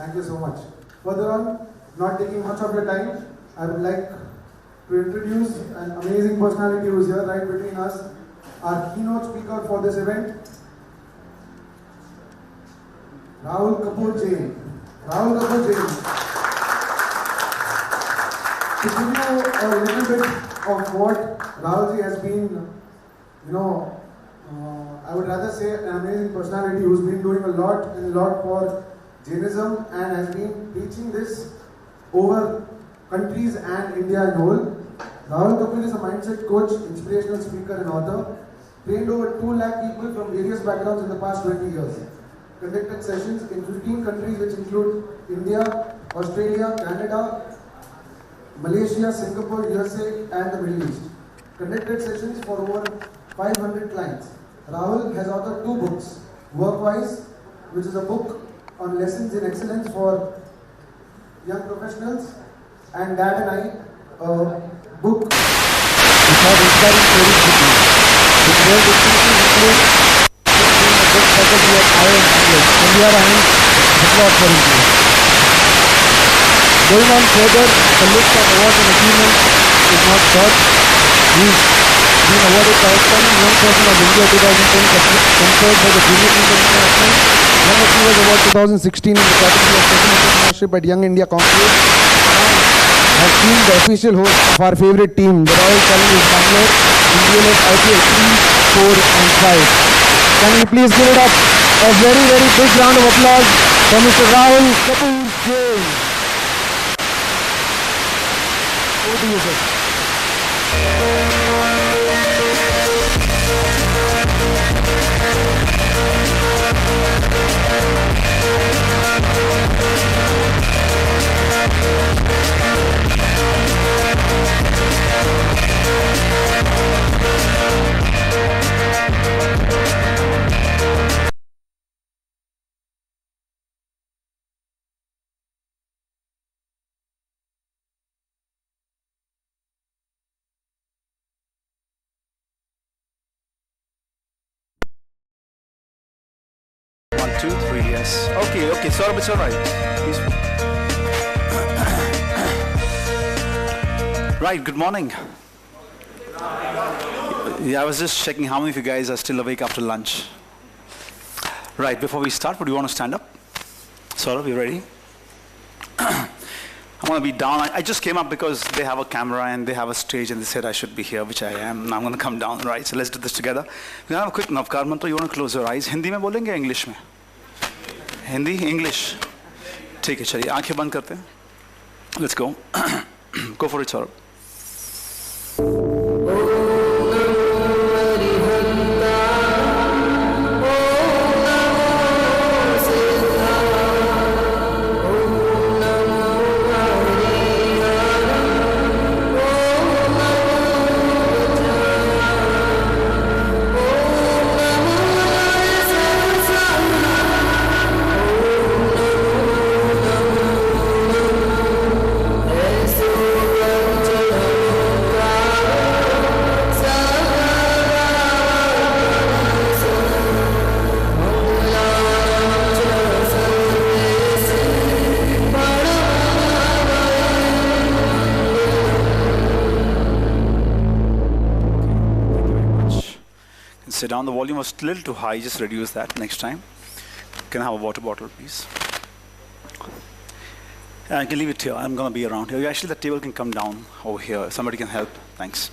Thank you so much. Further on, not taking much of your time, I would like to introduce an amazing personality who is here right between us, our keynote speaker for this event, Rahul Kapoor Jain. Rahul Kapoor Jain. To give you a little bit of what Rahul ji has been, I would rather say an amazing personality who's been doing a lot for Jainism and has been preaching this over countries and India in whole. Rahul Kapoor is a mindset coach, inspirational speaker and author. Trained over 2 lakh people from various backgrounds in the past 20 years. Conducted sessions in 15 countries which include India, Australia, Canada, Malaysia, Singapore, USA and the Middle East. Conducted sessions for over 500 clients. Rahul has authored 2 books. Workwise, which is a book on lessons in excellence for young professionals, and Dad and I, a book which has inspiring stories with me. Its rare distinctions include being a book faculty at IIM Bangalore. India Rahul, applause for him. Going on further, the list of awards and achievements is not short. He's been awarded by Outstanding Young Person of India 2010, conferred by the Junior International Young Achievers Award 2016 in the category of Special Entrepreneurship at Young India Congress, and has been the official host of our favorite team, the Royal Challengers Bangalore, in DLF IPL 3, 4 and 5. Can we please give it up a very, very big round of applause for Mr. Rahul Kapoor Jain. Over to you, sir. Two, three, yes. Okay, sorry, it's all right. Right, good morning. Yeah, I was just checking how many of you guys are still awake after lunch. Right, before we start, would you want to stand up? Saurabh, you ready? I'm going to be down. I just came up because they have a camera and they have a stage and they said I should be here, which I am. Now I'm going to come down, right? So let's do this together. We're going to have a quick Navkar mantra. You want to close your eyes. Hindi में बोलेंगे या English में? Hindi English ठीक है चलिए आंखें बंद करते हैं let's go go for it Saurabh Sit down. The volume was a little too high. Just reduce that next time. Can I have a water bottle, please? I can leave it here. I'm going to be around here. Actually, the table can come down over here. Somebody can help. Thanks.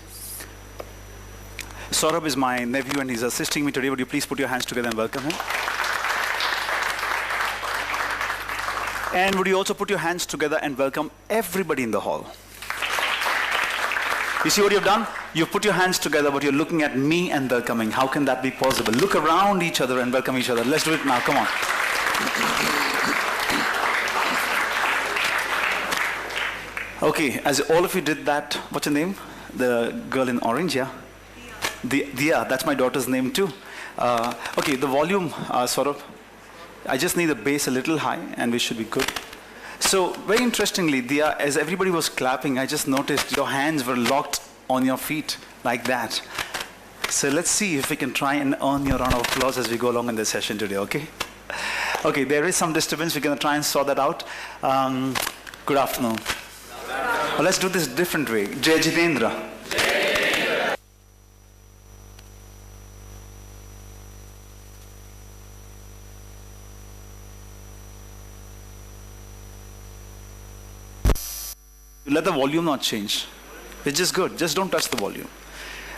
Saurabh is my nephew and he's assisting me today. Would you please put your hands together and welcome him? And would you also put your hands together and welcome everybody in the hall? You see what you've done? You've put your hands together, but you're looking at me and welcoming. How can that be possible? Look around each other and welcome each other. Let's do it now. Come on. Okay, as all of you did that, what's your name? The girl in orange, yeah? Dia, that's my daughter's name too. Okay, the volume, sort of, I just need the bass a little high and we should be good. So, very interestingly, Dia, as everybody was clapping, I just noticed your hands were locked on your feet like that. So let's see if we can try and earn your round of applause as we go along in this session today, okay? Okay, there is some disturbance. We're going to try and sort that out. Good afternoon. Well, let's do this different way. Jai Jitendra. Let the volume not change. It's just good. Just don't touch the volume.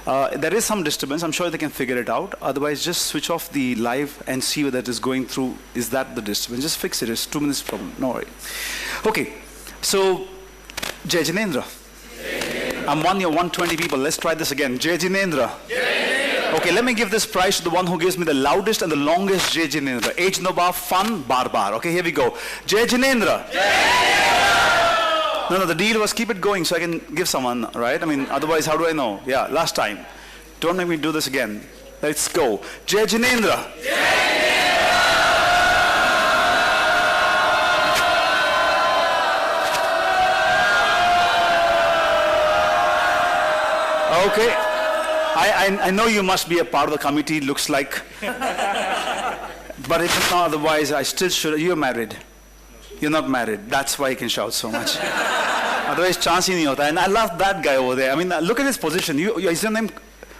There is some disturbance. I'm sure they can figure it out. Otherwise, just switch off the live and see whether it is going through. Is that the disturbance? Just fix it. It's 2 minutes problem. No worry. Okay. So, Jai Jinendra. I'm 120 people. Let's try this again. Jai Jinendra. Okay, let me give this prize to the one who gives me the loudest and the longest Jai Jinendra. Age Nobab, fun, bar. Okay, here we go. Jai Jinendra. No, the deal was keep it going so I can give someone, right? I mean, otherwise, how do I know? Yeah, last time. Don't make me do this again. Let's go. Jai Jinendra. Okay. I know you must be a part of the committee, looks like. But if not otherwise, I still should. You're married. You're not married. That's why you can shout so much. Otherwise, chance ही नहीं होता. And I love that guy over there. I mean, look at his position. Is your name?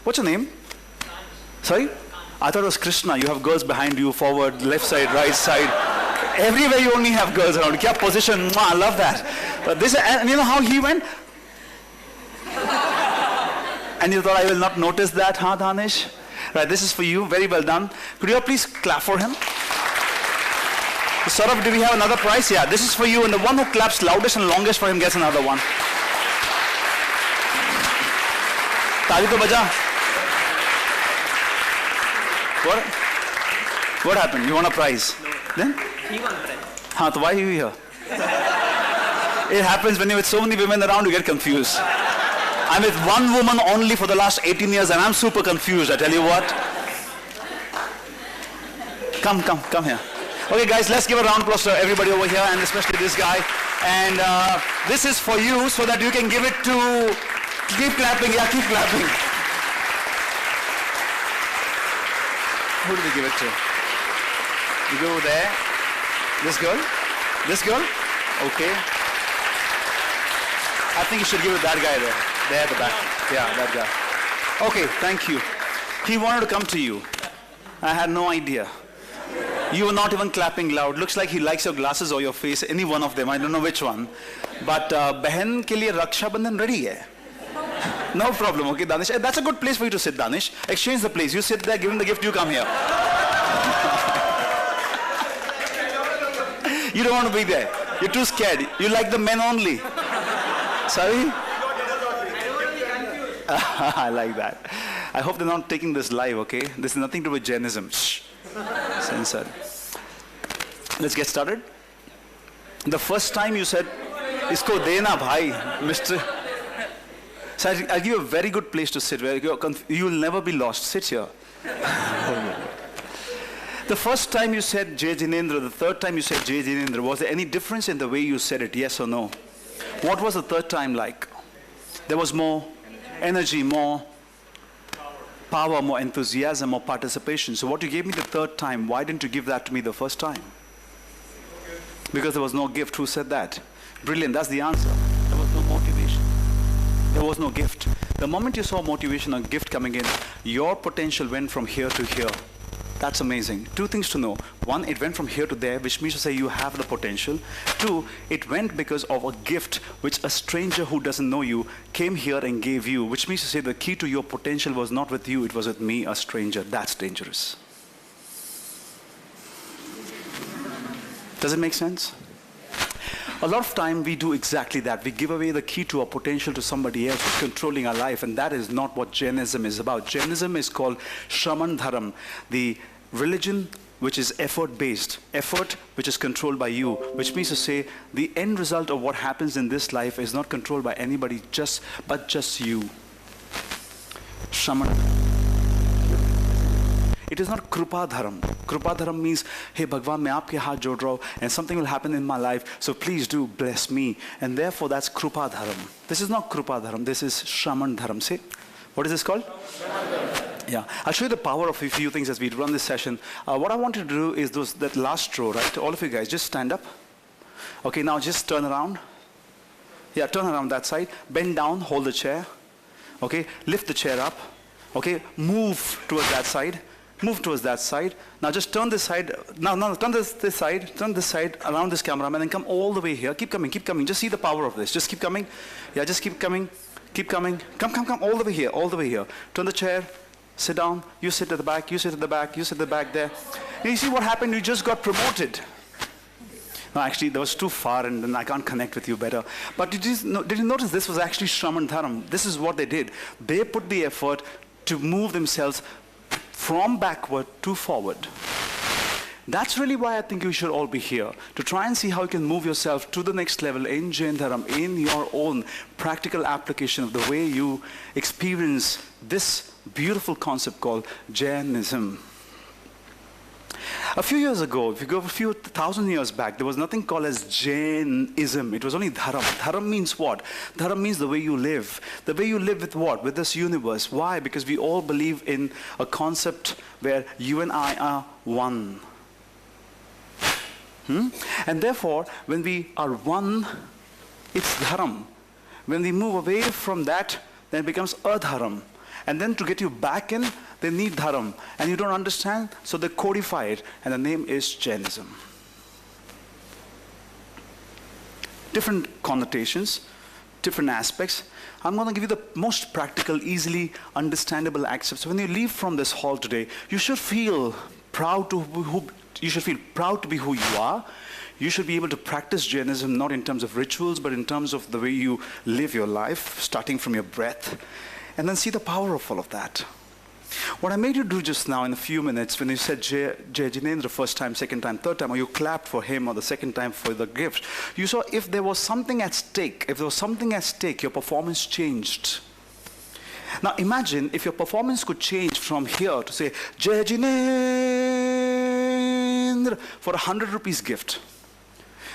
What's your name? Sorry? I thought it was Krishna. You have girls behind you, forward, left side, right side. Everywhere you only have girls around. Kya position? I love that. But this, and you know how he went? And you thought I will not notice that, huh, Danish? Right, this is for you. Very well done. Could you all please clap for him? Saurabh, do we have another prize? Yeah, this is for you, and the one who claps loudest and longest for him gets another one. Tali to baja. What happened? You want a prize? No. Then? He won a prize. Huh, so why are you here? It happens when you're with so many women around, you get confused. I'm with one woman only for the last 18 years, and I'm super confused, I tell you what. Come here. Okay, guys, let's give a round of applause to everybody over here, and especially this guy. And this is for you, so that you can give it to... Keep clapping, yeah, keep clapping. Who do we give it to? You go there. This girl? This girl? Okay. I think you should give it that guy there. There at the back. Yeah, that guy. Okay, thank you. He wanted to come to you. I had no idea. You were not even clapping loud. Looks like he likes your glasses or your face. Any one of them. I don't know which one. But बहन के लिए रक्षा बंधन ready है. No problem. Okay, Danish. That's a good place for you to sit, Danish. Exchange the place. You sit there, give him the gift. You come here. You don't want to be there. You're too scared. You like the men only. Sorry? I like that. I hope they're not taking this live, okay? This is nothing to do with Jainism. Shh. Censored. Let's get started. The first time you said, "Isko dena bhai, Mr." So I'll give you a very good place to sit where you will never be lost. Sit here. The first time you said Jai Jinendra, the third time you said Jai Jinendra, was there any difference in the way you said it, yes or no? What was the third time like? There was more energy, more power, more enthusiasm, more participation. So what you gave me the third time, why didn't you give that to me the first time? Because there was no gift. Who said that? Brilliant, that's the answer. There was no motivation. There was no gift. The moment you saw motivation or gift coming in, your potential went from here to here. That's amazing. Two things to know. One, it went from here to there, which means to say you have the potential. Two, it went because of a gift which a stranger who doesn't know you came here and gave you, which means to say the key to your potential was not with you, it was with me, a stranger. That's dangerous. Does it make sense? A lot of time we do exactly that. We give away the key to our potential to somebody else who's controlling our life, and that is not what Jainism is about. Jainism is called Shraman Dharam, the religion which is effort-based, effort which is controlled by you, which means to say the end result of what happens in this life is not controlled by anybody, but just you. Shraman. It is not Krupa Dharam. Krupa Dharam means, hey Bhagwan, मैं आपके हाथ जोड़ रहा हूँ, and something will happen in my life, so please do bless me. And therefore that's Krupa Dharam. This is not Krupa Dharam, this is Shraman Dharam. Say, what is this called? Yeah, I'll show you the power of a few things as we run this session. What I want to do is that last row, right? All of you guys, just stand up. Okay, now just turn around. Yeah, turn around that side. Bend down, hold the chair. Okay, lift the chair up. Okay, move towards that side. Move towards that side. Now just turn this side. Now turn this side. Turn this side around this cameraman and come all the way here. Keep coming, keep coming. Just see the power of this. Just keep coming. Yeah, just keep coming. Keep coming. Come all the way here. All the way here. Turn the chair. Sit down. You sit at the back. You sit at the back. You sit at the back there. And you see what happened? You just got promoted. No, actually, that was too far, and then I can't connect with you better. But did you notice this was actually Shram and Dharam? This is what they did. They put the effort to move themselves from backward to forward. That's really why I think you should all be here, to try and see how you can move yourself to the next level in Jain Dharam, in your own practical application of the way you experience this beautiful concept called Jainism. A few years ago, if you go a few thousand years back, there was nothing called as Jainism. It was only Dharam. Dharam means what? Dharam means the way you live. The way you live with what? With this universe. Why? Because we all believe in a concept where you and I are one. And therefore, when we are one, it's Dharam. When we move away from that, then it becomes Adharam. And then to get you back in, they need Dharam. And you don't understand, so they codify it, and the name is Jainism. Different connotations, different aspects. I'm going to give you the most practical, easily understandable aspects. So when you leave from this hall today, you should feel proud to be who you are. You should be able to practice Jainism not in terms of rituals, but in terms of the way you live your life, starting from your breath. And then see the power of all of that. What I made you do just now in a few minutes, when you said Jai Jinendra first time, second time, third time, or you clapped for him, or the second time for the gift, you saw if there was something at stake, your performance changed. Now imagine if your performance could change from here to say Jai Jinendra for 100 rupees gift.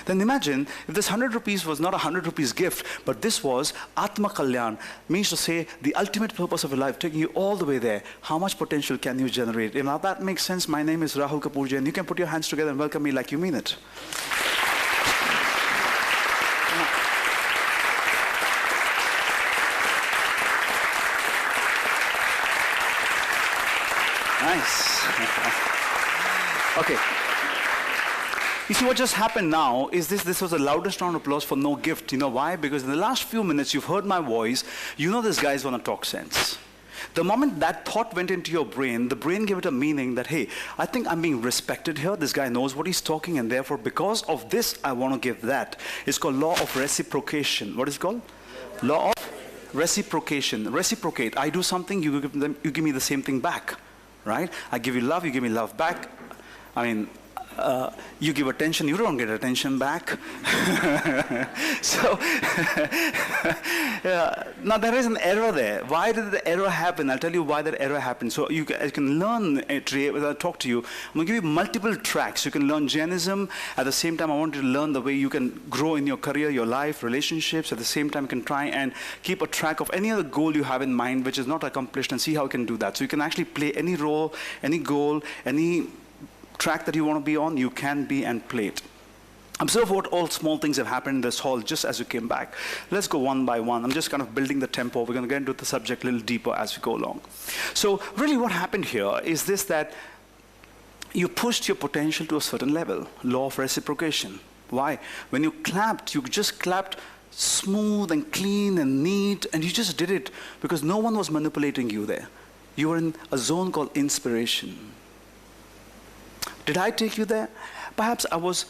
Then imagine if this 100 rupees was not a 100 rupees gift, but this was Atma Kalyan, means to say the ultimate purpose of your life, taking you all the way there. How much potential can you generate? And now that makes sense. My name is Rahul Kapoor, and you can put your hands together and welcome me like you mean it. Nice. Okay. You see what just happened now is this was the loudest round of applause for no gift. You know why? Because in the last few minutes you've heard my voice. You know this guy's going to talk sense. The moment that thought went into your brain, the brain gave it a meaning that, hey, I think I'm being respected here. This guy knows what he's talking, and therefore because of this, I want to give that. It's called law of reciprocation. What is it called? Law of reciprocation. Reciprocate. I do something, you give me the same thing back. Right? I give you love, you give me love back. I mean, you give attention, you don't get attention back. So, now there is an error there. Why did the error happen? I'll tell you why that error happened. So you can learn today, as I talk to you, I'm going to give you multiple tracks. You can learn Jainism. At the same time, I want you to learn the way you can grow in your career, your life, relationships. At the same time, you can try and keep a track of any other goal you have in mind which is not accomplished, and see how you can do that. So you can actually play any role, any goal, any track that you want to be on, you can be and play it. Observe what all small things have happened in this hall just as you came back. Let's go one by one. I'm just kind of building the tempo. We're going to get into the subject a little deeper as we go along. So really what happened here is this, that you pushed your potential to a certain level. Law of reciprocation. Why? When you clapped, you just clapped smooth and clean and neat, and you just did it because no one was manipulating you there. You were in a zone called inspiration. Did I take you there? Perhaps I was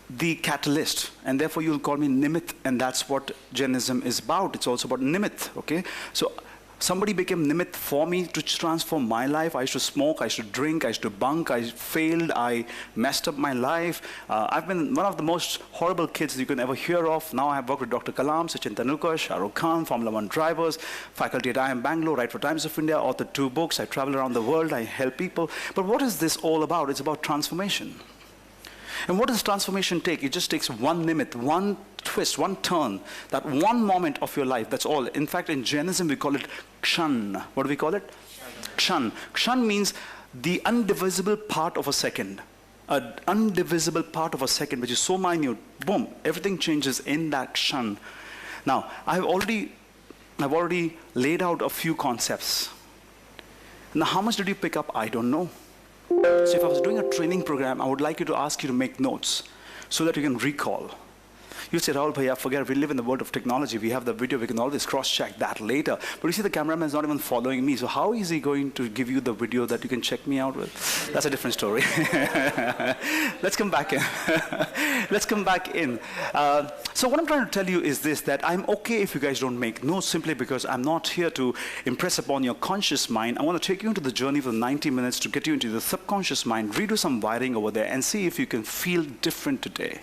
the catalyst, and therefore you'll call me Nimit, and that's what Jainism is about. It's also about Nimit, okay? So somebody became Nimit for me to transform my life. I used to smoke, I used to drink, I used to bunk, I failed, I messed up my life. I've been one of the most horrible kids you can ever hear of. Now I have worked with Dr. Kalam, Sachin Tendulkar, Shah Rukh Khan, Formula 1 drivers, faculty at IIM Bangalore, write for Times of India, authored 2 books, I travel around the world, I help people. But what is this all about? It's about transformation. And what does transformation take? It just takes one nimit, one twist, one turn, that one moment of your life, that's all. In fact, in Jainism, we call it kshan. What do we call it? Kshan. Kshan means the undivisible part of a second. An undivisible part of a second, which is so minute, boom, everything changes in that kshan. Now, I've already laid out a few concepts. Now, how much did you pick up? I don't know. So if I was doing a training program, I would like you to ask you to make notes so that you can recall. You say, Rahul, bhaiya, forget, we live in the world of technology. We have the video, we can always cross-check that later. But you see, the cameraman is not even following me. So how is he going to give you the video that you can check me out with? That's a different story. Let's come back in. Let's come back in. So what I'm trying to tell you is this, that I'm okay if you guys don't make notes, simply because I'm not here to impress upon your conscious mind. I want to take you into the journey for 90 minutes to get you into the subconscious mind, redo some wiring over there, and see if you can feel different today.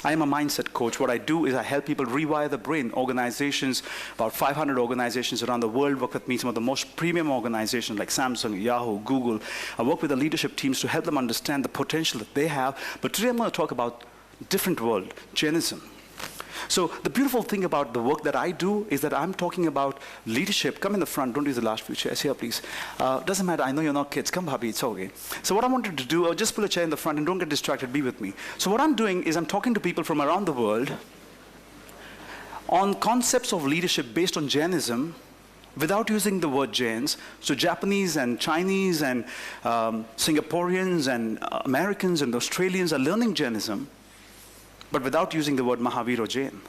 I am a mindset coach. What I do is I help people rewire the brain. Organizations, about 500 organizations around the world work with me, some of the most premium organizations like Samsung, Yahoo, Google. I work with the leadership teams to help them understand the potential that they have. But today I'm going to talk about a different world, Jainism. So the beautiful thing about the work that I do is that I'm talking about leadership. Come in the front, don't use the last few chairs here, please. Doesn't matter, I know you're not kids. Come, Bhabhi, it's okay. So what I wanted to do, just pull a chair in the front and don't get distracted, be with me. So what I'm doing is I'm talking to people from around the world on concepts of leadership based on Jainism without using the word Jains. So Japanese and Chinese and Singaporeans and Americans and Australians are learning Jainism, but without using the word Mahavir or Jain.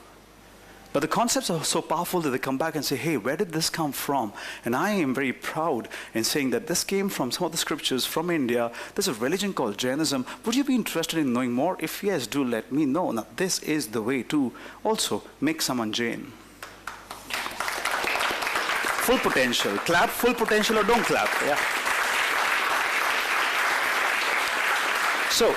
But the concepts are so powerful that they come back and say, hey, where did this come from? And I am very proud in saying that this came from some of the scriptures from India. There's a religion called Jainism. Would you be interested in knowing more? If yes, do let me know. Now, this is the way to also make someone Jain. Full potential. Clap full potential or don't clap. Yeah. So,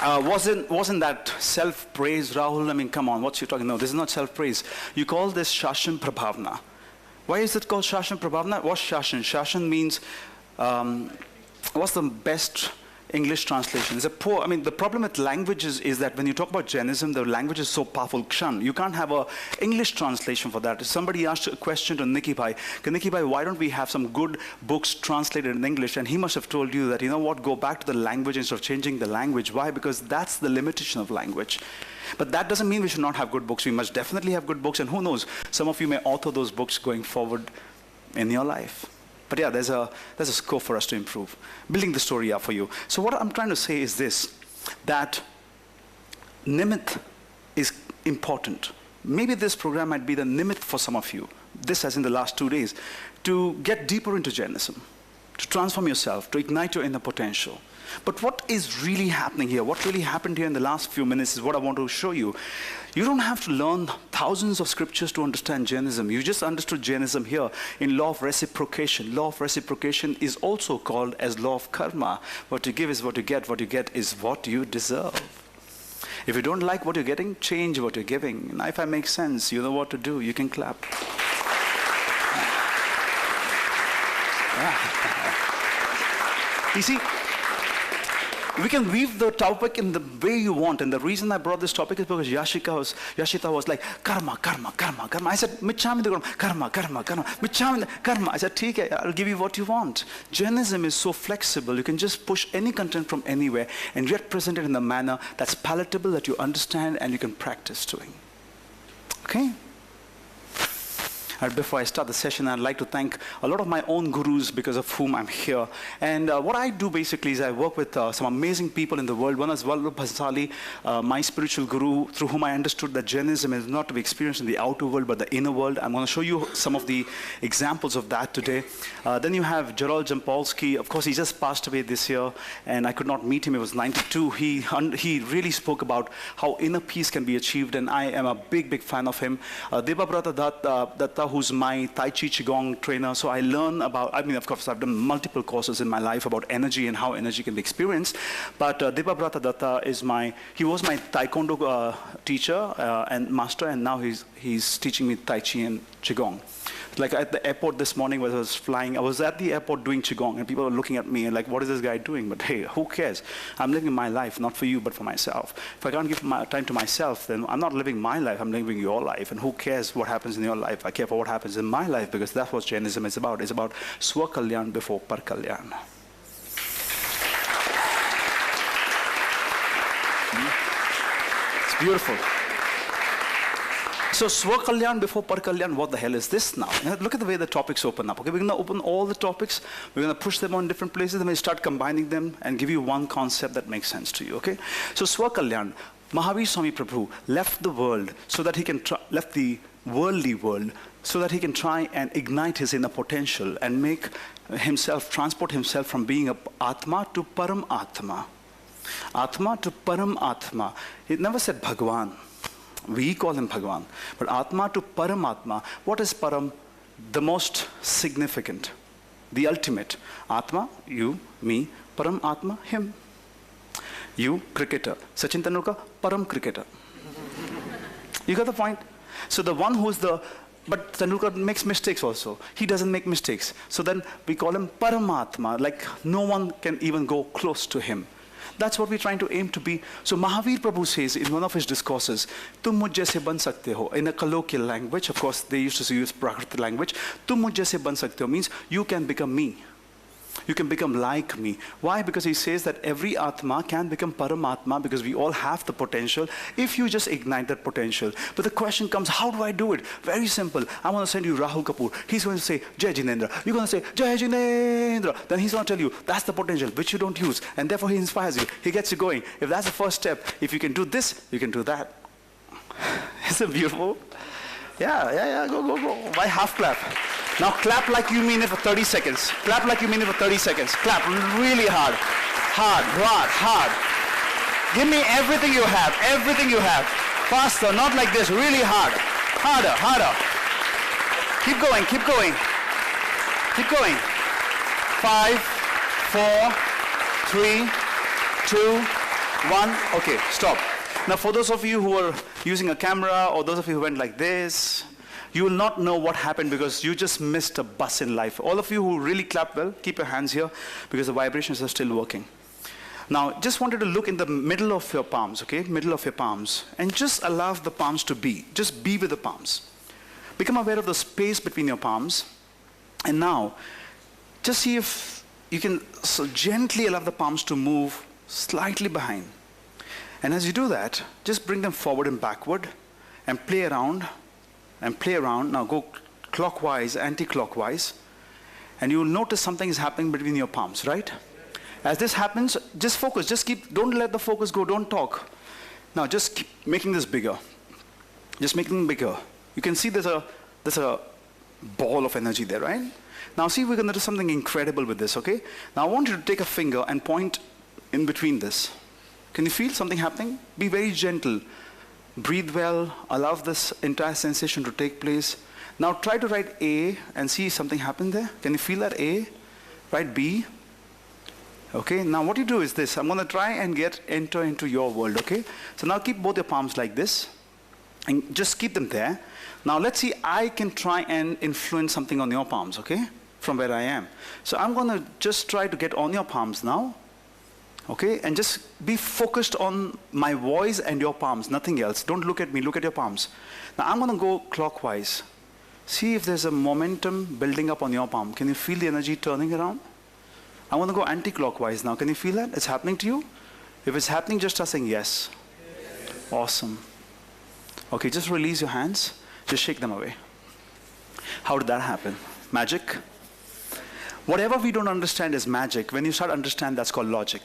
wasn't that self-praise, Rahul? I mean, come on, what's you talking? No, this is not self-praise. You call this Shashan Prabhavna. Why is it called Shashan Prabhavna? What's Shashan? Shashan means, what's the best English translation? It's a poor, I mean, the problem with languages is that when you talk about Jainism, the language is so powerful, Kshan. You can't have an English translation for that. If somebody asked a question to Nikki Bhai, Nikki Bhai, why don't we have some good books translated in English? And he must have told you that, you know what, go back to the language instead of changing the language. Why? Because that's the limitation of language. But that doesn't mean we should not have good books. We must definitely have good books, and who knows, some of you may author those books going forward in your life. But yeah, there's a scope for us to improve. Building the story up for you. So what I'm trying to say is this, that Nimit is important. Maybe this program might be the Nimit for some of you, this as in the last 2 days, to get deeper into Jainism, to transform yourself, to ignite your inner potential. But what is really happening here, what really happened here in the last few minutes is what I want to show you. You don't have to learn thousands of scriptures to understand Jainism. You just understood Jainism here in law of reciprocation. Law of reciprocation is also called as law of karma. What you give is what you get is what you deserve. If you don't like what you're getting, change what you're giving. Now, if I make sense, you know what to do. You can clap. You see, we can weave the topic in the way you want, and the reason I brought this topic is because Yashita was like, karma, karma, karma, karma. I said, Michhami, karma, karma, karma, Michhami, karma. I said, theek hai, I'll give you what you want. Jainism is so flexible, you can just push any content from anywhere and yet present it in a manner that's palatable, that you understand and you can practice doing. Okay? Before I start the session, I'd like to thank a lot of my own gurus because of whom I'm here. And what I do basically is I work with some amazing people in the world. One is Vallabh Bhansali, my spiritual guru, through whom I understood that Jainism is not to be experienced in the outer world, but the inner world. I'm going to show you some of the examples of that today. Then you have Gerald Jampolsky. Of course, he just passed away this year, and I could not meet him. He was 92. He really spoke about how inner peace can be achieved, and I am a big, big fan of him. Debabrata Datta, who's my Tai Chi Qigong trainer. So I learn about, I mean, of course, I've done multiple courses in my life about energy and how energy can be experienced. But Debabrata Datta is he was my Taekwondo teacher and master, and now he's teaching me Tai Chi and Qigong. Like at the airport this morning when I was flying, I was at the airport doing Qigong, and people were looking at me and like, what is this guy doing? But hey, who cares? I'm living my life, not for you, but for myself. If I can't give my time to myself, then I'm not living my life, I'm living your life. And who cares what happens in your life? I care for what happens in my life, because that's what Jainism is about. It's about Swakalyan before Parkalyan. It's beautiful. So Swakalyan before Parkalyan, what the hell is this now? Look at the way the topics open up. Okay, we're going to open all the topics. We're going to push them on different places, and we start combining them and give you one concept that makes sense to you. Okay, so Swakalyan, Mahavir Swami Prabhu left the world so that he can left the worldly world so that he can try and ignite his inner potential and make himself, transport himself from being a Atma to Param Atma. Atma to Param Atma. He never said Bhagwan. We call him Bhagwan. But Atma to Paramatma, what is Param? The most significant, the ultimate. Atma, you, me. Param Atma, him. You, cricketer. Sachin Tendulkar, Param cricketer. You got the point? So the one who's the, but Tendulkar makes mistakes also. He doesn't make mistakes. So then we call him Paramatma, like no one can even go close to him. That's what we're trying to aim to be. So Mahavir Prabhu says in one of his discourses, "Tum mujh jaise ban sakte ho." In a colloquial language, of course, they used to use Prakrit language. "Tum mujh jaise ban sakte ho" means you can become me. You can become like me. Why? Because he says that every Atma can become Paramatma, because we all have the potential if you just ignite that potential. But the question comes, how do I do it? Very simple. I want to send you Rahul Kapoor. He's going to say, Jai Jinendra. You're going to say, Jai Jinendra. Then he's going to tell you, that's the potential which you don't use. And therefore he inspires you. He gets you going. If that's the first step, if you can do this, you can do that. Isn't it beautiful? Yeah. Go. Why half clap? Now clap like you mean it for 30 seconds. Clap like you mean it for 30 seconds. Clap really hard. Hard. Give me everything you have. Faster, not like this, really hard. Harder. Keep going. 5, 4, 3, 2, 1. Okay, stop. Now for those of you who are using a camera, or those of you who went like this, you will not know what happened because you just missed a bus in life. All of you who really clap well, keep your hands here because the vibrations are still working. Now, just wanted to look in the middle of your palms, okay? Middle of your palms. And just allow the palms to be. Just be with the palms. Become aware of the space between your palms. And now, just see if you can so gently allow the palms to move slightly behind. And as you do that, just bring them forward and backward and play around. Now go clockwise, anti-clockwise, and you will notice something is happening between your palms, right? As this happens, just focus, don't let the focus go, don't talk. Now just keep making this bigger. Just making it bigger. You can see there's a ball of energy there, right? Now see, we're going to do something incredible with this, okay? Now I want you to take a finger and point in between this. Can you feel something happening? Be very gentle. Breathe well, allow this entire sensation to take place. Now try to write A and see something happen there. Can you feel that A? Write B. Okay, now what you do is this. I'm going to try and enter into your world, okay? So now keep both your palms like this and just keep them there. Now let's see, I can try and influence something on your palms, okay? From where I am. So I'm going to just try to get on your palms now. Okay, and just be focused on my voice and your palms, nothing else. Don't look at me, look at your palms. Now I'm going to go clockwise. See if there's a momentum building up on your palm. Can you feel the energy turning around? I'm going to go anti-clockwise now. Can you feel that? It's happening to you? If it's happening, just start saying yes. Awesome. Okay, just release your hands. Just shake them away. How did that happen? Magic? Whatever we don't understand is magic. When you start to understand, that's called logic.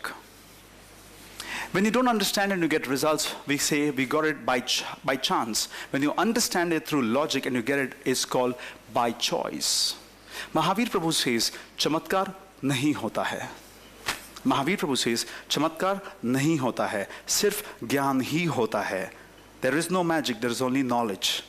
When you don't understand and you get results, we say we got it by chance. When you understand it through logic and you get it, it's called by choice. Mahavir Prabhu says, chamatkar nahi hota hai. Mahavir Prabhu says, chamatkar nahi hota hai. Sirf gyan hi hota hai. There is no magic, there is only knowledge.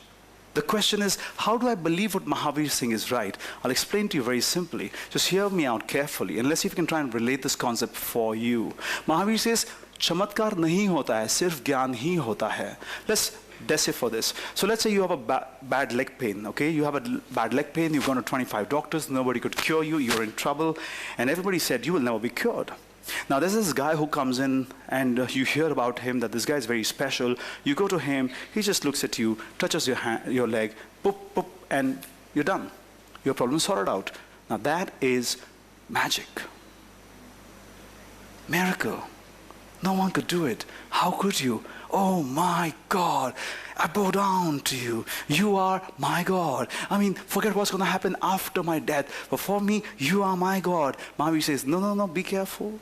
The question is, how do I believe what Mahavir is saying is right? I'll explain to you very simply. Just hear me out carefully, and let's see if we can try and relate this concept for you. Mahavir says, चमत्कार नहीं होता है, सिर्फ ज्ञान ही होता है. Let's decipher this. So let's say you have a bad leg pain, okay? You have a bad leg pain, you've gone to 25 doctors, nobody could cure you, you're in trouble, and everybody said you will never be cured. Now there's this guy who comes in and you hear about him that this guy is very special. You go to him, he just looks at you, touches your hand, your leg, boop, boop, and you're done. Your problem sorted out. Now that is magic. Miracle. No one could do it. How could you? Oh my God, I bow down to you. You are my God. I mean, forget what's going to happen after my death. But for me, you are my God. Mahavir says, no, be careful.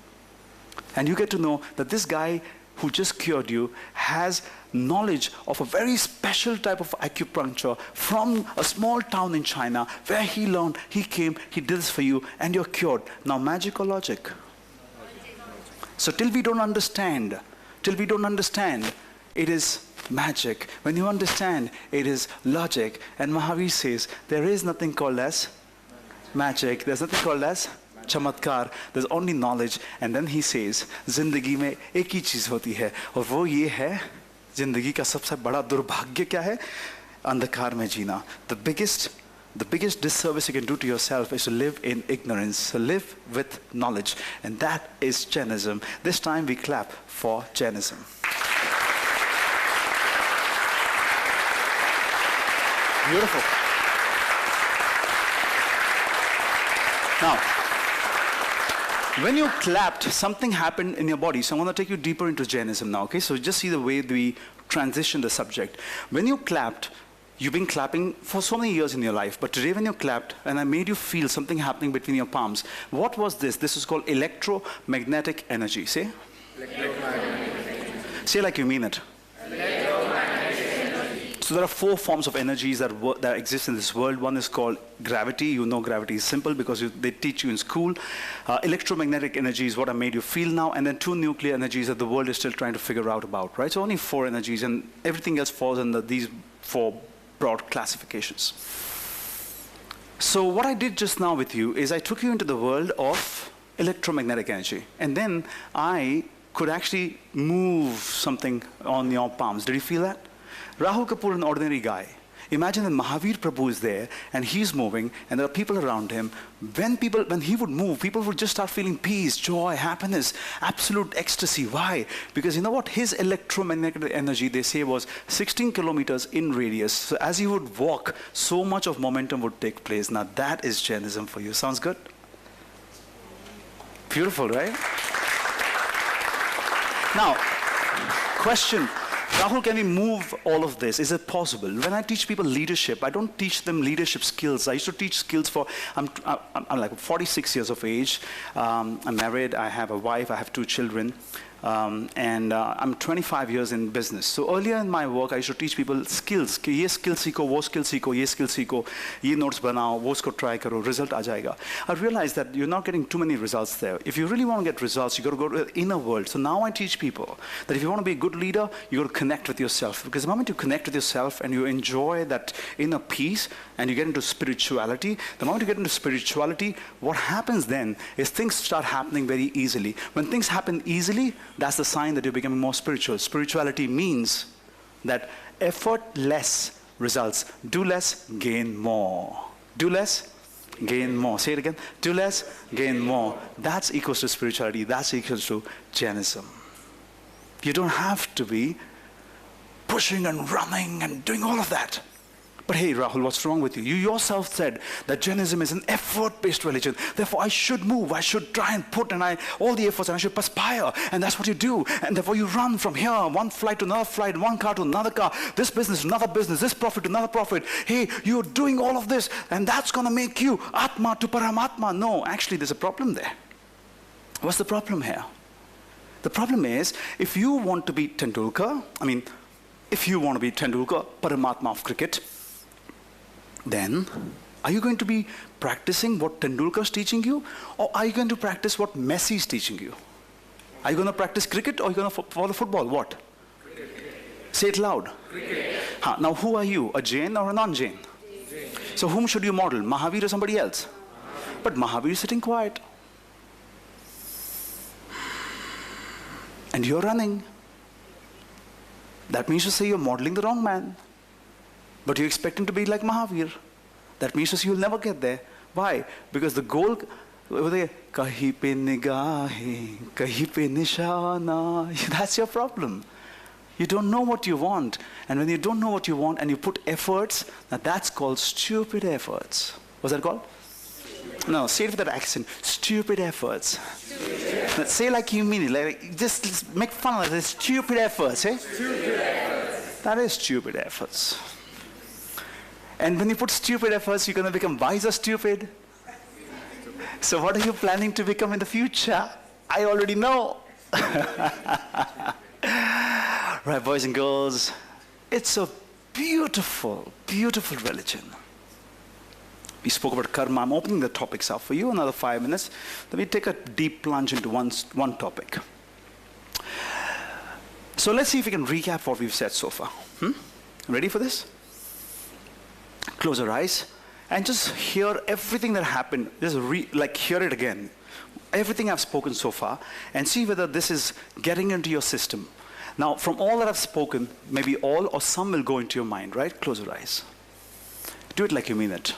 And you get to know that this guy who just cured you has knowledge of a very special type of acupuncture from a small town in China where he learned, he came, he did this for you, and you're cured. Now, magic or logic? So till we don't understand, it is magic. When you understand, it is logic. And Mahavir says, there is nothing called as magic. There's nothing called as chamatkar. There's only knowledge. And then he says, जिंदगी में एक ही चीज होती है, और वो ये है, जिंदगी का सबसे बड़ा दुर्भाग्य क्या है? अंधकार में जीना. The biggest disservice you can do to yourself is to live in ignorance, so live with knowledge. And that is Jainism. This time we clap for Jainism. Beautiful. Now, when you clapped, something happened in your body. So I want to take you deeper into Jainism now, okay? So just see the way we transition the subject. When you clapped, you've been clapping for so many years in your life, but today when you clapped and I made you feel something happening between your palms, what was this? This is called electromagnetic energy. Say? Electromagnetic. Say like you mean it. Electromagnetic energy. So there are 4 forms of energies that exist in this world. One is called gravity. You know gravity is simple because they teach you in school. Electromagnetic energy is what I made you feel now. And then 2 nuclear energies that the world is still trying to figure out about, right? So only 4 energies, and everything else falls under these 4 broad classifications. So what I did just now with you is I took you into the world of electromagnetic energy, and then I could actually move something on your palms. Did you feel that? Rahul Kapoor, an ordinary guy. Imagine that Mahavir Prabhu is there and he's moving and there are people around him. When he would move, people would just start feeling peace, joy, happiness, absolute ecstasy. Why? Because you know what? His electromagnetic energy, they say, was 16 kilometers in radius. So as he would walk, so much of momentum would take place. Now that is Jainism for you. Sounds good? Beautiful, right? Now, question. Rahul, can we move all of this? Is it possible? When I teach people leadership, I don't teach them leadership skills. I used to teach skills for, I'm like 46 years of age. I'm married, I have a wife, I have 2 children. And I'm 25 years in business. So earlier in my work, I used to teach people skills. कि ये skill सीखो, वो skill सीखो, ये skill सीखो, ये notes बनाओ, वो उसको try करो, result आ जाएगा. I realized that you're not getting too many results there. If you really want to get results, you got to go to the inner world. So now I teach people that if you want to be a good leader, you got to connect with yourself. Because the moment you connect with yourself and you enjoy that inner peace and you get into spirituality, the moment you get into spirituality, what happens then is things start happening very easily. When things happen easily, that's the sign that you're becoming more spiritual. Spirituality means that effortless results. Do less, gain more. Do less, gain more. Say it again. Do less, gain more. That's equals to spirituality. That's equals to Jainism. You don't have to be pushing and running and doing all of that. But hey, Rahul, what's wrong with you? You yourself said that Jainism is an effort-based religion. Therefore, I should move. I should try and put all the efforts, and I should perspire. And that's what you do. And therefore, you run from here, one flight to another flight, one car to another car, this business to another business, this profit to another profit. Hey, you're doing all of this, and that's going to make you Atma to Paramatma. No, actually, there's a problem there. What's the problem here? The problem is, if you want to be Tendulkar, Paramatma of cricket, then are you going to be practicing what Tendulkar is teaching you, or are you going to practice what Messi is teaching you? Are you going to practice cricket, or are you going to follow football? What? Cricket. Say it loud. Cricket. Now who are you, a Jain or a non-Jain? So whom should you model, Mahavir or somebody else? But Mahavir is sitting quiet. and you're running. That means to say you're modeling the wrong man. But you expect him to be like Mahavir. That means to say you'll never get there. Why? Because the goal, kahi pe nigahe, kahi pe nishana. That's your problem. You don't know what you want. And when you don't know what you want and you put efforts, now that's called stupid efforts. What's that called? No, say it with that accent. Stupid efforts. Now, say like you mean it. Like, just make fun of it. Stupid efforts, eh? Stupid efforts. That is stupid efforts. And when you put stupid efforts, you're going to become wise or stupid. So what are you planning to become in the future? I already know. Right, boys and girls, it's a beautiful, beautiful religion. We spoke about karma. I'm opening the topics up for you, another 5 minutes. Then we take a deep plunge into one topic. So let's see if we can recap what we've said so far. Ready for this? Close your eyes and just hear everything that happened. Just hear it again. Everything I've spoken so far, and see whether this is getting into your system. Now, from all that I've spoken, maybe all or some will go into your mind, right? Close your eyes. Do it like you mean it.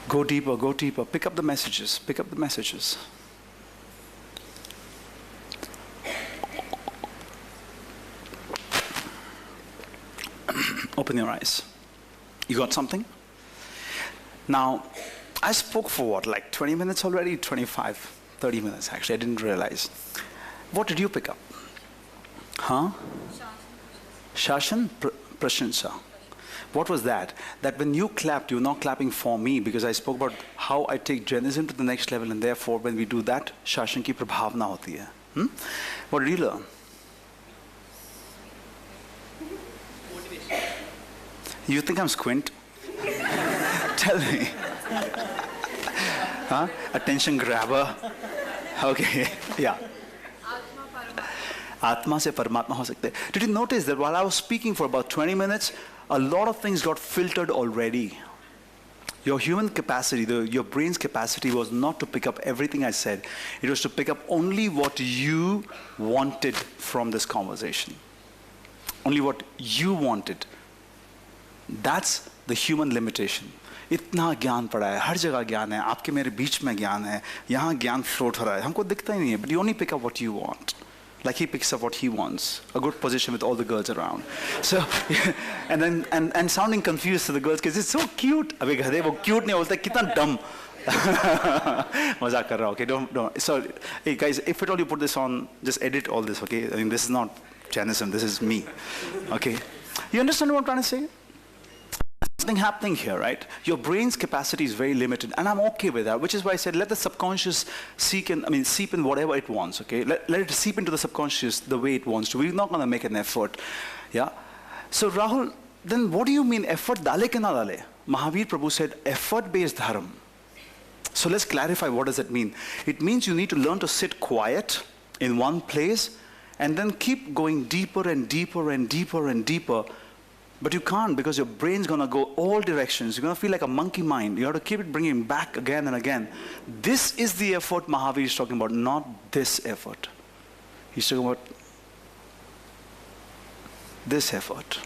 Go deeper, go deeper. Pick up the messages. Pick up the messages. Open your eyes. You got something? Now, I spoke for what, like 20 minutes already? 25, 30 minutes actually. I didn't realize. What did you pick up? Huh? Shashan Prashansa. What was that? That when you clapped, you were not clapping for me, because I spoke about how I take Jainism to the next level, and therefore when we do that, Shashan ki prabhavna hoti hai. What did you learn? You think I'm squint? Tell me. Huh? Attention grabber. Okay, yeah. Atma se Paramatma ho sakte. Did you notice that while I was speaking for about 20 minutes, a lot of things got filtered already? Your human capacity, your brain's capacity was not to pick up everything I said. It was to pick up only what you wanted from this conversation. Only what you wanted. That's the human limitation. इतना ज्ञान पड़ा है, हर जगह ज्ञान है, आपके मेरे बीच में ज्ञान है, यहाँ ज्ञान फ्लोट हो रहा है, हमको दिखता ही नहीं है, but you only pick up what you want. Like he picks up what he wants, a good position with all the girls around. So, and then and sounding confused to the girls because it's so cute. अबे गधे वो cute नहीं बोलता, कितना dumb. मजाक कर रहा हूँ, okay? Don't. So, hey guys, if at all you put this on, just edit all this, okay? I mean, this is not Jainism, this is me, okay? You understand what I'm trying to say? Something happening here, right? Your brain's capacity is very limited, and I'm okay with that, which is why I said let the subconscious seep in whatever it wants, okay? Let it seep into the subconscious the way it wants to. We're not going to make an effort, yeah? So Rahul, then what do you mean effort dale ke na dale? Mahavir Prabhu said effort-based dharma. So let's clarify, what does it mean? It means you need to learn to sit quiet in one place and then keep going deeper and deeper and deeper and deeper. But you can't, because your brain's going to go all directions. You're going to feel like a monkey mind. You have to keep it bringing back again and again. This is the effort Mahavir is talking about, not this effort. He's talking about this effort.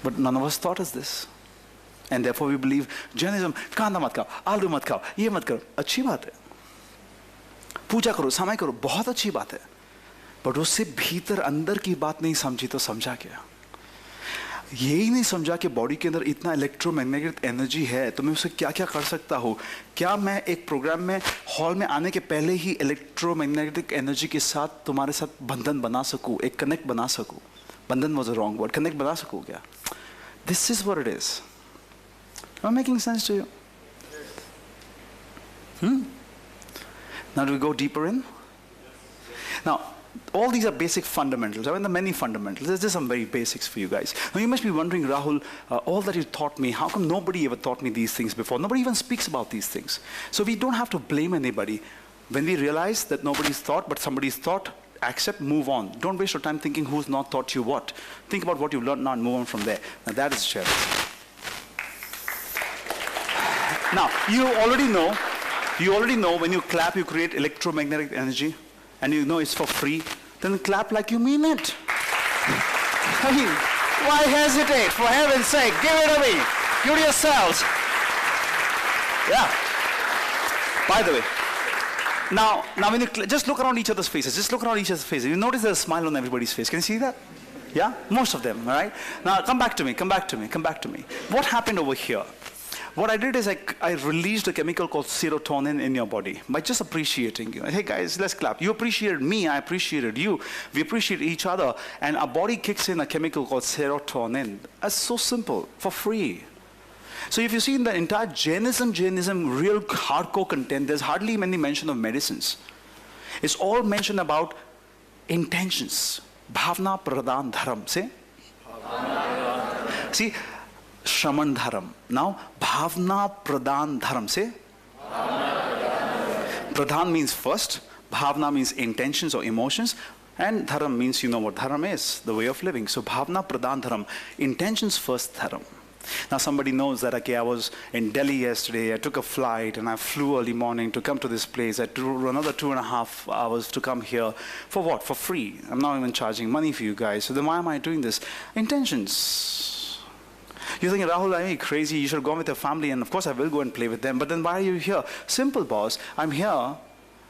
But none of us taught us this. And therefore we believe, Jainism, kanda mat khao, aloo mat khao, ye mat karo. Achhi baat hai. Puja karo, samay karo, bahut achhi baat hai. But उससे भीतर अंदर की बात नहीं समझी तो समझा क्या? यही नहीं समझा कि बॉडी के अंदर इतना इलेक्ट्रोमैग्नेटिक एनर्जी है, तो मैं उससे क्या क्या कर सकता हूँ? क्या मैं एक प्रोग्राम में हॉल में आने के पहले ही इलेक्ट्रोमैग्नेटिक एनर्जी के साथ तुम्हारे साथ बंधन बना सकूँ, एक कनेक्ट बना सकूँ? बंधन was a wrong word, connect बना सकूँ क्या? This is what it is. Am I making sense to you? Now do we go deeper in? Now, all these are basic fundamentals. I mean, the many fundamentals. There's just some very basics for you guys. Now, you must be wondering, Rahul, all that you taught me, how come nobody ever taught me these things before? Nobody even speaks about these things. So we don't have to blame anybody. When we realize that nobody's thought, but somebody's thought, accept, move on. Don't waste your time thinking who's not taught you what. Think about what you've learned now and move on from there. Now that is charity. Now, you already know when you clap, you create electromagnetic energy, and you know it's for free. Then clap like you mean it. I mean, why hesitate? For heaven's sake, give it away. Give it yourselves. Yeah. By the way, now when you just look around each other's faces, you notice there's a smile on everybody's face. Can you see that? Yeah? Most of them, all right? Now come back to me. What happened over here? What I did is I released a chemical called serotonin in your body by just appreciating you. Hey guys, let's clap. You appreciated me, I appreciated you. We appreciate each other, and our body kicks in a chemical called serotonin. That's so simple, for free. So if you see in the entire Jainism, real hardcore content, there's hardly any mention of medicines. It's all mentioned about intentions. Bhavna pradhan dharam. Say? See? Shraman dharam. Now, bhavna pradhan dharam. Say? Pradhan means first. Bhavna means intentions or emotions. And dharam means, you know what dharam is, the way of living. So bhavna pradhan dharam. Intentions first dharam. Now somebody knows that, okay, I was in Delhi yesterday, I took a flight and I flew early morning to come to this place. I drew another 2.5 hours to come here. For what? For free. I'm not even charging money for you guys. So then why am I doing this? Intentions. You're thinking, Rahul, are you crazy? You should go with your family, and of course I will go and play with them. But then why are you here? Simple, boss. I'm here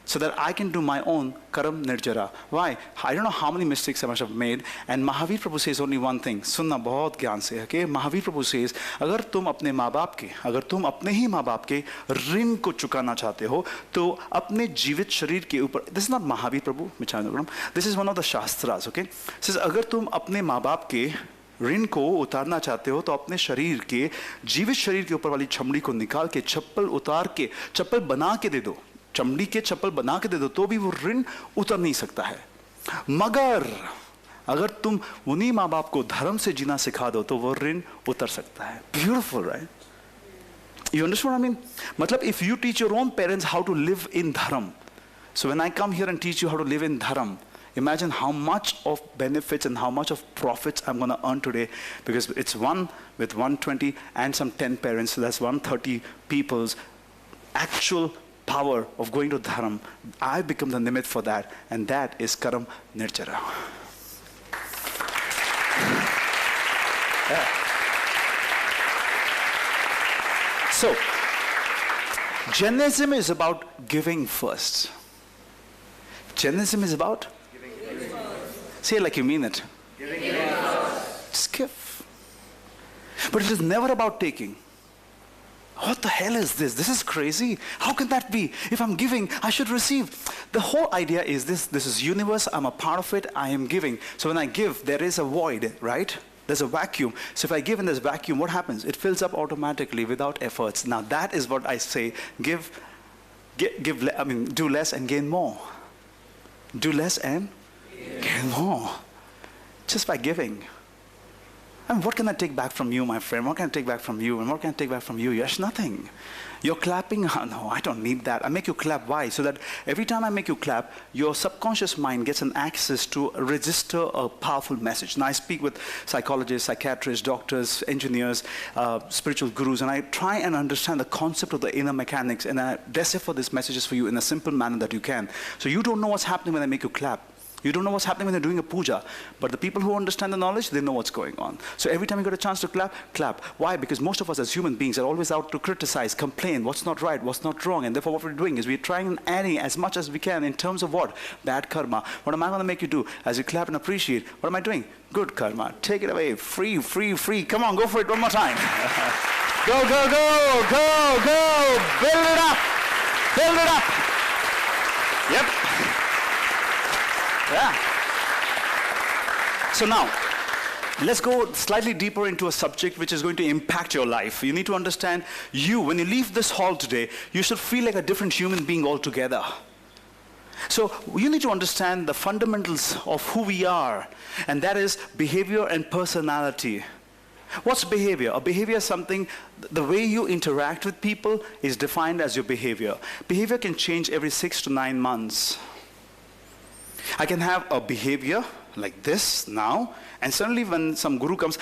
so that I can do my own karam nirjara. Why? I don't know how many mistakes I must have made. And Mahavir Prabhu says only one thing. Sunna bahut gyan se. Okay? Mahavir Prabhu says, अगर तुम अपने माँ बाप के, अगर तुम अपने ही माँ बाप के ऋण को चुकाना चाहते हो, तो अपने जीवित शरीर के ऊपर. This is not Mahavir Prabhu, Michhami. This is one of the shastras. Okay? It says, अगर तुम अपने माँ बाप के ऋण को उतारना चाहते हो तो अपने शरीर के, जीवित शरीर के ऊपर वाली चमड़ी को निकाल के चप्पल उतार के, चप्पल बना के दे दो. चमड़ी के चप्पल बना के दे दो तो भी वो ऋण उतर नहीं सकता है. मगर अगर तुम उन्हीं माँ बाप को धर्म से जीना सिखा दो तो वो ऋण उतर सकता है. Beautiful, right? You understand what I mean? मतलब if you teach your own parents how to live in dharam, so when I come here and teach you how to live in dharam, imagine how much of benefits and how much of profits I'm going to earn today, because it's one with 120 and some 10 parents, so that's 130 people's actual power of going to dharam. I become the nimit for that, and that is karam nirjara. Yeah. So, Jainism is about giving first. Jainism is about giving first. Say it like you mean it. Giving first. Just give. But it is never about taking. What the hell is this? This is crazy. How can that be? If I'm giving, I should receive. The whole idea is this. This is universe. I'm a part of it. I am giving. So when I give, there is a void, right? There's a vacuum. So if I give in this vacuum, what happens? It fills up automatically without efforts. Now that is what I say. Do less and gain more. Do less and gain more. Just by giving. And what can I take back from you, my friend? What can I take back from you? And what can I take back from you? Yes, nothing. You're clapping. Oh, no, I don't need that. I make you clap. Why? So that every time I make you clap, your subconscious mind gets an access to register a powerful message. Now I speak with psychologists, psychiatrists, doctors, engineers, spiritual gurus, and I try and understand the concept of the inner mechanics, and I decipher these messages for you in a simple manner that you can. So you don't know what's happening when I make you clap. You don't know what's happening when you're doing a puja. But the people who understand the knowledge, they know what's going on. So every time you get a chance to clap, clap. Why? Because most of us as human beings are always out to criticize, complain, what's not right, what's not wrong. And therefore what we're doing is we're trying and adding as much as we can in terms of what? Bad karma. What am I going to make you do? As you clap and appreciate, what am I doing? Good karma. Take it away. Free, free, free. Come on, go for it one more time. Go, go, go, go, go. Build it up. Build it up. Yep. Yeah. So now, let's go slightly deeper into a subject which is going to impact your life. You need to understand, when you leave this hall today, you should feel like a different human being altogether. So you need to understand the fundamentals of who we are, and that is behavior and personality. What's behavior? A behavior is something, the way you interact with people is defined as your behavior. Behavior can change every 6 to 9 months. I can have a behavior like this now, and suddenly when some guru comes,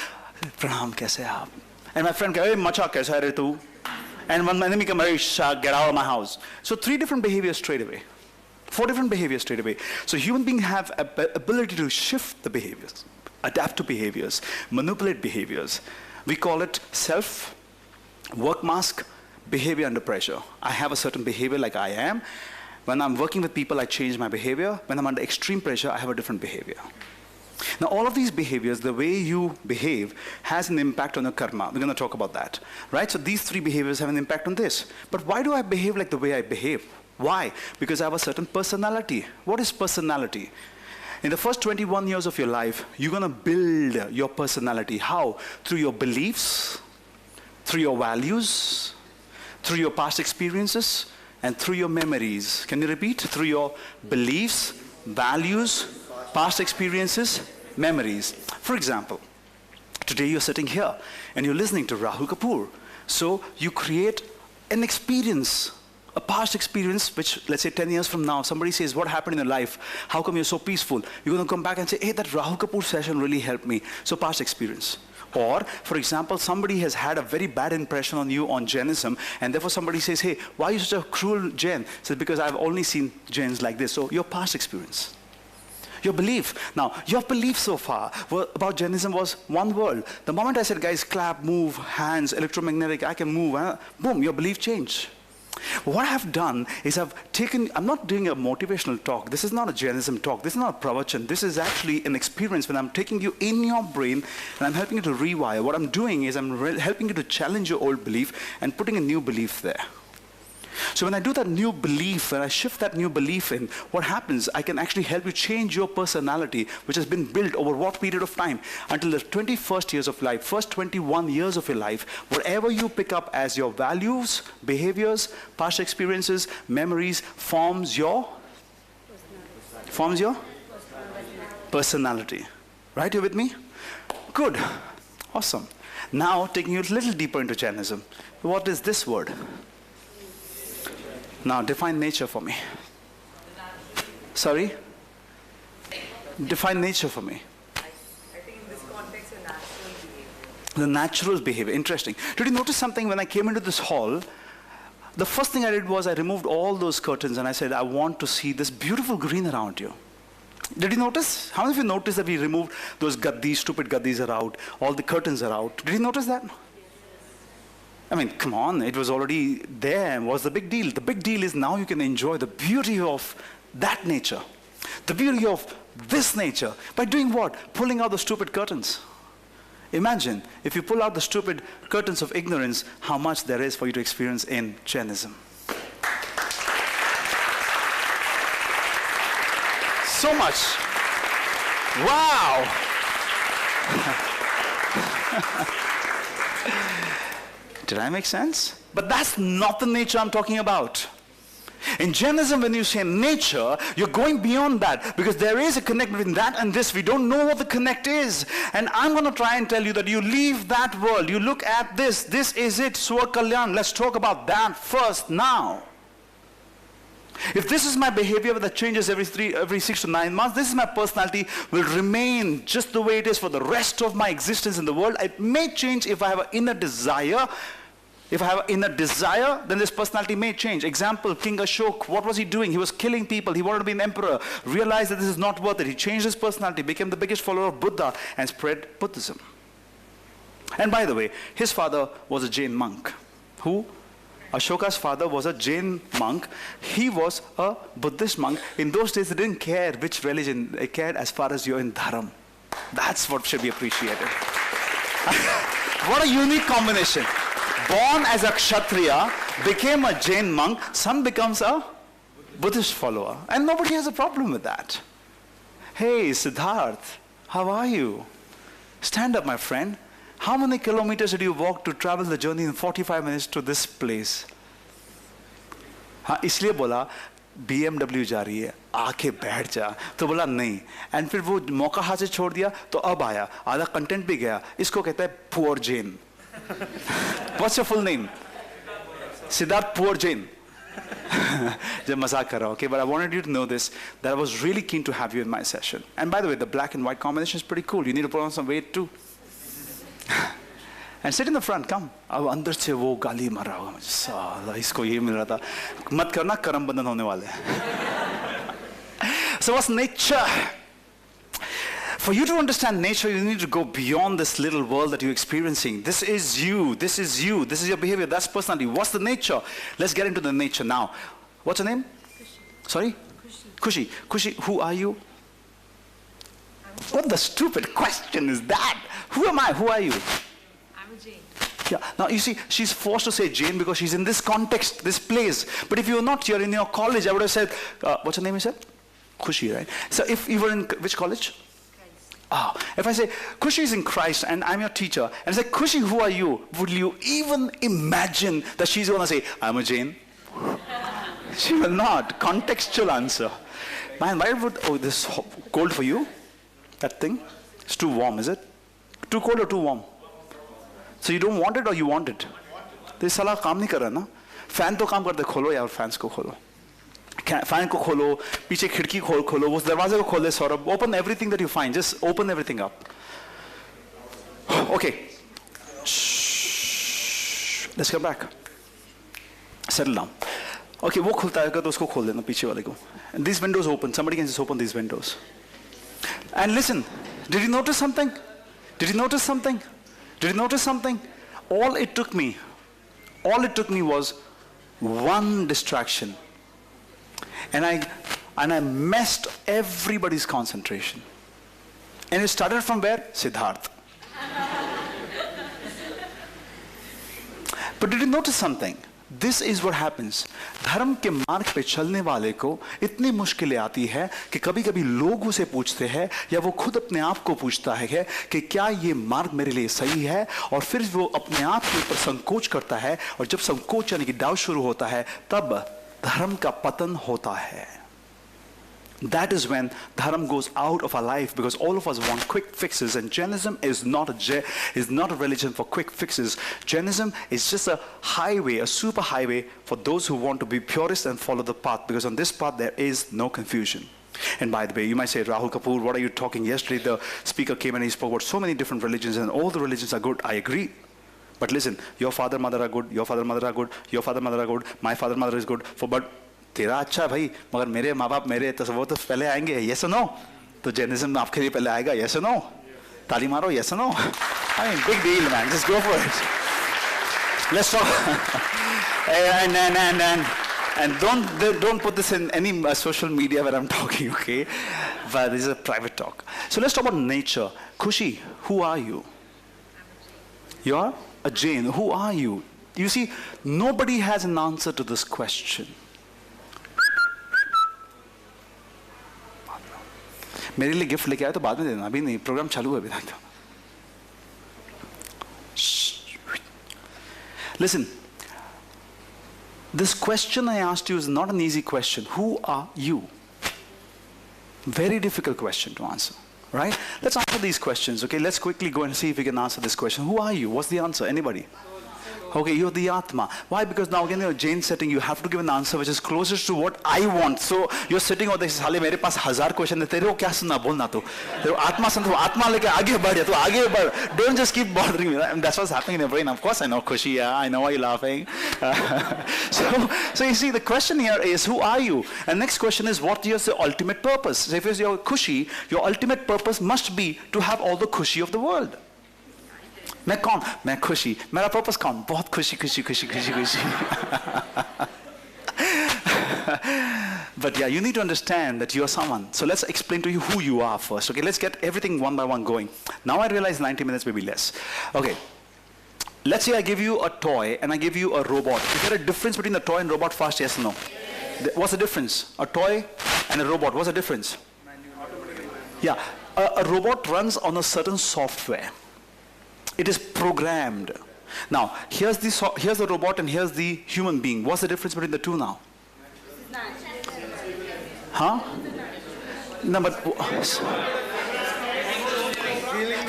Pranam, kaise aap? And my friend goes, hey, macha, kaisa hai re tu? And when my enemy comes, get out of my house. So 3 different behaviors straight away. 4 different behaviors straight away. So human beings have ability to shift the behaviors, adapt to behaviors, manipulate behaviors. We call it self, work mask, behavior under pressure. I have a certain behavior like I am. When I'm working with people, I change my behavior. When I'm under extreme pressure, I have a different behavior. Now, all of these behaviors, the way you behave, has an impact on your karma. We're going to talk about that, right? So these 3 behaviors have an impact on this. But why do I behave like the way I behave? Why? Because I have a certain personality. What is personality? In the first 21 years of your life, you're going to build your personality. How? Through your beliefs, through your values, through your past experiences, and through your memories. Can you repeat? Through your beliefs, values, past experiences, memories. For example, today you're sitting here and you're listening to Rahul Kapoor. So you create an experience, a past experience, which let's say 10 years from now, somebody says, what happened in your life? How come you're so peaceful? You're going to come back and say, hey, that Rahul Kapoor session really helped me. So past experience. Or, for example, somebody has had a very bad impression on you on Jainism, and therefore somebody says, hey, why are you such a cruel Jain? Says, because I've only seen Jains like this. So your past experience. Your belief. Now, your belief so far about Jainism was one world. The moment I said, guys, clap, move, hands, electromagnetic, I can move, boom, your belief changed. What I've done is I'm not doing a motivational talk. This is not a Jainism talk. This is not a pravachan. This is actually an experience when I'm taking you in your brain and I'm helping you to rewire. What I'm doing is I'm helping you to challenge your old belief and putting a new belief there. So when I do that new belief, when I shift that new belief in, what happens, I can actually help you change your personality, which has been built over what period of time? Until the 21st years of life, first 21 years of your life, whatever you pick up as your values, behaviors, past experiences, memories, forms your personality. Right, you with me? Good, awesome. Now, taking you a little deeper into Jainism. What is this word? Now, define nature for me. Sorry? Define nature for me. I think in this context, a natural behavior. The natural behavior. Interesting. Did you notice something when I came into this hall? The first thing I did was I removed all those curtains and I said, I want to see this beautiful green around you. Did you notice? How many of you noticed that we removed those gaddis, stupid gaddis are out, all the curtains are out? Did you notice that? I mean, come on, it was already there. What's the big deal? The big deal is now you can enjoy the beauty of that nature. The beauty of this nature. By doing what? Pulling out the stupid curtains. Imagine, if you pull out the stupid curtains of ignorance, how much there is for you to experience in Jainism. So much. Wow. Did I make sense? But that's not the nature I'm talking about. In Jainism, when you say nature, you're going beyond that because there is a connect between that and this. We don't know what the connect is. And I'm going to try and tell you that you leave that world. You look at this. This is it. Swa Kalyan. Let's talk about that first now. If this is my behavior that changes every 6 to 9 months, this is my personality, will remain just the way it is for the rest of my existence in the world. It may change if I have an inner desire. If I have an inner desire, then this personality may change. Example, King Ashok, what was he doing? He was killing people. He wanted to be an emperor. Realized that this is not worth it. He changed his personality, became the biggest follower of Buddha, and spread Buddhism. And by the way, his father was a Jain monk. Who? Ashoka's father was a Jain monk. He was a Buddhist monk. In those days, they didn't care which religion. They cared as far as you're in Dharam. That's what should be appreciated. What a unique combination. Born as a Kshatriya, became a Jain monk, son becomes a Buddhist follower. And nobody has a problem with that. Hey, Siddharth, how are you? Stand up, my friend. How many kilometers did you walk to travel the journey in 45 minutes to this place? हाँ इसलिए बोला BMW जा रही है, आके बैठ जा। तो बोला नहीं, एंड फिर वो मौका हाथ से छोड़ दिया, तो अब आया, आधा कंटेंट भी गया। इसको कहता है poor Jain. What's your full name? Siddharth poor Jain. जब मजाक कर रहा हूँ, okay, but I wanted you to know this, that I was really keen to have you in my session. And by the way, the black and white combination is pretty cool. You need to put on some weight too. And sit in the front, come. अब अंदर से वो गाली मार रहा होगा मुझे, साला इसको ये मिल रहा था, मत करना, करम बंधन होने वाले हैं। So what's nature? For you to understand nature, you need to go beyond this little world that you're experiencing. This is you, this is you, this is your behavior, that's personality. What's the nature? Let's get into the nature now. What's your name? Kushi. Sorry? Kushi. Kushi, who are you? What the stupid question is that? Who am I? Who are you? I'm a Jane. Yeah. Now you see, she's forced to say Jane because she's in this context, this place. But if you're not here in your college, I would have said, what's your name you said? Kushi, right? So if you were in which college? If I say, Kushi is in Christ and I'm your teacher, and I say, Kushi, who are you? Would you even imagine that she's going to say, I'm a Jane? She will not. Contextual answer. Man, why would, this cold for you? That thing? It's too warm, is it? Too cold or too warm? So you don't want it or you want it? तो ये साला काम नहीं कर रहा ना? Fan तो काम करते, खोलो यार फैंस को खोलो, फैन को खोलो, पीछे खिड़की खोलो, उस दरवाजे को खोले Saurabh, open everything that you find, just open everything up. Okay, let's come back, settle down. Okay, वो खुलता है तो उसको खोल देना पीछे वाले को. And these windows open, somebody can just open these windows. And listen, did you notice something? Did you notice something? Did you notice something? All it took me was one distraction. And I messed everybody's concentration. And it started from where? Siddharth. But did you notice something? This is what happens. धर्म के मार्ग पे चलने वाले को इतनी मुश्किलें आती है कि कभी कभी लोग उसे पूछते हैं या वो खुद अपने आप को पूछता है कि क्या ये मार्ग मेरे लिए सही है, और फिर वो अपने आप के ऊपर संकोच करता है, और जब संकोच यानी कि डाउट शुरू होता है तब धर्म का पतन होता है. That is when dharma goes out of our life, because all of us want quick fixes, and Jainism is not a religion for quick fixes. Jainism is just a highway, a super highway for those who want to be purist and follow the path, because on this path there is no confusion. And by the way, you might say, Rahul Kapoor, what are you talking? Yesterday the speaker came and he spoke about so many different religions, and all the religions are good. I agree. But listen, your father, mother are good, your father, mother are good, your father, mother are good, my father, mother is good. But तेरा अच्छा है भाई, मगर मेरे माँ बाप मेरे तो वो तो पहले आएंगे, yes or no? तो जैनिज्म आपके लिए पहले आएगा, yes or no? ताली मारो, yes or no? I mean, big deal, man. Just go for it. Let's talk. And don't put this in any social media where I'm talking, okay? But this is a private talk. So let's talk about nature. Kushi, who are you? You are a Jain. Who are you? You see, nobody has an answer to this question. मेरे लिए gift लेके आए तो बाद में देना, अभी नहीं, प्रोग्राम चालू है अभी तक. Listen, this question I asked you is not an easy question. Who are you? Very difficult question to answer, right? Let's answer these questions, okay? Let's quickly go and see if we can answer this question. Who are you? What's the answer? Anybody? Okay, you're the Atma. Why? Because now again, in a Jain setting, you have to give an answer which is closest to what I want. So you're sitting over there, साले मेरे पास 1000 question है, तेरे को क्या सुनना, बोलना तो. तेरे को आत्मा सुन, तो आत्मा लेके आगे बढ़, तो आगे बढ़. Don't just keep bothering me. And that's what's happening in your brain. Of course, I know, Kushi. Yeah, I know why you're laughing. So you see, the question here is, who are you? And next question is, what is your ultimate purpose? So if you're Kushi, your ultimate purpose must be to have all the Kushi of the world. मैं कौन? मैं खुशी. मेरा purpose कौन? बहुत खुशी खुशी खुशी खुशी खुशी. But yeah, you need to understand that you are someone. So let's explain to you who you are first. Okay, let's get everything one by one going. Now I realize 90 minutes may be less. Okay, let's say I give you a toy and I give you a robot. Is there a difference between a toy and robot? Fast, yes or no? What's the difference? A toy and a robot, what's the difference? Yeah, a robot runs on a certain software. It is programmed. Now, here's the robot and here's the human being. What's the difference between the two now? Huh? No, but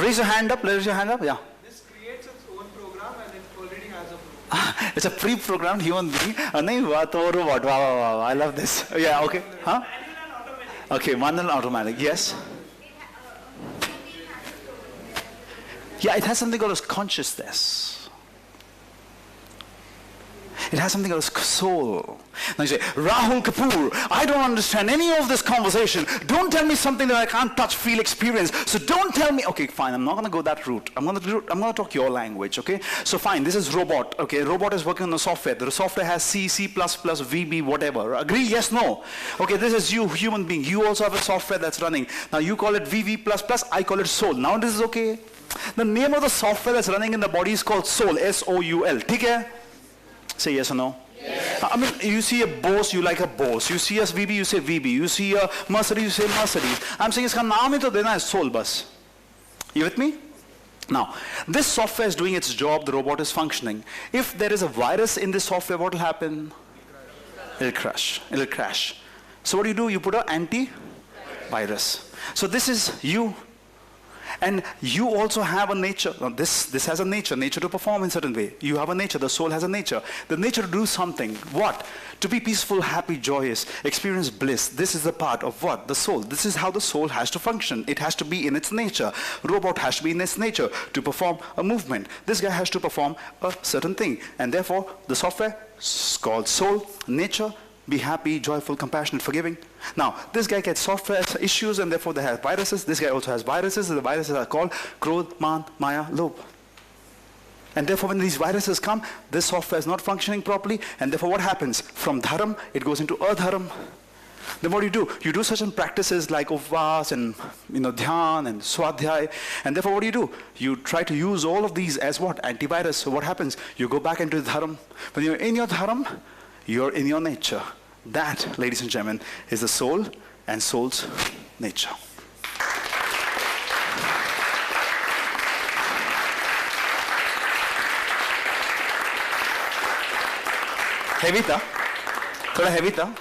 raise your hand up. Raise your hand up. Yeah. This creates its own program and it already has a program. It's a pre-programmed human being. नहीं हुआ तो robot. Wow. I love this. Yeah. Okay. Huh? Okay. Manual and automatic. Yes. Yeah. It has something called as consciousness. It has something called soul. Now you say, Rahul Kapoor, I don't understand any of this conversation. Don't tell me something that I can't touch, feel, experience. So don't tell me. Okay, fine. I'm not going to go that route. I'm going to talk your language. Okay. So fine. This is robot. Okay. Robot is working on the software. The software has C, C++, VB, whatever. Agree? Yes, no. Okay. This is you, human being. You also have a software that's running. Now you call it VV++. I call it soul. Now this is okay. The name of the software that's running in the body is called soul. S-O-U-L. Okay? Say yes or no? Yes. I mean, you see a Bose, you like a Bose. You see a VB, you say VB. You see a Mercedes, you say Mercedes. I'm saying iska naam hi to dena hai soul bus. You with me? Now, this software is doing its job, the robot is functioning. If there is a virus in this software, what will happen? It'll crash. It'll crash. So what do? You put an anti-virus. So this is you. And you also have a nature. Now this has a nature to perform in a certain way. You have a nature, the soul has a nature. The nature to do something. What? To be peaceful, happy, joyous, experience bliss. This is the part of what? The soul. This is how the soul has to function. It has to be in its nature. Robot has to be in its nature to perform a movement. This guy has to perform a certain thing. And therefore, the software is called soul, nature, be happy, joyful, compassionate, forgiving. Now, this guy gets software issues and therefore they have viruses. This guy also has viruses. The viruses are called Krodh, Man, Maya, Lobh. And therefore when these viruses come, this software is not functioning properly. And therefore what happens? From dharam, it goes into adharam. Then what do? You do certain practices like upvas and dhyan and swadhyay. And therefore what do? You try to use all of these as what? Antivirus. So what happens? You go back into dharam. When you're in your dharam, you're in your nature. That, ladies and gentlemen, is the soul and soul's nature. Heavy था? थोड़ा heavy था?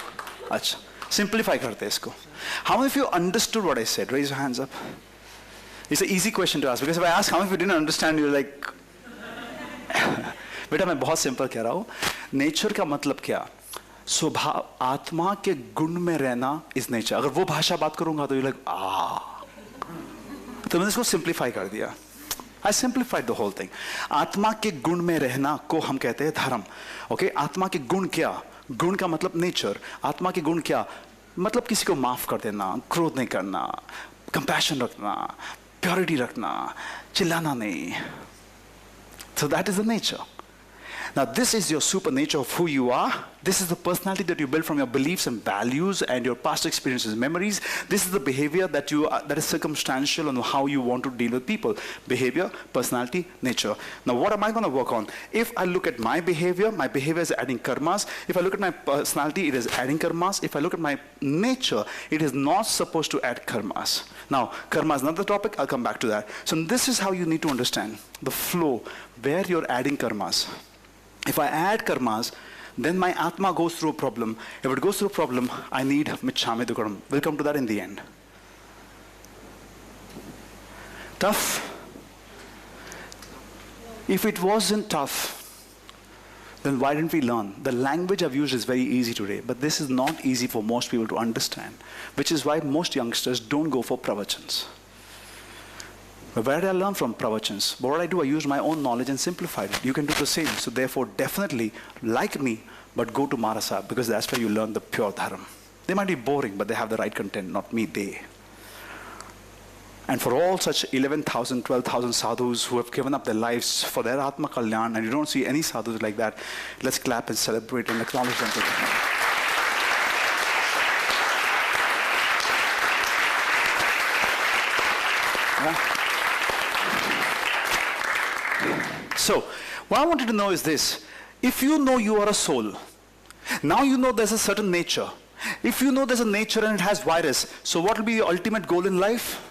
अच्छा. Simplify करते हैं इसको. How many of you understood what I said? Raise your hands up. It's an easy question to ask because if I ask how many of you didn't understand, you're like, बेटा मैं बहुत simple कह रहा हूँ. Nature का मतलब क्या? स्वभाव, आत्मा के गुण में रहना इज नेचर. अगर वो भाषा बात करूंगा तो यू लाइक तो मैंने इसको सिंप्लीफाई कर दिया. आई सिंप्लीफाइड द होल थिंग. आत्मा के गुण में रहना को हम कहते हैं धर्म. ओके, आत्मा के गुण क्या? गुण का मतलब नेचर. आत्मा के गुण क्या? मतलब किसी को माफ कर देना, क्रोध नहीं करना, कंपैशन रखना, प्योरिटी रखना, चिल्लाना नहीं. So that is the nature. Now this is your super nature of who you are. This is the personality that you build from your beliefs and values and your past experiences and memories. This is the behavior that that is circumstantial on how you want to deal with people. Behavior, personality, nature. Now what am I going to work on? If I look at my behavior is adding karmas. If I look at my personality, it is adding karmas. If I look at my nature, it is not supposed to add karmas. Now, karma is another topic. I'll come back to that. So this is how you need to understand the flow where you're adding karmas. If I add karmas, then my atma goes through a problem. If it goes through a problem, I need Michhami, Dukkadam. We'll come to that in the end. Tough? If it wasn't tough, then why didn't we learn? The language I've used is very easy today, but this is not easy for most people to understand, which is why most youngsters don't go for pravachans. But where did I learn from pravachans? But what I do, I use my own knowledge and simplified it. You can do the same. So therefore, definitely, like me, but go to Marasab, because that's where you learn the pure dharam. They might be boring, but they have the right content, not me, they. And for all such 11,000, 12,000 sadhus who have given up their lives for their Atma Kalyan, and you don't see any sadhus like that, let's clap and celebrate and acknowledge them. Yeah. So, what I want you to know is this. If you know you are a soul, now you know there's a certain nature. If you know there's a nature and it has virus, so what will be your ultimate goal in life?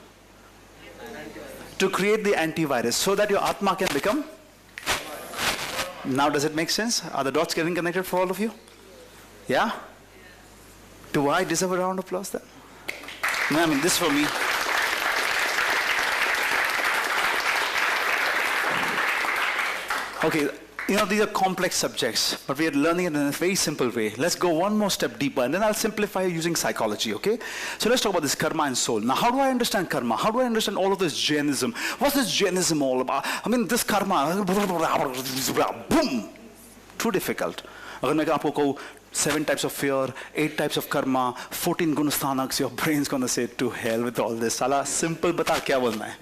To create the antivirus so that your Atma can become. Now does it make sense? Are the dots getting connected for all of you? Yeah? Do I deserve a round of applause then? No, I mean, this is for me. Okay, these are complex subjects, but we are learning it in a very simple way. Let's go one more step deeper, and then I'll simplify using psychology, okay? So let's talk about this karma and soul. Now, how do I understand karma? How do I understand all of this Jainism? What's this Jainism all about? I mean, this karma, boom! Too difficult. अगर मैं आपको कहूँ 7 types of fear, 8 types of karma, 14 gunasthanaks, your brain's gonna say to hell with all this. साला simple बता क्या बोलना है?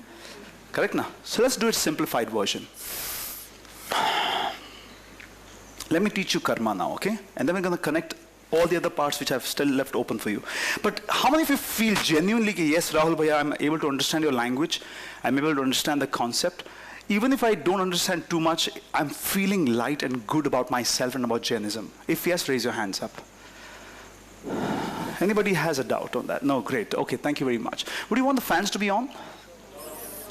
Correct ना? So let's do it simplified version. Let me teach you karma now, okay? And then we're going to connect all the other parts which I've still left open for you. But how many of you feel genuinely, yes, Rahul Bhaiya, I'm able to understand your language, I'm able to understand the concept. Even if I don't understand too much, I'm feeling light and good about myself and about Jainism. If yes, raise your hands up. Anybody has a doubt on that? No, great. Okay, thank you very much. Would you want the fans to be on?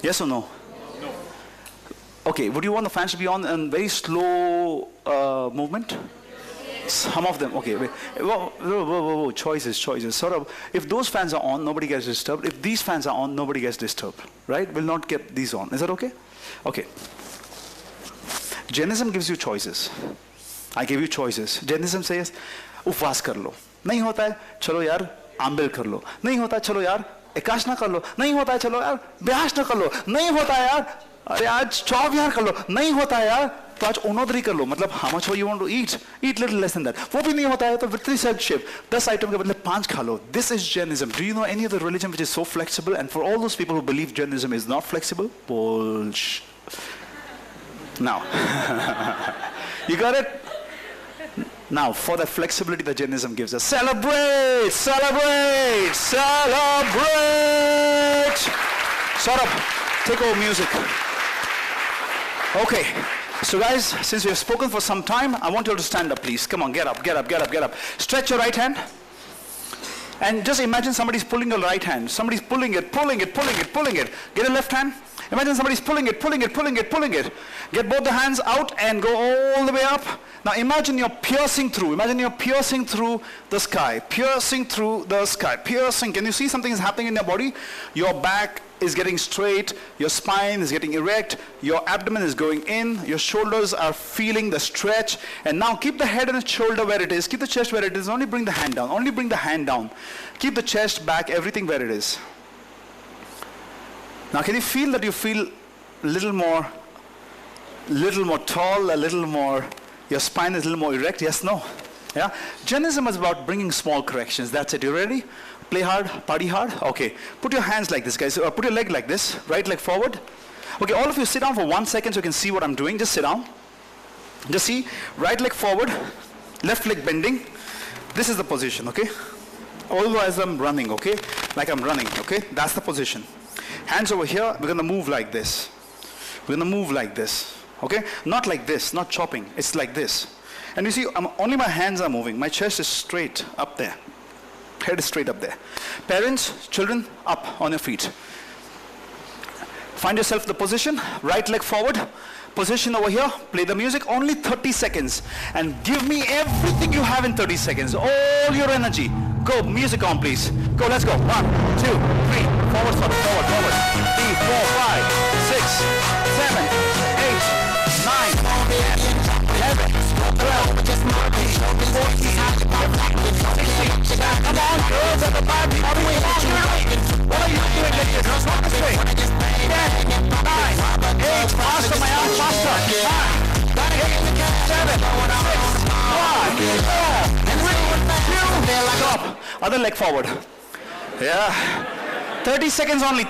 Yes or no? Okay, would you want the fans to be on in very slow movement? Some of them, okay. Wait. Whoa. Choices. Sort of, if those fans are on, nobody gets disturbed. If these fans are on, nobody gets disturbed, right? We'll not get these on. Is that okay? Okay. Jainism gives you choices. I give you choices. Jainism says, उपवास कर लो. नहीं होता है, चलो यार आंबिल कर लो. नहीं होता है, चलो यार एकाश ना कर लो. नहीं होता है, चलो यार ब्यास ना कर लो. नहीं होता है यार, अरे आज चौव यार कर लो. नहीं होता है यार, तो आज ओनोदरी कर लो. मतलब how much you want to eat little less than that. वो भी नहीं होता है तो वितरी सेल्फ शिप 10 आइटम के बदले 5 खा लो. This is Jainism. Do you know any other religion which is so flexible? And for all those people who believe Jainism is not flexible, bullshit. Now, you got it? Now, for the flexibility that Jainism gives us, celebrate! Celebrate! Celebrate! Sort of, take over music. Okay, so guys, since we have spoken for some time, I want you all to stand up, please. Come on, get up. Stretch your right hand. And just imagine somebody's pulling your right hand. Somebody's pulling it. Get a left hand. Imagine somebody's pulling it. Get both the hands out and go all the way up. Now imagine you're piercing through. The sky. Piercing. Can you see something is happening in your body? Your back is getting straight. Your spine is getting erect. Your abdomen is going in. Your shoulders are feeling the stretch. And now keep the head and the shoulder where it is. Keep the chest where it is. Only bring the hand down. Keep the chest back, everything where it is. Now can you feel that you feel a little more tall, a little more, your spine is a little more erect? Yes, no? Yeah? Jainism is about bringing small corrections. That's it. You ready? Play hard, party hard? Okay. Put your hands like this, guys. Put your leg like this. Right leg forward. Okay, all of you sit down for 1 second so you can see what I'm doing. Just sit down. Just see. Right leg forward. Left leg bending. This is the position, okay? Although as I'm running, okay? Like I'm running, okay? That's the position. Hands over here. We're going to move like this. Okay? Not like this, not chopping. It's like this. And you see, only my hands are moving. My chest is straight up there. Head is straight up there. Parents, children, up on your feet. Find yourself the position. Right leg forward. Position over here. Play the music. Only 30 seconds. And give me everything you have in 30 seconds. All your energy. Go. Music on, please. Go. Let's go. 1, 2, 3. Forward. 3, 4, 5, 6, 7, 8, 9, 10, 11, 12, 13, 14, 15, 16. Come on, girls, everybody, what are you doing like this? Let's walk this way. 10, 9, 8, faster, my arm, faster. 9, 8, 7, 6, 5, 4, 3, 2, stop. Other leg forward. Yeah. 30 seconds only.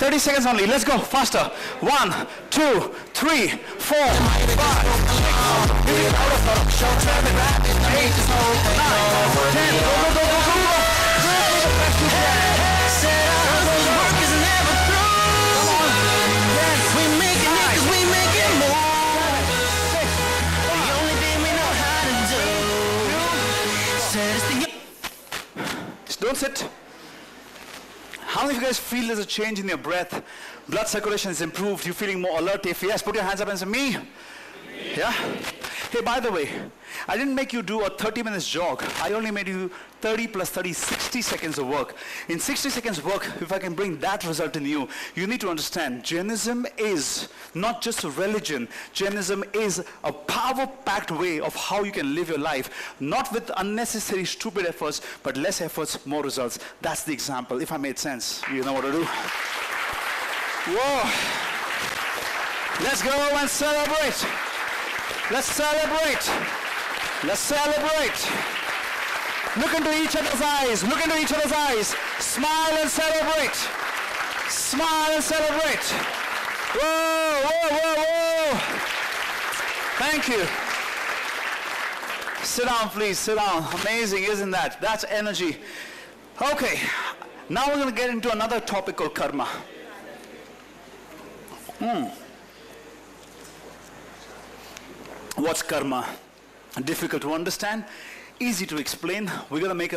Let's go. Faster. 1, 2, 3, 4, 5, 6, 7, 8, 9, 10. Go. Don't sit. How many of you guys feel there's a change in your breath? Blood circulation is improved. You're feeling more alert. If yes, put your hands up and say, me. Yeah? Hey, by the way, I didn't make you do a 30 minutes jog. I only made you 30 plus 30, 60 seconds of work. In 60 seconds work, if I can bring that result in you, you need to understand Jainism is not just a religion. Jainism is a power-packed way of how you can live your life, not with unnecessary stupid efforts, but less efforts, more results. That's the example. If I made sense, you know what to do. Whoa! Let's go and celebrate. Let's celebrate. Let's celebrate. Look into each other's eyes. Look into each other's eyes. Smile and celebrate. Smile and celebrate. Whoa, whoa, whoa, whoa. Thank you. Sit down, please. Sit down. Amazing, isn't that? That's energy. Okay. Now we're going to get into another topic called karma. What's karma? Difficult to understand, easy to explain. We're going to make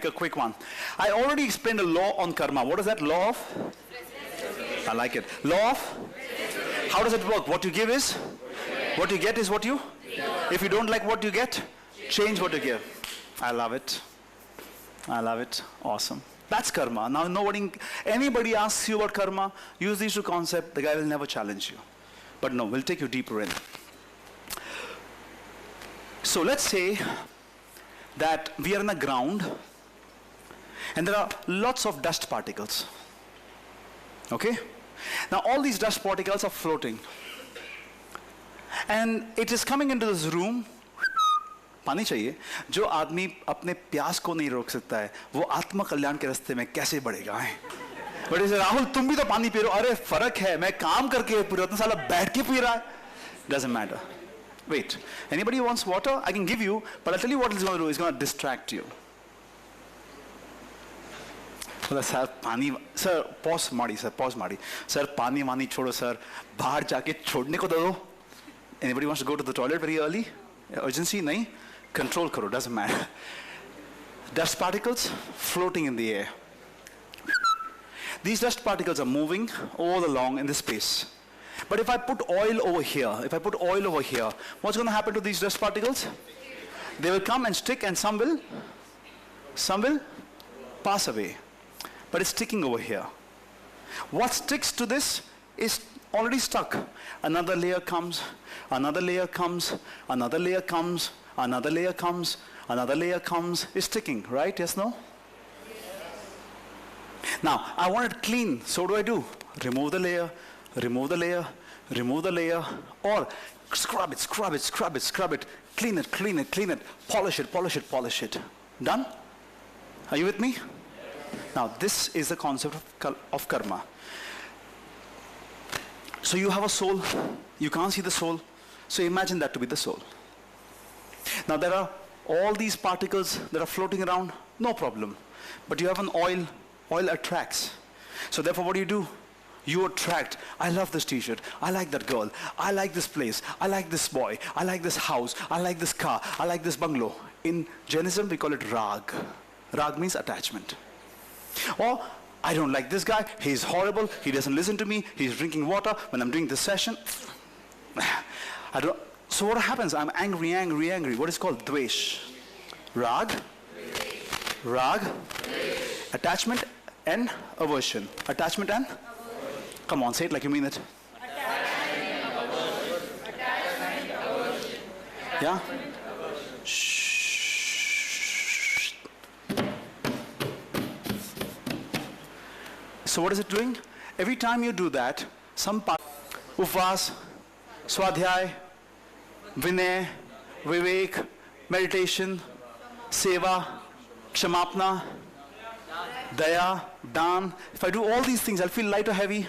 a quick one. I already explained a law on karma. What is that law of? I like it. Law of? How does it work? What you give is? What you get is what you? If you don't like what you get, change what you give. I love it. I love it. Awesome. That's karma. Now, anybody asks you about karma, use these two concepts, the guy will never challenge you. But no, we'll take you deeper in. So let's say that we are in the ground and there are lots of dust particles. Okay? Now all these dust particles are floating. And it is coming into this room. पानी चाहिए जो आदमी अपने प्यास को नहीं रोक सकता है वो आत्म कल्याण के रास्ते में कैसे बढ़ेगा है बट इसे राहुल तुम भी तो पानी पी रहे हो अरे फर्क है मैं काम करके पी रहा हूं साला बैठ के पी रहा है doesn't matter. Wait, anybody wants water? I can give you, but I'll tell you what it's going to do. It's going to distract you. Sir, pani, sir, pause Madi, sir, pause Madi. Sir, pani mani chodo, sir. Bahar jaake chodne ko do. Anybody wants to go to the toilet very early? Urgency? Nahi? Control karo, doesn't matter. Dust particles floating in the air. These dust particles are moving all along in the space. But if I put oil over here, what's going to happen to these dust particles? They will come and stick and some will pass away. But it's sticking over here. What sticks to this is already stuck. Another layer comes, another layer comes, another layer comes, another layer comes, another layer comes. It's sticking, right? Yes, no? Now, I want it clean. So what do? Remove the layer. Remove the layer, remove the layer, or scrub it, scrub it, scrub it, scrub it, clean it, clean it, clean it, polish it, polish it, polish it. Done? Are you with me? Now, this is the concept of karma. So you have a soul, you can't see the soul, so imagine that to be the soul. Now there are all these particles that are floating around, no problem. But you have an oil attracts. So therefore what do? You attract, I love this t-shirt, I like that girl, I like this place, I like this boy, I like this house, I like this car, I like this bungalow. In Jainism, we call it rag. Rag means attachment. Or, I don't like this guy, he's horrible, he doesn't listen to me, he's drinking water when I'm doing this session. So what happens? I'm angry, angry, angry. What is called dvesh? Rag, rag, attachment and aversion. Attachment and? Come on, say it like you mean it. Yeah? Shh. So what is it doing? Every time you do that, some part, Upvas, Swadhyay, Vinay, Vivek, meditation, Seva, Kshamapna, Daya, Dan. If I do all these things, I'll feel light or heavy.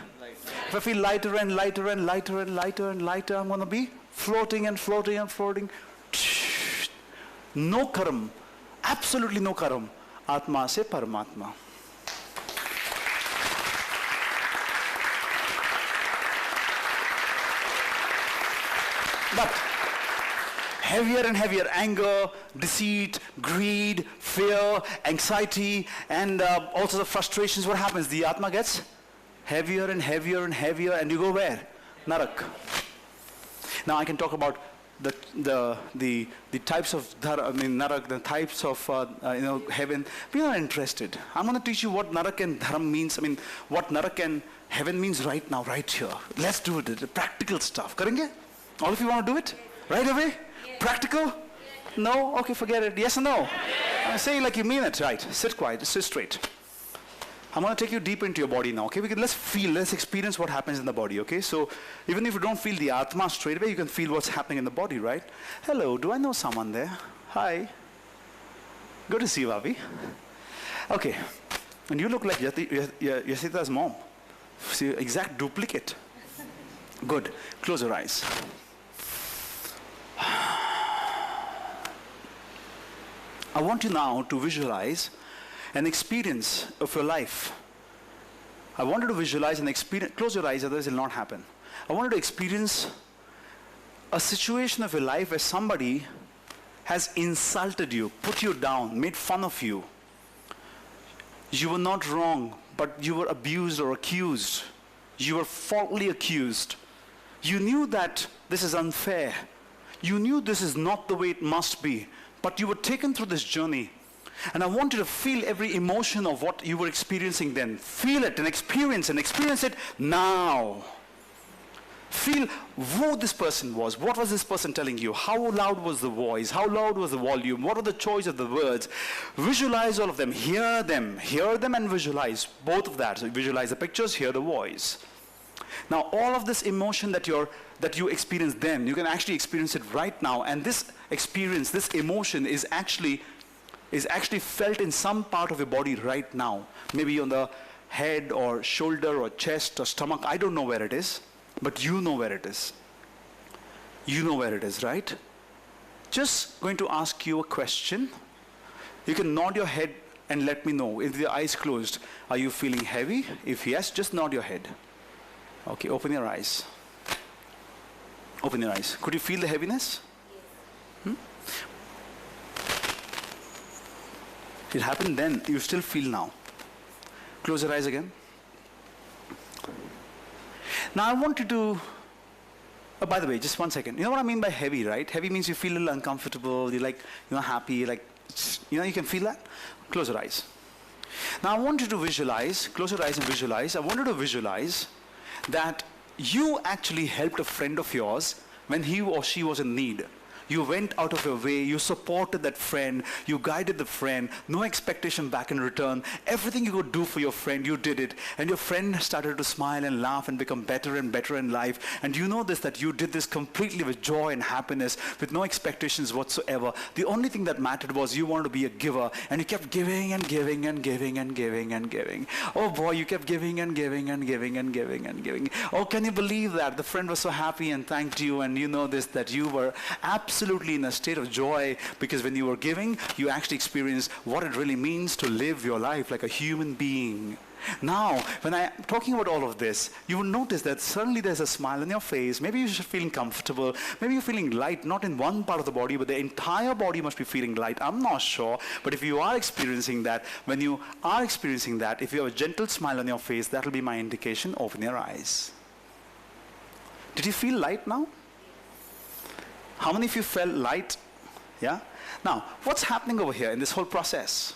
If I feel lighter and lighter and lighter and lighter and lighter, I'm going to be floating and floating and floating. No karam. Absolutely no karam. Atma se Paramatma. But heavier and heavier, anger, deceit, greed, fear, anxiety, and also the frustrations, what happens? The Atma gets heavier and heavier and heavier, and you go where? Narak. Now I can talk about the types of narak, the types of heaven. We are not interested. I'm going to teach you what narak and dharam means. I mean, what narak and heaven means right now, right here. Let's do it. The practical stuff. Karenge? All of you want to do it? Right away? Practical? No? Okay, forget it. Yes or no? Say like you mean it. Right. Sit quiet. Sit straight. I'm going to take you deep into your body now, okay? Let's experience what happens in the body, okay? So, even if you don't feel the Atma straight away, you can feel what's happening in the body, right? Hello, do I know someone there? Hi. Good to see you, Avi. Okay. And you look like Yasita's mom. See, exact duplicate. Good. Close your eyes. I want you now to visualize an experience of your life. I wanted to visualize an experience. Close your eyes, otherwise it will not happen. I wanted to experience a situation of your life where somebody has insulted you, put you down, made fun of you. You were not wrong, but you were abused or accused. You were falsely accused. You knew that this is unfair. You knew this is not the way it must be, but you were taken through this journey. And I want you to feel every emotion of what you were experiencing then. Feel it and experience it now. Feel who this person was. What was this person telling you? How loud was the voice? How loud was the volume? What were the choice of the words? Visualize all of them. Hear them and visualize. Both of that. So visualize the pictures, hear the voice. Now all of this emotion that you experienced then, you can actually experience it right now. And this experience, this emotion is actually felt in some part of your body right now. Maybe on the head or shoulder or chest or stomach. I don't know where it is, but you know where it is. You know where it is, right? Just going to ask you a question. You can nod your head and let me know. With your eyes closed, are you feeling heavy? If yes, just nod your head. Okay, open your eyes. Open your eyes. Could you feel the heaviness? It happened then, you still feel now. Close your eyes again. Now I want you to, by the way, just 1 second. You know what I mean by heavy, right? Heavy means you feel a little uncomfortable, you're like, you're not happy, like, you can feel that? Close your eyes. Now I want you to visualize, close your eyes and visualize. I want you to visualize that you actually helped a friend of yours when he or she was in need. You went out of your way, you supported that friend, you guided the friend, no expectation back in return. Everything you could do for your friend, you did it. And your friend started to smile and laugh and become better and better in life. And you know this, that you did this completely with joy and happiness, with no expectations whatsoever. The only thing that mattered was you wanted to be a giver. And you kept giving and giving and giving and giving and giving. Oh boy, you kept giving and giving and giving and giving and giving. Oh, can you believe that? The friend was so happy and thanked you. And you know this, that you were absolutely in a state of joy, because when you were giving, you actually experienced what it really means to live your life like a human being. Now, when I'm talking about all of this, you will notice that suddenly there's a smile on your face. Maybe you're feeling comfortable. Maybe you're feeling light, not in one part of the body, but the entire body must be feeling light. I'm not sure, but if you are experiencing that, when you are experiencing that, if you have a gentle smile on your face, that will be my indication. Open your eyes. Did you feel light now? How many of you felt light? Yeah? Now, what's happening over here in this whole process?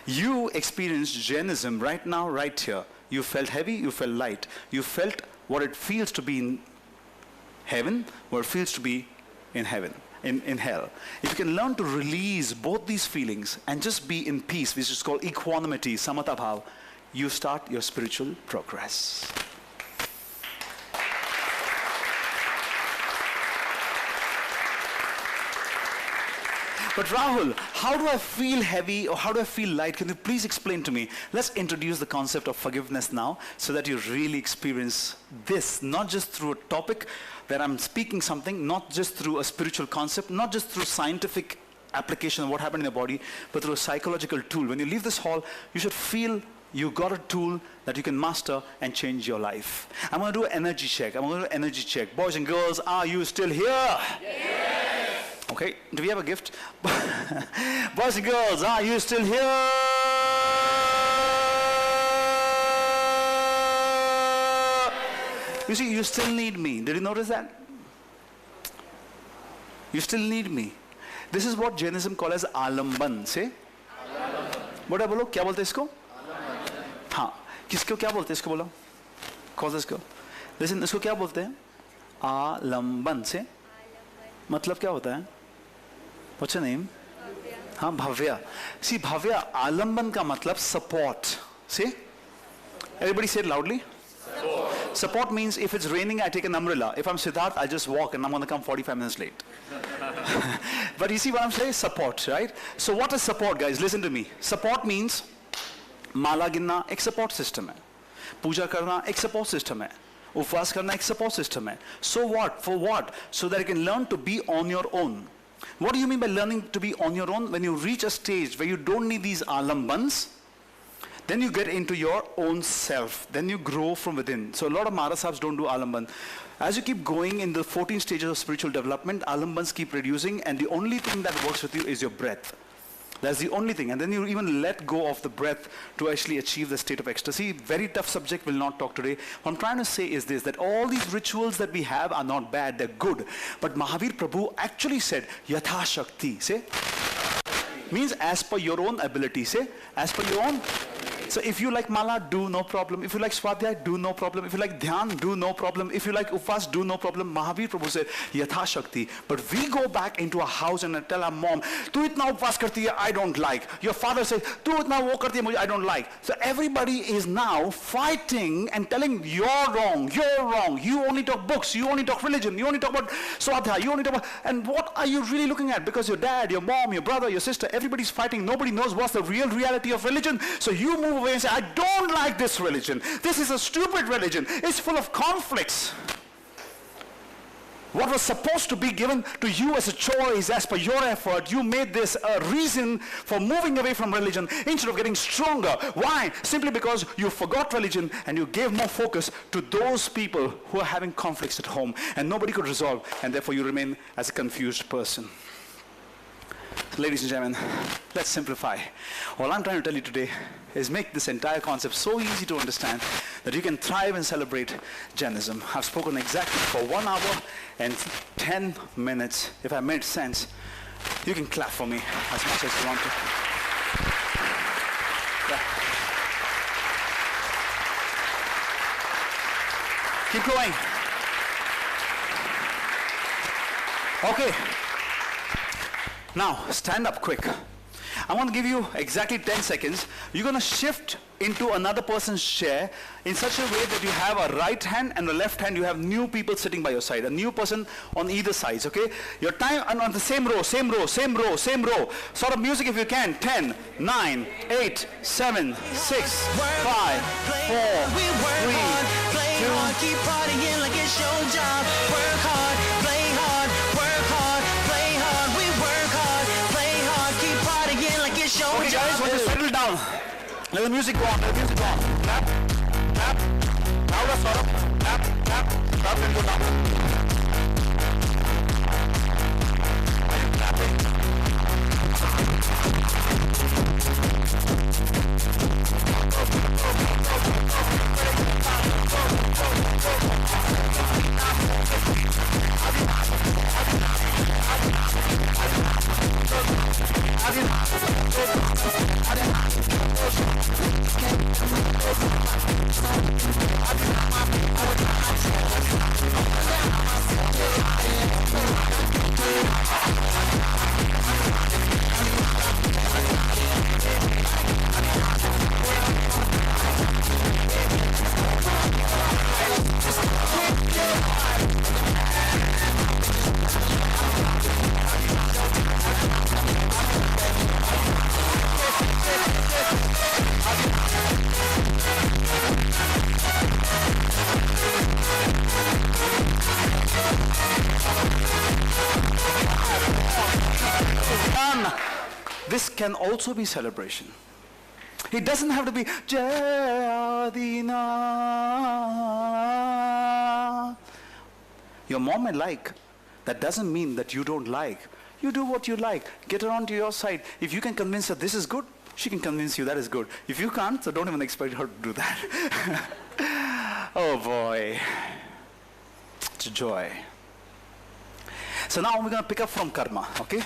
You experienced Jainism right now, right here. You felt heavy, you felt light. You felt what it feels to be in heaven, what it feels to be in heaven, in hell. If you can learn to release both these feelings and just be in peace, which is called equanimity, samatha bhav, you start your spiritual progress. But Rahul, how do I feel heavy or how do I feel light? Can you please explain to me? Let's introduce the concept of forgiveness now, so that you really experience this, not just through a topic where I'm speaking something, not just through a spiritual concept, not just through scientific application of what happened in the body, but through a psychological tool. When you leave this hall, you should feel you got a tool that you can master and change your life. I'm going to do an energy check. Boys and girls, are you still here? Yes. Okay, do we have a gift? Boys and girls, are you still here? You see, you still need me. Did you notice that? You still need me. This is what Jainism call as आलम्बन. Say. बोला बोलो क्या बोलते हैं इसको? हाँ, किसको क्या बोलते हैं इसको बोलो? कौन सा इसको? Listen, इसको क्या बोलते हैं? आलम्बन. से मतलब क्या होता है? What's your name? हाँ, भव्या. See, भव्या, आलम्बन का मतलब support. See? Everybody say it loudly. Support means if it's raining, I take an umbrella. If I'm Siddharth, I just walk and I'm going to come 45 minutes late. But you see what I'm saying? Support, right? So what is support, guys? Listen to me. Support means माला गिनना एक support system है. पूजा करना एक support system है. उपवास करना एक support system है. So what? For what? So that you can learn to be on your own. What do you mean by learning to be on your own? When you reach a stage where you don't need these alambans, then you get into your own self. Then you grow from within. So a lot of Maharasabs don't do alamban. As you keep going in the 14 stages of spiritual development, alambans keep reducing, and the only thing that works with you is your breath. That's the only thing. And then you even let go of the breath to actually achieve the state of ecstasy. Very tough subject, we'll not talk today. What I'm trying to say is this, that all these rituals that we have are not bad, they're good. But Mahavir Prabhu actually said, Yatha Shakti. Say, means as per your own ability. Say, as per your own. So if you like mala, do no problem. If you like swadhyay, do no problem. If you like dhyan, do no problem. If you like upvas, do no problem. Mahavir Prabhu said, Yatha Shakti. But we go back into our house and tell our mom, tu itna upvas karti hai, I don't like. Your father says, tu itna wo karti hai, I don't like. So everybody is now fighting and telling, you're wrong, you only talk books, you only talk religion, you only talk about swadhyay, you only talk about... And what are you really looking at? Because your dad, your mom, your brother, your sister, everybody's fighting. Nobody knows what's the real reality of religion. So you move away and say, I don't like this religion. This is a stupid religion. It's full of conflicts. What was supposed to be given to you as a choice, as per your effort, you made this a reason for moving away from religion instead of getting stronger. Why? Simply because you forgot religion and you gave more focus to those people who are having conflicts at home and nobody could resolve, and therefore you remain as a confused person. Ladies and gentlemen, let's simplify. All I'm trying to tell you today is make this entire concept so easy to understand that you can thrive and celebrate Jainism. I've spoken exactly for 1 hour and 10 minutes. If I made sense, you can clap for me as much as you want to. Yeah. Keep going. Okay. Now, stand up quick. I want to give you exactly 10 seconds. You're going to shift into another person's chair in such a way that you have a right hand and a left hand. You have new people sitting by your side. A new person on either side, okay? Your time, and on the same row. Sort of music if you can. 10, 9, 8, 7, 6, 5, 4, 3, 2. Keep partying like it's your job. Work hard, play hard, work hard, play hard. We work hard, play hard, keep partying like it's your Okay job. guys, when you settle down, let the music go on, Clap, clap, louder, sort of. Clap, and go down. Are you clapping? This can also be celebration. It doesn't have to be Jayadina. Your mom may like. That doesn't mean that you don't like. You do what you like. Get her onto your side. If you can convince her this is good, she can convince you that is good. If you can't, so don't even expect her to do that. Oh boy. It's a joy. So now we're going to pick up from karma, okay?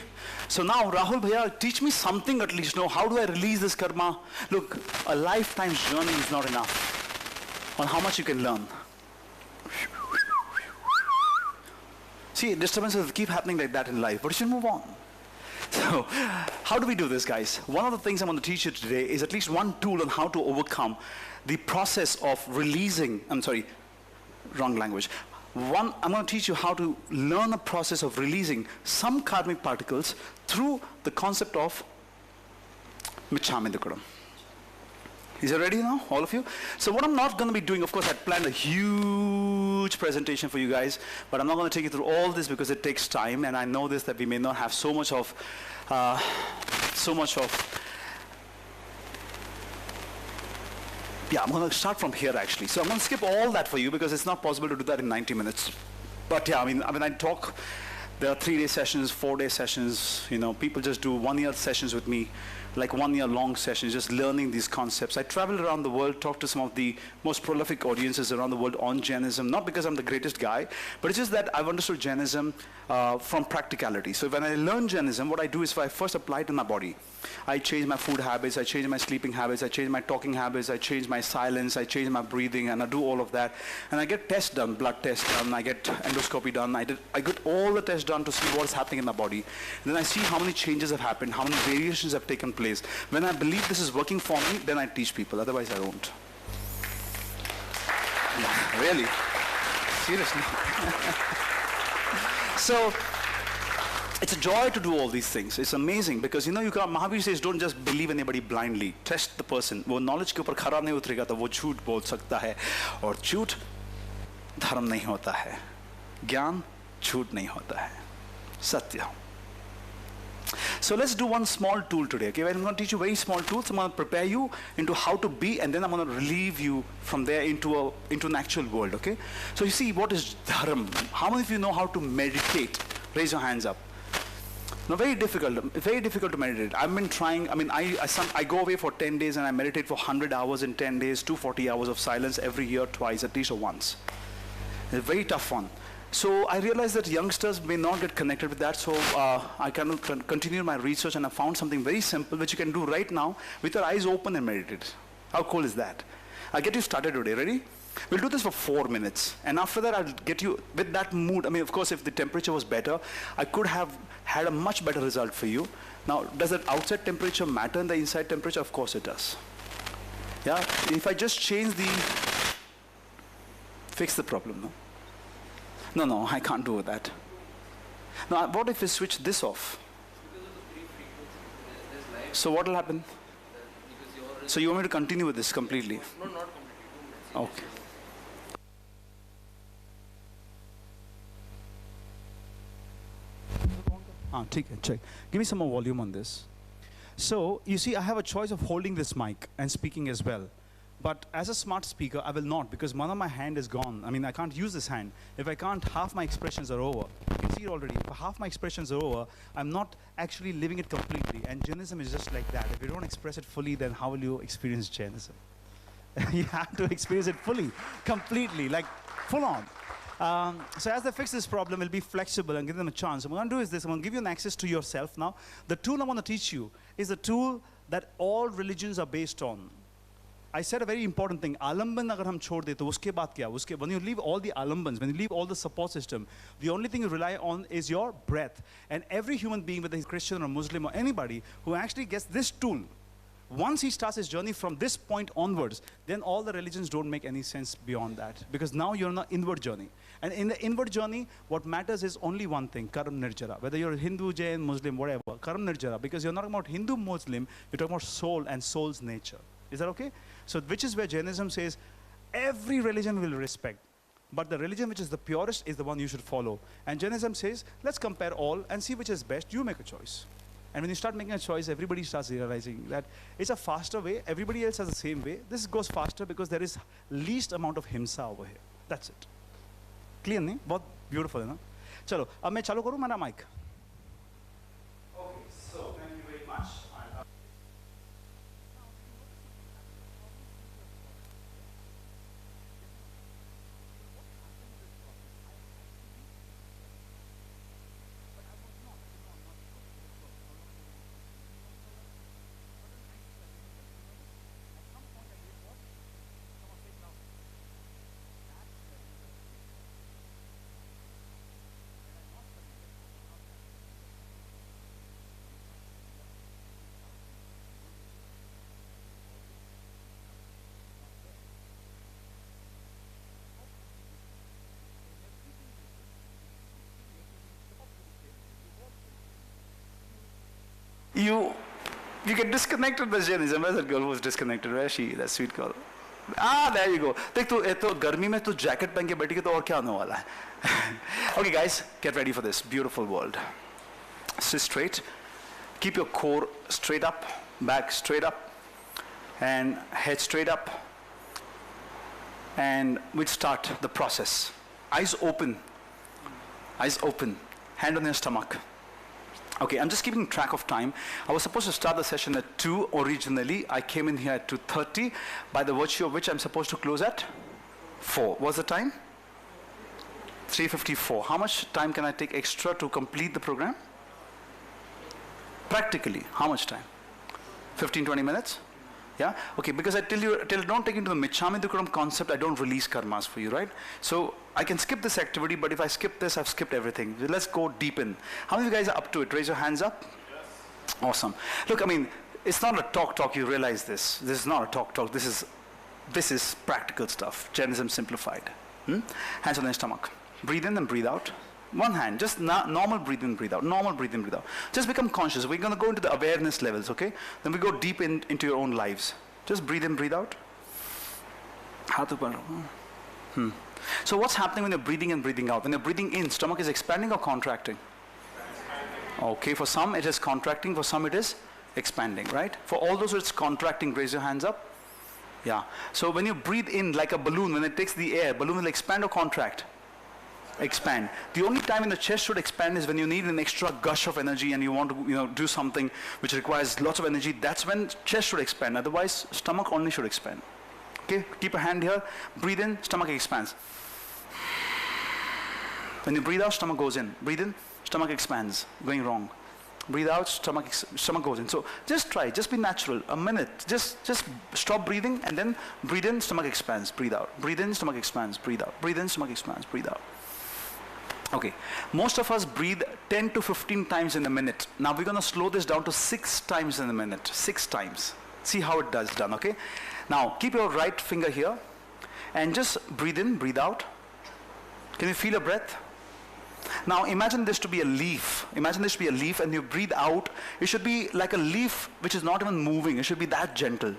So now, Rahul Bhaiya, teach me something at least. No, how do I release this karma? Look, a lifetime's journey is not enough on how much you can learn. See, disturbances keep happening like that in life, but you should move on. So, how do we do this, guys? One of the things I'm going to teach you today is at least one tool on how to overcome the process of releasing, wrong language. I'm going to teach you how to learn a process of releasing some karmic particles through the concept of Michhami Dukkadam. Is it ready now, all of you? So what I'm not going to be doing, of course, I planned a huge presentation for you guys, but I'm not going to take you through all this because it takes time, and I know this that we may not have so much of, yeah, I'm going to start from here actually. So I'm going to skip all that for you because it's not possible to do that in 90 minutes. But yeah, I talk, there are 3-day sessions, 4-day sessions, people just do 1-year sessions with me, like 1-year long sessions, just learning these concepts. I travel around the world, talk to some of the most prolific audiences around the world on Jainism, not because I'm the greatest guy, but it's just that I've understood Jainism from practicality. So when I learn Jainism, what I do is I first apply it in my body. I change my food habits, I change my sleeping habits, I change my talking habits, I change my silence, I change my breathing, and I do all of that. And I get tests done, blood tests done, I get endoscopy done, I get all the tests done to see what's happening in my body. And then I see how many changes have happened, how many variations have taken place. When I believe this is working for me, then I teach people, otherwise I don't. Yeah, really? Seriously? So, it's a joy to do all these things. It's amazing because Mahavir says don't just believe anybody blindly. Test the person. वो knowledge के ऊपर खरा नहीं उतरेगा तो वो झूठ बोल सकता है और झूठ धर्म नहीं होता है. ज्ञान झूठ नहीं होता है. Satya. So let's do one small tool today. Okay, I'm going to teach you very small tools. I'm going to prepare you into how to be, and then I'm going to relieve you from there into an actual world. Okay. So you see, what is dharma? How many of you know how to meditate? Raise your hands up. No, very difficult to meditate. I've been trying, I go away for 10 days and I meditate for 100 hours in 10 days, 240 hours of silence every year, twice, at least or once. It's a very tough one. So I realized that youngsters may not get connected with that, so I can continue my research and I found something very simple which you can do right now with your eyes open and meditate. How cool is that? I'll get you started today. Ready? We'll do this for 4 minutes, and after that I'll get you with that mood. Of course, if the temperature was better, I could have had a much better result for you. Now, does that outside temperature matter in the inside temperature? Of course it does. Yeah, if I just change fix the problem, no? No, I can't do that. Now, what if we switch this off? So what will happen? So you want me to continue with this completely? No, not completely. 2 minutes. Okay. Check. Give me some more volume on this. So, you see, I have a choice of holding this mic and speaking as well. But as a smart speaker, I will not, because one of my hand is gone. I can't use this hand. If I can't, half my expressions are over. You can see it already. If half my expressions are over, I'm not actually living it completely. And Jainism is just like that. If you don't express it fully, then how will you experience Jainism? You have to experience it fully, completely, like full on. So as they fix this problem, we'll be flexible and give them a chance. What I'm going to do is this. I'm going to give you an access to yourself now. The tool I want to teach you is a tool that all religions are based on. I said a very important thing. Alamban agar hum chhod de, to uske baad kya? When you leave all the alambans, when you leave all the support system, the only thing you rely on is your breath. And every human being, whether he's Christian or Muslim or anybody, who actually gets this tool, once he starts his journey from this point onwards, then all the religions don't make any sense beyond that. Because now you're on an inward journey. And in the inward journey, what matters is only one thing, Karam Nirjara. Whether you're Hindu, Jain, Muslim, whatever, Karam Nirjara. Because you're not talking about Hindu, Muslim, you're talking about soul and soul's nature. Is that okay? So which is where Jainism says, every religion will respect. But the religion which is the purest is the one you should follow. And Jainism says, let's compare all and see which is best. You make a choice. And when you start making a choice, everybody starts realizing that it's a faster way. Everybody else has the same way. This goes faster because there is least amount of himsa over here. That's it. Clear, nahi? Bahut beautiful, hai na? Chalo, ab main chalu karu mera mic. Okay, so thank you very much. you get disconnected with Jainism. Where's that girl who was disconnected? Where is she? That sweet girl. Ah, there you go. देख तो गर्मी में तो jacket पहन के बैठी के तो और क्या होने वाला है? Okay, guys, get ready for this beautiful world. Sit straight. Keep your core straight up, back straight up, and head straight up. And we'll start the process. Eyes open. Eyes open. Hand on your stomach. Okay, I'm just keeping track of time. I was supposed to start the session at 2 originally. I came in here at 2:30, by the virtue of which I'm supposed to close at 4. What's the time? 3:54. How much time can I take extra to complete the program? Practically, how much time? 15, 20 minutes? Yeah? Okay, because I till I don't take into the Michhami Dukkadam concept, I don't release karmas for you, right? So I can skip this activity, but if I skip this, I've skipped everything. Let's go deep in. How many of you guys are up to it? Raise your hands up. Yes. Awesome. Look, I mean, it's not a talk, you realize this. This is not a talk. This is practical stuff. Jainism simplified. Hands on your stomach. Breathe in and breathe out. One hand, just normal breathe in, breathe out, normal breathe in, breathe out. Just become conscious. We're going to go into the awareness levels, okay? Then we go deep into your own lives. Just breathe in, breathe out. So what's happening when you're breathing in, breathing out? When you're breathing in, stomach is expanding or contracting? Okay, for some it is contracting, for some it is expanding, right? For all those who it's contracting, raise your hands up. Yeah. So when you breathe in like a balloon, when it takes the air, balloon will expand or contract? Expand. The only time when the chest should expand is when you need an extra gush of energy and you want to do something which requires lots of energy. That's when chest should expand. Otherwise, stomach only should expand. Okay, keep a hand here. Breathe in, stomach expands. When you breathe out, stomach goes in. Breathe in, stomach expands. Going wrong. Breathe out, stomach goes in. So just try, just be natural. A minute. Just stop breathing and then breathe in, stomach expands. Breathe out. Breathe in, stomach expands. Breathe out. Breathe in, stomach expands. Breathe out. Okay, most of us breathe 10 to 15 times in a minute. Now we're going to slow this down to 6 times in a minute. 6 times. See how it does done, okay? Now keep your right finger here and just breathe in, breathe out. Can you feel your breath? Now imagine this to be a leaf. Imagine this to be a leaf and you breathe out. It should be like a leaf which is not even moving. It should be that gentle.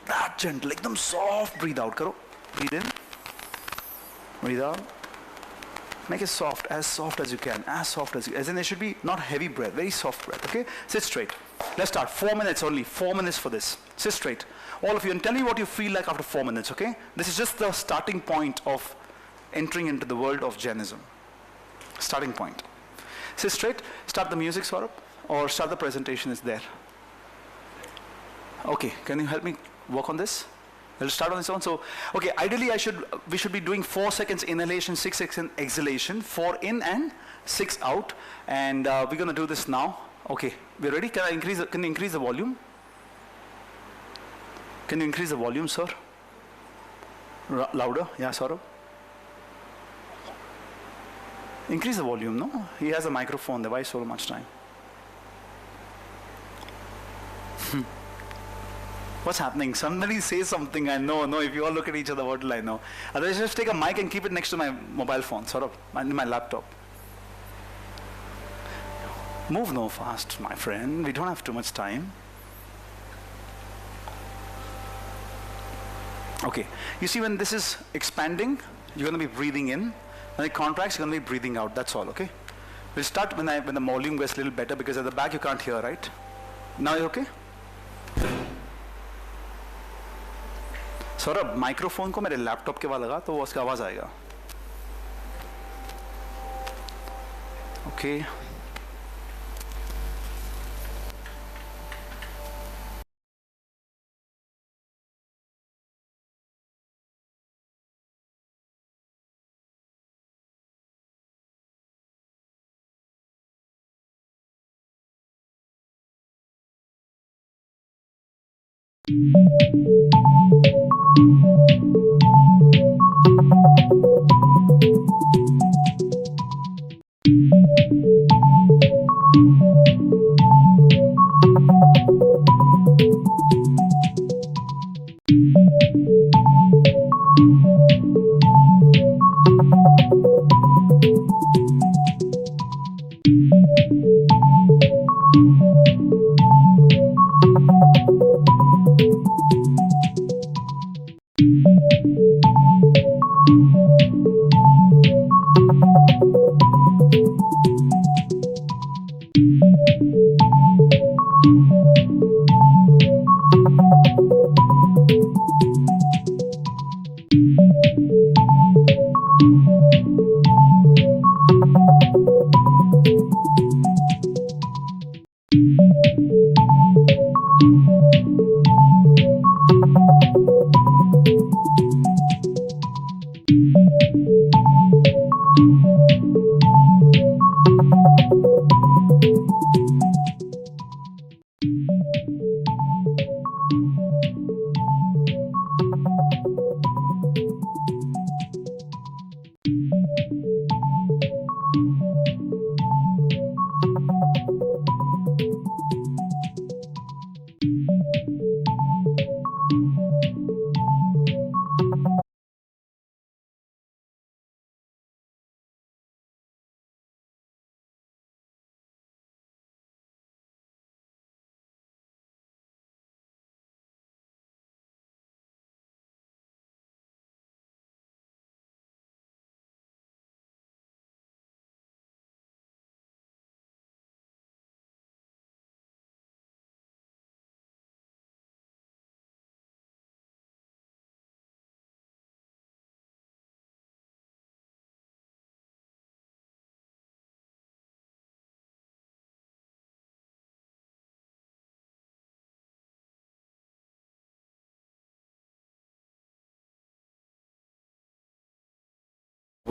That gentle. Like them soft. Breathe out. Karo. Breathe in. Breathe out. Make it soft as you can, as in it should be not heavy breath, very soft breath, okay? Sit straight. Let's start, 4 minutes only, 4 minutes for this. Sit straight, all of you, and tell me what you feel like after 4 minutes, okay? This is just the starting point of entering into the world of Jainism. Starting point. Sit straight, start the music, Saurabh, or start the presentation, is there. Okay, can you help me work on this? We'll start on this one. So, okay, ideally we should be doing 4 seconds inhalation, 6 seconds exhalation, 4 in and 6 out. And we're going to do this now. Okay, we're ready? Can you increase the volume? Can you increase the volume, sir? Louder? Yeah, Saurabh. Increase the volume, no? He has a microphone there. Why so much time? What's happening? Somebody say something. I know. If you all look at each other, what will I know? Otherwise, just take a mic and keep it next to my mobile phone, sort of, in my laptop. Move no fast, my friend. We don't have too much time. Okay. You see, when this is expanding, you're going to be breathing in. When it contracts, you're going to be breathing out. That's all. Okay. We'll start when the volume gets a little better, because at the back you can't hear, right? Now you're okay. Saurabh microphone को मेरे laptop के बाद लगा तो उसका आवाज आएगा. Okay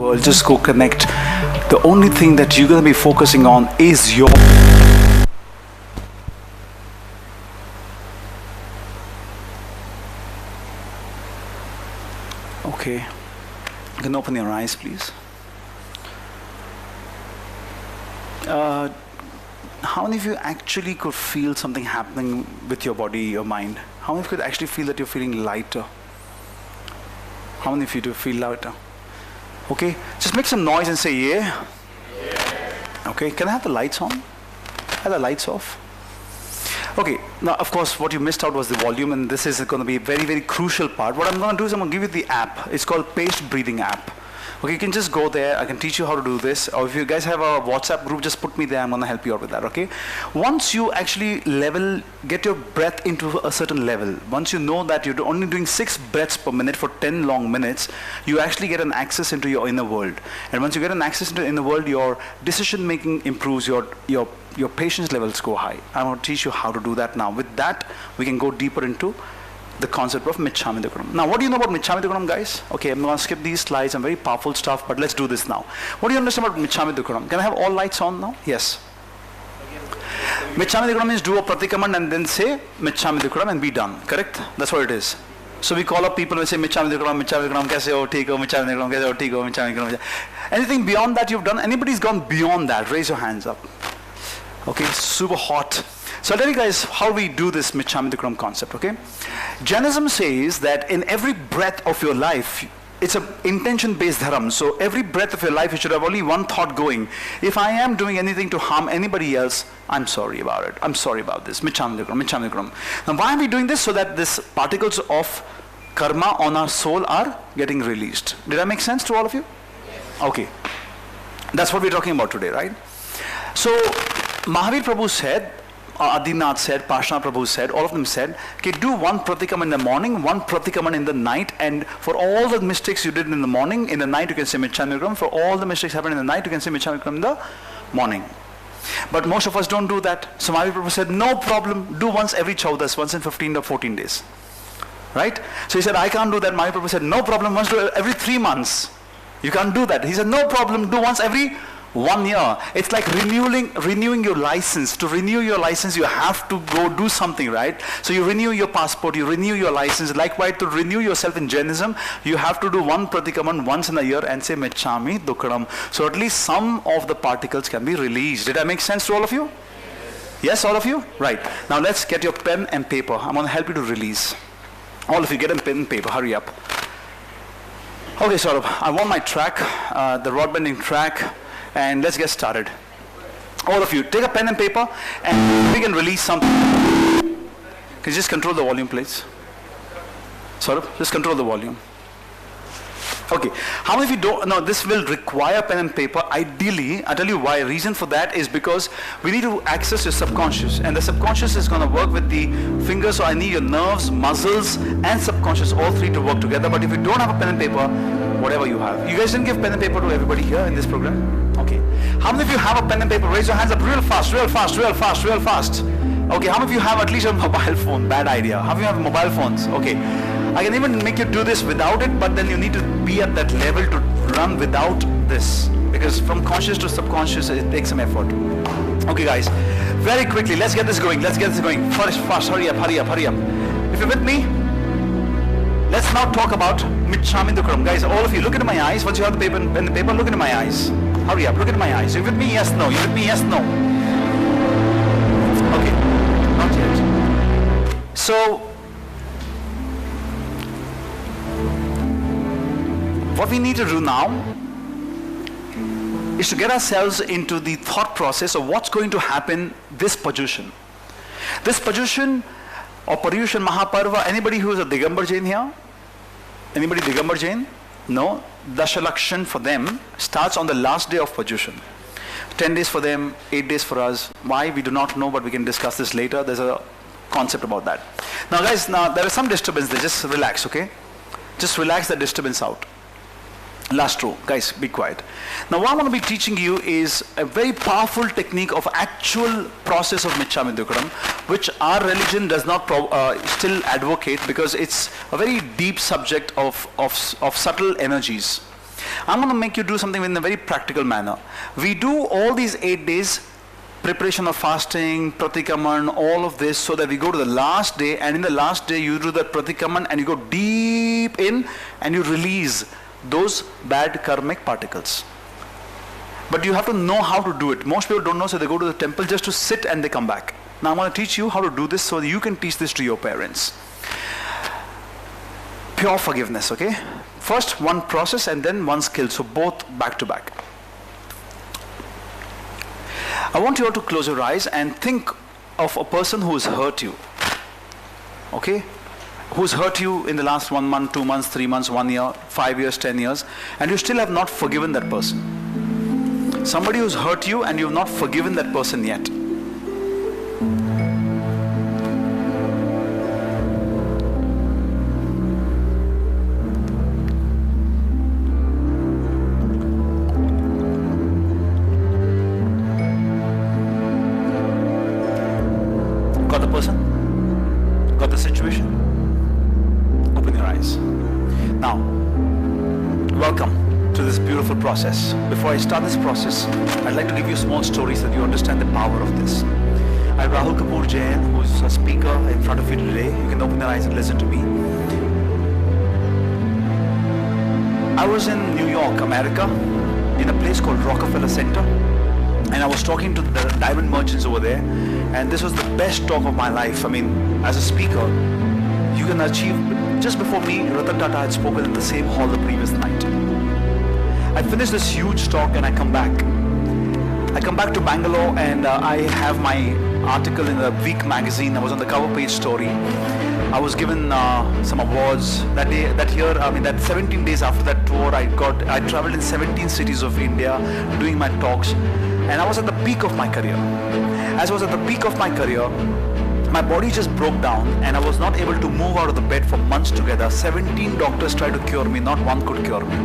Well, just go connect. The only thing that you're going to be focusing on is your... Okay. You can open your eyes, please. How many of you actually could feel something happening with your body, your mind? How many of you could actually feel that you're feeling lighter? How many of you do feel lighter? Okay, just make some noise and say yeah. Okay, can I have the lights on? Have the lights off? Okay, now of course what you missed out was the volume, and this is going to be a very, very crucial part. What I'm going to do is I'm going to give you the app. It's called Paced Breathing app. Okay, you can just go there. I can teach you how to do this. Or if you guys have a WhatsApp group, just put me there. I'm going to help you out with that, okay? Once you actually get your breath into a certain level, once you know that you're only doing 6 breaths per minute for 10 long minutes, you actually get an access into your inner world. And once you get an access into the inner world, your decision making improves, your patience levels go high. I'm going to teach you how to do that now. With that, we can go deeper into the concept of Michhami Dukkadam. Now, what do you know about Michhami Dukkadam, guys? Okay, I'm going to skip these slides. Some very powerful stuff, but let's do this now. What do you understand about Michhami Dukkadam? Can I have all lights on now? Yes. Michhami Dukkadam is do a pratikaman and then say Michhami Dukkadam and be done. Correct? That's what it is. So we call up people and say Michhami Dukkadam, Michhami Dukkadam, kaise ho, theek ho, Michhami Dukkadam, kaise ho, theek ho, Michhami Dukkadam. Anything beyond that you've done? Anybody's gone beyond that? Raise your hands up. Okay, super hot. So I'll tell you guys how we do this Michhami Dukkadam concept, okay? Jainism says that in every breath of your life, it's an intention-based dharam. So every breath of your life, you should have only one thought going. If I am doing anything to harm anybody else, I'm sorry about it. I'm sorry about this. Michhami Dukkadam, Michhami Dukkadam. Now why are we doing this? So that these particles of karma on our soul are getting released. Did that make sense to all of you? Yes. Okay. That's what we're talking about today, right? So Mahavir Prabhu said, Adinath said, Pashna Prabhu said, all of them said, okay, do one pratikaman in the morning, one pratikaman in the night, and for all the mistakes you did in the morning, in the night you can say Michhami Dukkadam. For all the mistakes happened in the night, you can say Michhami Dukkadam in the morning. But most of us don't do that. So Mahavir Prabhu said, no problem, do once every chaudas, once in 15 or 14 days. Right? So he said, I can't do that. Mahavir Prabhu said, no problem, once do every 3 months. You can't do that. He said, no problem, do once every 1 year. It's like renewing your license. To renew your license, you have to go do something, right? So you renew your passport, you renew your license. Likewise, to renew yourself in Jainism, you have to do one pratikaman once in a year and say Michhami Dukkadam. So at least some of the particles can be released. Did that make sense to all of you? Yes, all of you? Right. Now let's get your pen and paper. I'm going to help you to release. All of you, get a pen and paper. Hurry up. Okay, Saurabh, I want my track, the rod bending track. And let's get started. All of you, take a pen and paper and we can release something. Can you just control the volume, please? Saurabh, just control the volume. Okay, how many of you don't know this will require pen and paper? Ideally, I'll tell you why. Reason for that is because we need to access your subconscious, and the subconscious is going to work with the fingers, so I need your nerves, muscles, and subconscious, all three to work together. But if you don't have a pen and paper, whatever you have. You guys didn't give pen and paper to everybody here in this program? Okay. How many of you have a pen and paper? Raise your hands up real fast, real fast, real fast, real fast. Okay, how many of you have at least a mobile phone? Bad idea. How many of you have mobile phones? Okay. I can even make you do this without it, but then you need to be at that level to run without this. Because from conscious to subconscious, it takes some effort. Okay guys, very quickly, let's get this going. Let's get this going. Fast, hurry up, hurry up, hurry up. If you're with me, let's now talk about Michhami Dukkadam. Guys, all of you, look into my eyes. Once you have the paper and the paper, look into my eyes. Hurry up, look into my eyes. You're with me? Yes, no. You're with me? Yes, no. Okay, not yet. So, what we need to do now is to get ourselves into the thought process of what's going to happen this Paryushan. This Paryushan or Paryushan Mahaparva, anybody who is a Digambar Jain here? Anybody Digambar Jain? No. Dashalakshan for them starts on the last day of Paryushan. 10 days for them, 8 days for us. Why? We do not know, but we can discuss this later. There's a concept about that. Now guys, there is some disturbance there. Just relax, okay? Just relax the disturbance out. Last row, guys, be quiet. Now what I'm going to be teaching you is a very powerful technique of actual process of Michhami Dukkadam, which our religion does not still advocate, because it's a very deep subject of subtle energies. I'm going to make you do something in a very practical manner. We do all these 8 days, preparation of fasting, pratikaman, all of this, so that we go to the last day, and in the last day you do the pratikaman and you go deep in and you release those bad karmic particles. But you have to know how to do it. Most people don't know, so they go to the temple just to sit and they come back. Now I'm going to teach you how to do this so that you can teach this to your parents. Pure forgiveness, okay? First one process and then one skill, so both back to back. I want you all to close your eyes and think of a person who has hurt you, okay? Who's hurt you in the last 1 month, 2 months, 3 months, 1 year, 5 years, 10 years, and you still have not forgiven that person. Somebody who's hurt you and you've not forgiven that person yet. Got the person? Got the situation? Open your eyes. Now, welcome to this beautiful process. Before I start this process, I'd like to give you a small story so that you understand the power of this. I'm Rahul Kapoor Jain, who's a speaker in front of you today. You can open your eyes and listen to me. I was in New York, America, in a place called Rockefeller Center, and I was talking to the diamond merchants over there, and this was the best talk of my life. I mean, as a speaker, you can achieve. Just before me, Ratan Tata had spoken in the same hall the previous night. I finished this huge talk and I come back. I come back to Bangalore and I have my article in the Week magazine. I was on the cover page story. I was given some awards that day, that year. I mean, that 17 days after that tour, I traveled in 17 cities of India doing my talks, and I was at the peak of my career. As I was at the peak of my career, my body just broke down and I was not able to move out of the bed for months together. 17 doctors tried to cure me, not one could cure me.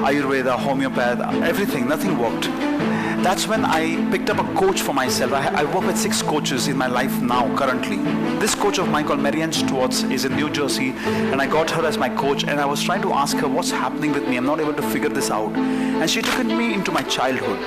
Ayurveda, homeopath, everything, nothing worked. That's when I picked up a coach for myself. I work with 6 coaches in my life now, currently. This coach of mine called Marianne Schwartz is in New Jersey, and I got her as my coach, and I was trying to ask her what's happening with me. I'm not able to figure this out. And she took me into my childhood.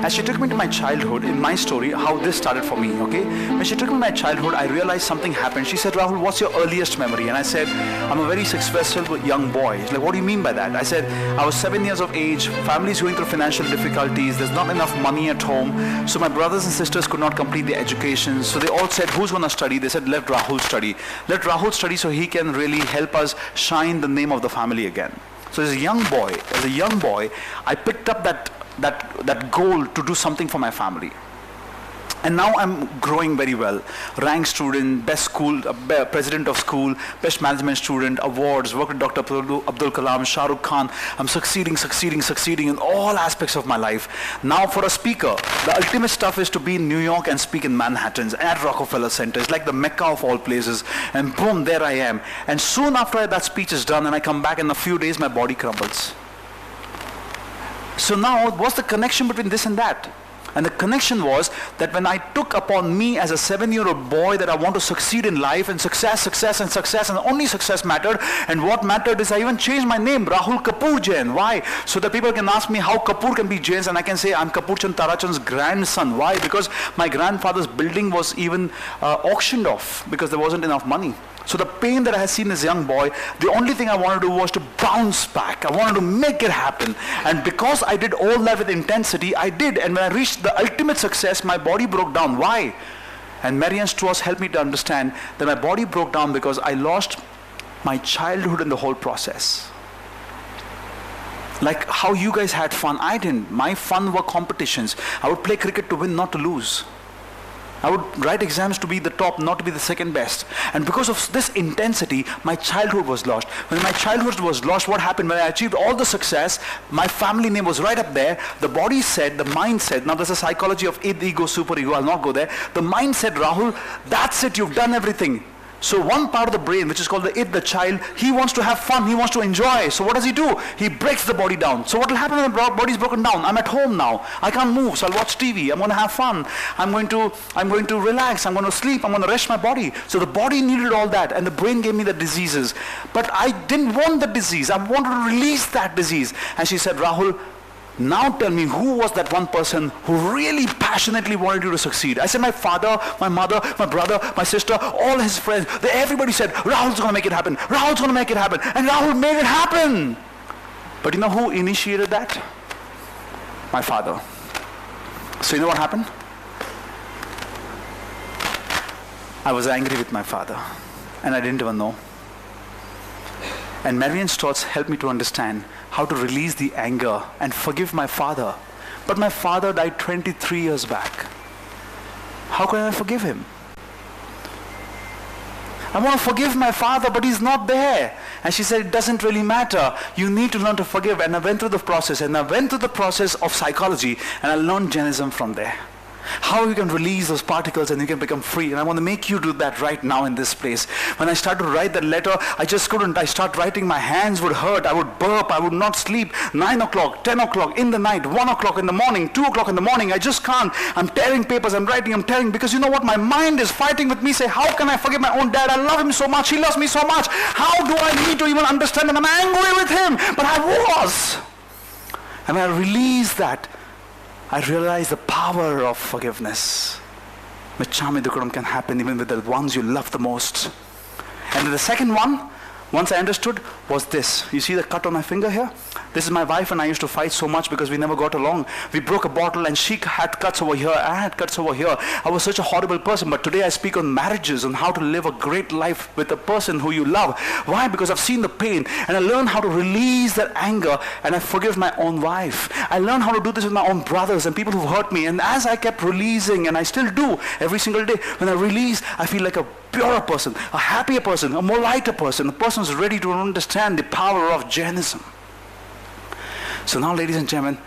As she took me into my childhood, in my story, how this started for me, okay? When she took me to my childhood, I realized something happened. She said, Rahul, what's your earliest memory? And I said, I'm a very successful young boy. She's like, what do you mean by that? I said, I was 7 years of age, family's going through financial difficulties, there's not enough money at home, so my brothers and sisters could not complete their education, so they all said, who's going to study? They said, let Rahul study. Let Rahul study so he can really help us shine the name of the family again. So as a young boy, I picked up that goal to do something for my family. And now I'm growing very well. Ranked student, best school, president of school, best management student, awards, worked with Dr. Abdul Kalam, Shah Rukh Khan. I'm succeeding in all aspects of my life. Now for a speaker, the ultimate stuff is to be in New York and speak in Manhattan at Rockefeller Center. It's like the Mecca of all places. And boom, there I am. And soon after that speech is done and I come back, in a few days my body crumbles. So now, what's the connection between this and that? And the connection was that when I took upon me as a 7-year-old boy that I want to succeed in life, and success, and only success mattered, and what mattered is I even changed my name, Rahul Kapoor Jain. Why? So that people can ask me how Kapoor can be Jain's, and I can say I'm Kapoor Chand Tarachand's grandson. Why? Because my grandfather's building was even auctioned off because there wasn't enough money. So the pain that I had seen as a young boy, the only thing I wanted to do was to bounce back. I wanted to make it happen. And because I did all that with intensity, I did. And when I reached the ultimate success, my body broke down. Why? And Marianne Strauss helped me to understand that my body broke down because I lost my childhood in the whole process. Like how you guys had fun, I didn't. My fun were competitions. I would play cricket to win, not to lose. I would write exams to be the top, not to be the second best. And because of this intensity, my childhood was lost. When my childhood was lost, what happened? When I achieved all the success, my family name was right up there. The body said, the mind said, now there's a psychology of id, ego, super ego, I'll not go there. The mind said, Rahul, that's it, you've done everything. So one part of the brain, which is called the id, the child, he wants to have fun, he wants to enjoy. So what does he do? He breaks the body down. So what will happen when the body is broken down? I'm at home now. I can't move, so I'll watch TV. I'm going to have fun. I'm going to relax. I'm going to sleep. I'm going to rest my body. So the body needed all that, and the brain gave me the diseases. But I didn't want the disease. I wanted to release that disease. And she said, Rahul, now tell me, who was that one person who really passionately wanted you to succeed? I said, my father, my mother, my brother, my sister, all his friends. Everybody said, Rahul's going to make it happen. Rahul's going to make it happen. And Rahul made it happen. But you know who initiated that? My father. So you know what happened? I was angry with my father. And I didn't even know. And Marian's thoughts helped me to understand how to release the anger and forgive my father. But my father died 23 years back. How can I forgive him? I want to forgive my father, but he's not there. And she said, it doesn't really matter. You need to learn to forgive. And I went through the process. And I went through the process of psychology. And I learned Jainism from there. How you can release those particles and you can become free. And I want to make you do that right now in this place. When I started to write that letter, I just couldn't. I started writing, my hands would hurt, I would burp, I would not sleep. 9 o'clock, 10 o'clock in the night, 1 o'clock in the morning, 2 o'clock in the morning, I just can't. I'm tearing papers, I'm writing, I'm tearing, because you know what? My mind is fighting with me, say, how can I forgive my own dad? I love him so much, he loves me so much. How do I need to even understand that I'm angry with him? But I was. And when I released that, I realized the power of forgiveness. Michhami Dukkadam can happen even with the ones you love the most. And the second one, once I understood, was this. You see the cut on my finger here? This is my wife and I used to fight so much because we never got along. We broke a bottle and she had cuts over here, I had cuts over here. I was such a horrible person, but today I speak on marriages, on how to live a great life with the person who you love. Why? Because I've seen the pain and I learned how to release that anger and I forgive my own wife. I learned how to do this with my own brothers and people who hurt me, and as I kept releasing, and I still do every single day, when I release, I feel like a purer person, a happier person, a more lighter person, a person who's ready to understand the power of Jainism. So now, ladies and gentlemen,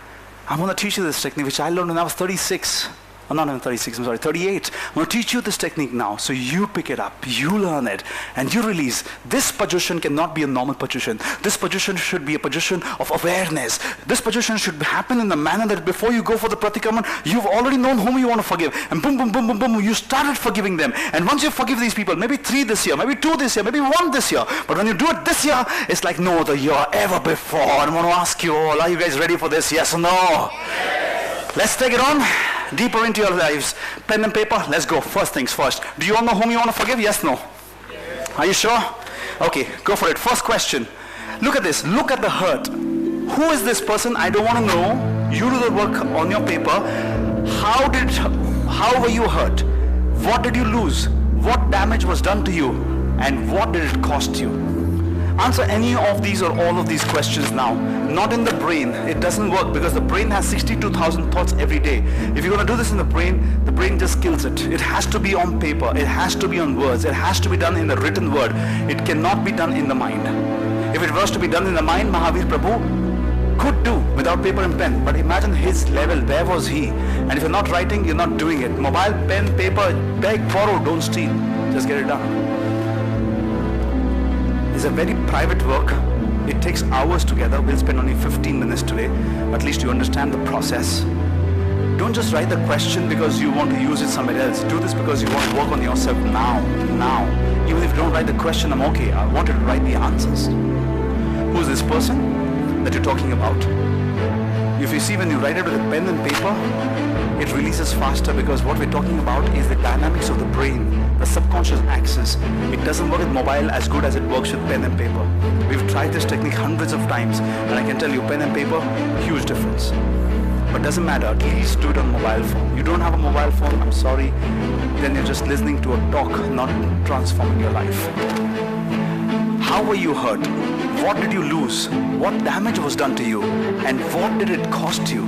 I'm going to teach you this technique which I learned when I was 36. I'm not even 36, I'm sorry, 38. I'm going to teach you this technique now. So you pick it up, you learn it, and you release. This position cannot be a normal position. This position should be a position of awareness. This position should happen in the manner that before you go for the pratikraman, you've already known whom you want to forgive. And boom, boom, boom, boom, boom, you started forgiving them. And once you forgive these people, maybe 3 this year, maybe 2 this year, maybe 1 this year. But when you do it this year, it's like no other year ever before. I want to ask you all, are you guys ready for this? Yes or no? Yes. Let's take it on. Deeper into your lives. Pen and paper, let's go. First things first. Do you all know whom you want to forgive? Yes, no? Yes. Are you sure? Okay, go for it. First question. Look at this. Look at the hurt. Who is this person? I don't want to know. You do the work on your paper. How were you hurt? What did you lose? What damage was done to you? And what did it cost you? Answer any of these or all of these questions now. Not in the brain. It doesn't work because the brain has 62,000 thoughts every day. If you're going to do this in the brain just kills it. It has to be on paper. It has to be on words. It has to be done in the written word. It cannot be done in the mind. If it was to be done in the mind, Mahavir Prabhu could do without paper and pen. But imagine his level. Where was he? And if you're not writing, you're not doing it. Mobile, pen, paper, beg, borrow, don't steal. Just get it done. It's a very private work. It takes hours together. We'll spend only 15 minutes today. At least you understand the process. Don't just write the question because you want to use it somewhere else. Do this because you want to work on yourself now. Even if you don't write the question, I'm okay. I wanted to write the answers. Who's this person that you're talking about? If you see, when you write it with a pen and paper, it releases faster because what we're talking about is the dynamics of the brain, the subconscious axis. It doesn't work with mobile as good as it works with pen and paper. We've tried this technique hundreds of times, and I can tell you, pen and paper, huge difference. But doesn't matter, at least do it on mobile phone. You don't have a mobile phone, I'm sorry, then you're just listening to a talk, not transforming your life. How were you hurt? What did you lose? What damage was done to you? And what did it cost you?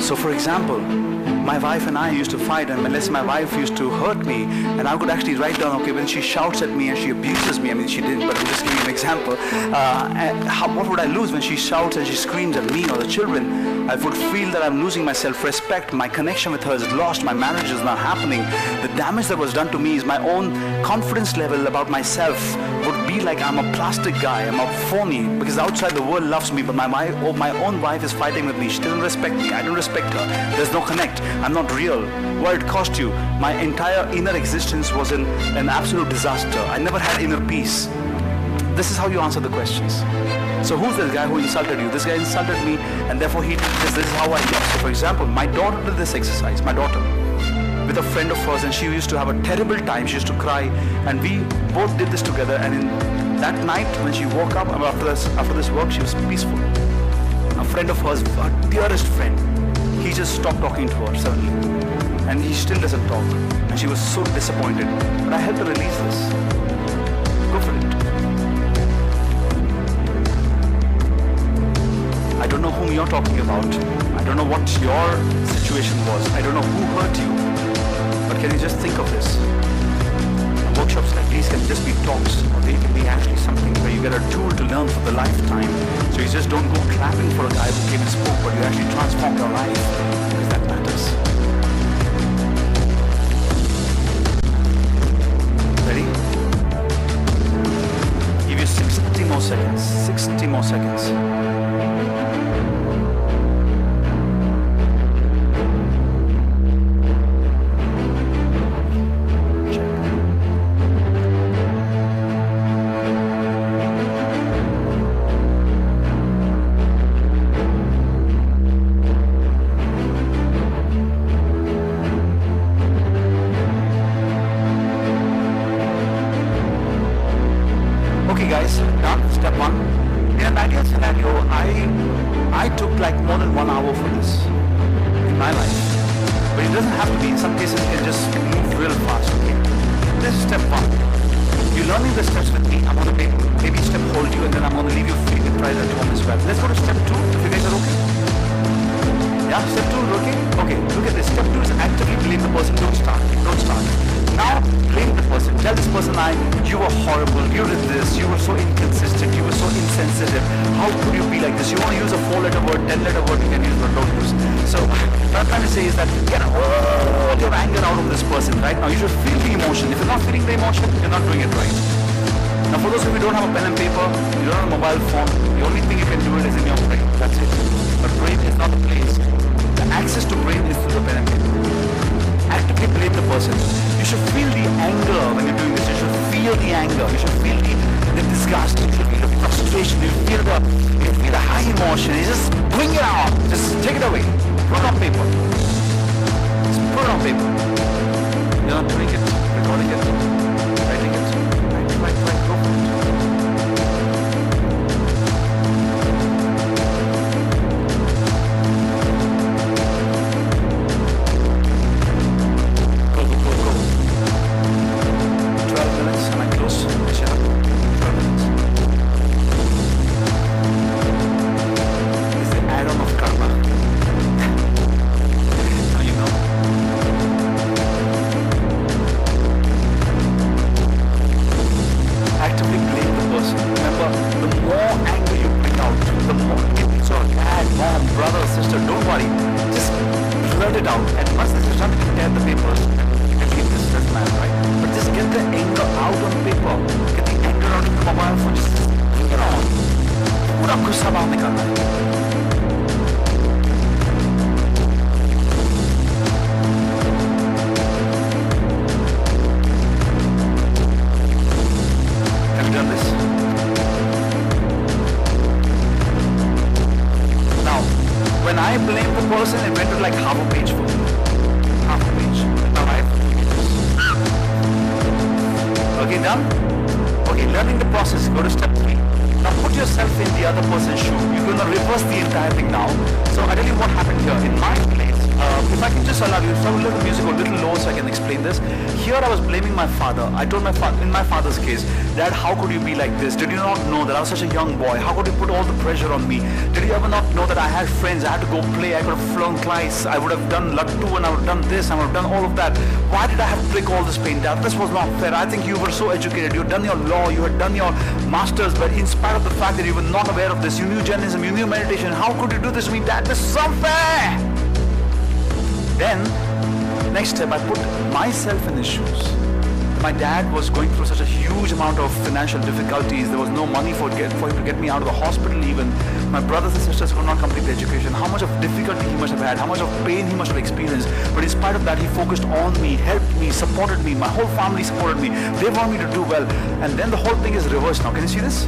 So for example, my wife and I used to fight, and unless my wife used to hurt me, and I could actually write down, okay, when she shouts at me and she abuses me, I mean she didn't, but I'm just giving you an example, what would I lose when she shouts and she screams at me or the children? I would feel that I'm losing my self-respect, my connection with her is lost, my marriage is not happening. The damage that was done to me is my own confidence level about myself would be like I'm a plastic guy, I'm a phony, because outside the world loves me, but my own wife is fighting with me. She doesn't respect me, I don't respect her. There's no connect, I'm not real. What it cost you? My entire inner existence was in an absolute disaster. I never had inner peace. This is how you answer the questions. So who's this guy who insulted you? This guy insulted me, and therefore he did this. This is how I live. So for example, my daughter did this exercise, my daughter, with a friend of hers, and she used to have a terrible time. She used to cry, and we both did this together. And in that night, when she woke up after this work, she was peaceful. A friend of hers, her dearest friend, he just stopped talking to her suddenly, and he still doesn't talk. And she was so disappointed. But I helped her release this. Go for it. I don't know whom you're talking about. I don't know what your situation was. I don't know who hurt you. But can you just think of this? Workshops like these can just be talks, or they can be actually something where you get a tool to learn for the lifetime. So you just don't go clapping for a guy who came and spoke, but you actually transform your life, because that matters. Ready? Give you 60 more seconds. 60 more seconds. Okay guys, done. Step one. In an ideal scenario, I took like more than 1 hour for this in my life. But it doesn't have to be. In some cases, you can just move real fast. Okay? This is step one. You're learning the steps with me. I'm going to maybe step hold you, and then I'm going to leave you free to try that at home as well. Let's go to step two, if you guys are okay. Yeah, step two is okay? Okay, look at this. Step two is actively blame the person. Don't start. Don't start. Now, blame the person. Tell this person, you were horrible, you did this, you were so inconsistent, you were so insensitive. How could you be like this? You want to use a 4-letter word, 10-letter word, you can use, but don't use. So, what I'm trying to say is that get all your anger out of this person right now. You should feel the emotion. If you're not feeling the emotion, you're not doing it right. Now, for those of you who don't have a pen and paper, you don't have a mobile phone, the only thing you can do it is in your brain. That's it. But brain is not the place. The access to brain is through the pen and paper. Actively blame the person. You should feel the anger when you're doing this. You should feel the anger. You should feel the disgust. You should feel the frustration. You feel the high emotion. You just bring it out. Just take it away. Put it on paper. Just put it on paper. You're not doing it, recording it, writing it. Right, go for it. if I can just allow you, if I will let the music go a little low so I can explain this. Here I was blaming my father. I told my father, in my father's case, Dad, how could you be like this? Did you not know that I was such a young boy? How could you put all the pressure on me? Did you ever not know that I had friends? I had to go play. I could have flown class. I would have done Lattu and I would have done this. I would have done all of that. Why did I have to take all this pain, Dad? This was not fair. I think you were so educated. You had done your law. You had done your masters. But in spite of the fact that you were not aware of this, you knew Jainism, you knew meditation. How could you do this to me, Dad? This is unfair. Then, next step, I put myself in his shoes. My dad was going through such a huge amount of financial difficulties. There was no money for him to get me out of the hospital even. My brothers and sisters could not complete the education. How much of difficulty he must have had, how much of pain he must have experienced. But in spite of that, he focused on me, helped me, supported me. My whole family supported me. They want me to do well. And then the whole thing is reversed now. Can you see this?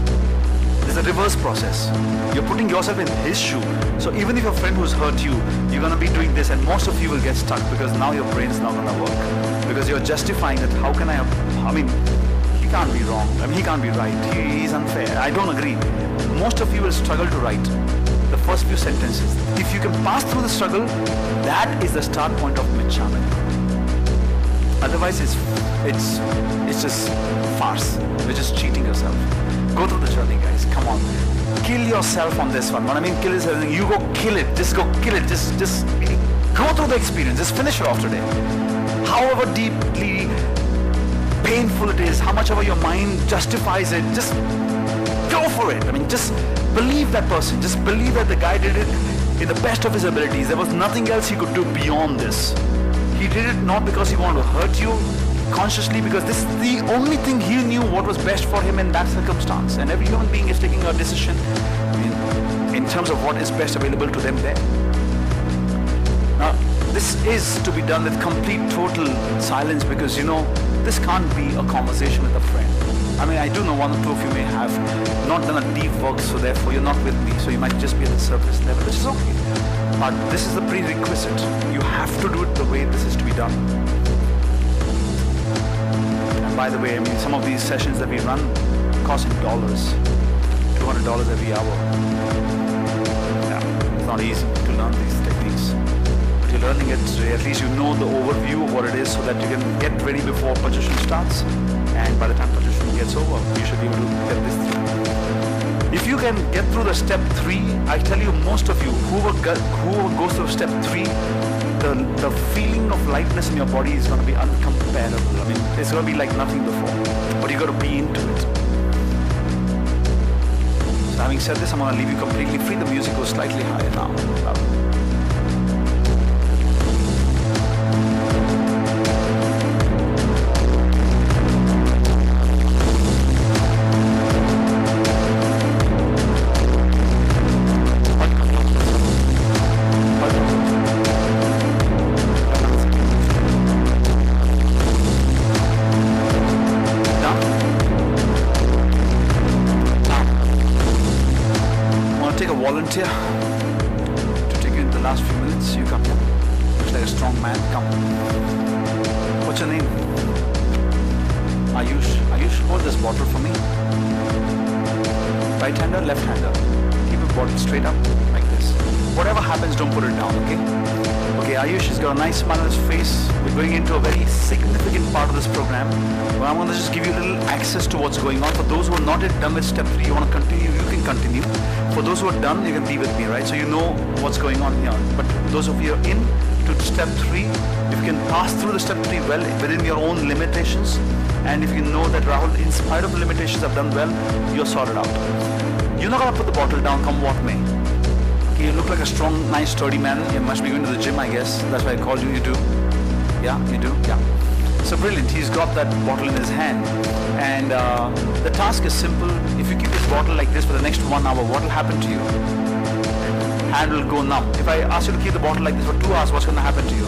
It's a reverse process. You're putting yourself in his shoe. So even if your friend who's hurt you, you're going to be doing this, and most of you will get stuck because now your brain's not going to work. Because you're justifying that, how can I mean, he can't be wrong. I mean, he can't be right. He's unfair. I don't agree. Most of you will struggle to write the first few sentences. If you can pass through the struggle, that is the start point of Michhami. Otherwise, it's just farce. You're just cheating yourself. Go through the journey, guys. Come on. Kill yourself on this one. When I mean kill is everything, you go kill it. Just go kill it. Just go through the experience. Just finish it off today. However deeply painful it is, how much ever your mind justifies it, just go for it. I mean, just believe that person. Just believe that the guy did it in the best of his abilities. There was nothing else he could do beyond this. He did it not because he wanted to hurt you, consciously, because this is the only thing he knew what was best for him in that circumstance. And every human being is taking a decision in terms of what is best available to them there. Now, this is to be done with complete, total silence, because this can't be a conversation with a friend. I mean, I do know one or two of you may have not done a deep work, so therefore you're not with me, so you might just be at the surface level, which is okay. But this is the prerequisite. You have to do it the way this is to be done. By the way, I mean, some of these sessions that we run cost in dollars, $200 every hour. Yeah, it's not easy to learn these techniques. But you're learning it, so at least you know the overview of what it is so that you can get ready before Pajusham starts. And by the time Pajusham gets over, you should be able to get this through. If you can get through the step 3, I tell you, most of you, whoever goes through step 3, the feeling of lightness in your body is going to be uncomparable. I mean, it's going to be like nothing before. But you got to be into it. So having said this, I'm going to leave you completely free. The music goes slightly higher now. Volunteer to take you in the last few minutes. You come here. Looks like a strong man. Come. What's your name? Ayush, hold this bottle for me. Right-hander, left-hander. Keep the bottle straight up like this. Whatever happens, don't put it down, okay? Okay, Ayush has got a nice smile on his face. We're going into a very significant part of this program. Well, I'm going to just give you a little access to what's going on. For those who are not yet done with step 3, you want to continue, you can continue. For those who are done, you can be with me, right? So you know what's going on here. But those of you who are in to step 3, if you can pass through the step 3 well within your own limitations, and if you know that Rahul, in spite of the limitations, have done well, you're sorted out. You're not going to put the bottle down, come what may. Okay, you look like a strong, nice, sturdy man. You must be going to the gym, I guess. That's why I called you. You do? Yeah, you do? Yeah. So brilliant. He's got that bottle in his hand. And the task is simple. If you keep this bottle like this for the next 1 hour, what will happen to you? Hand will go numb. If I ask you to keep the bottle like this for 2 hours, what's going to happen to you?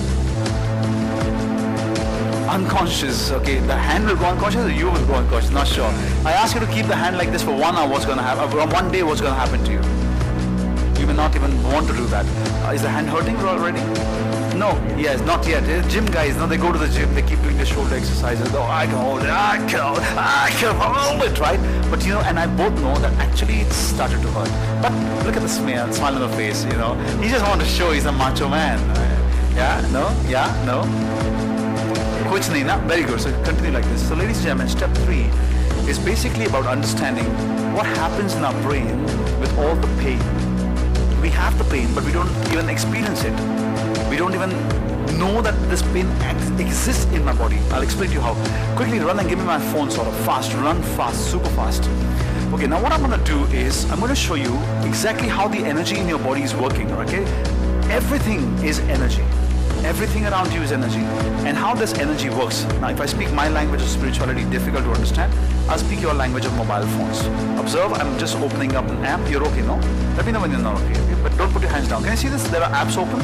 Unconscious. Okay, the hand will go unconscious or you will go unconscious, not sure. I ask you to keep the hand like this for 1 hour, what's going to happen? 1 day, what's going to happen to you? You may not even want to do that. Is the hand hurting already? No, yes, not yet. Gym guys, now they go to the gym, they keep doing their shoulder exercises. Oh, I can hold it, I can hold it, right? But and I both know that actually it started to hurt. But look at the smile on the face, He just wants to show he's a macho man. Yeah, no, yeah, no. Kuch nahi na? Very good. So continue like this. So ladies and gentlemen, step 3 is basically about understanding what happens in our brain with all the pain. We have the pain, but we don't even experience it. We don't even know that this pain exists in my body. I'll explain to you how. Quickly run and give me my phone sort of fast. Run fast, super fast. Okay, now what I'm going to do is I'm going to show you exactly how the energy in your body is working, okay? Everything is energy. Everything around you is energy. And how this energy works. Now, if I speak my language of spirituality, difficult to understand, I'll speak your language of mobile phones. Observe, I'm just opening up an app. You're okay, no? Let me know when you're not okay. But don't put your hands down. Can you see this? There are apps open.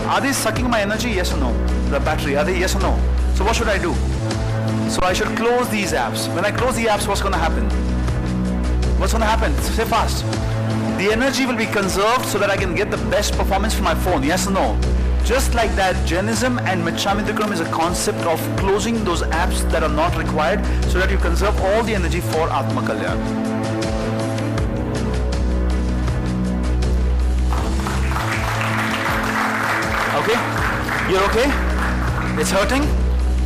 Are they sucking my energy? Yes or no? The battery, are they yes or no? So what should I do? So I should close these apps. When I close the apps, what's going to happen? What's going to happen? Say fast. The energy will be conserved so that I can get the best performance from my phone. Yes or no? Just like that, Jainism and Michhami Dukkadam is a concept of closing those apps that are not required so that you conserve all the energy for Atma Kalyan. Okay? You're okay? It's hurting?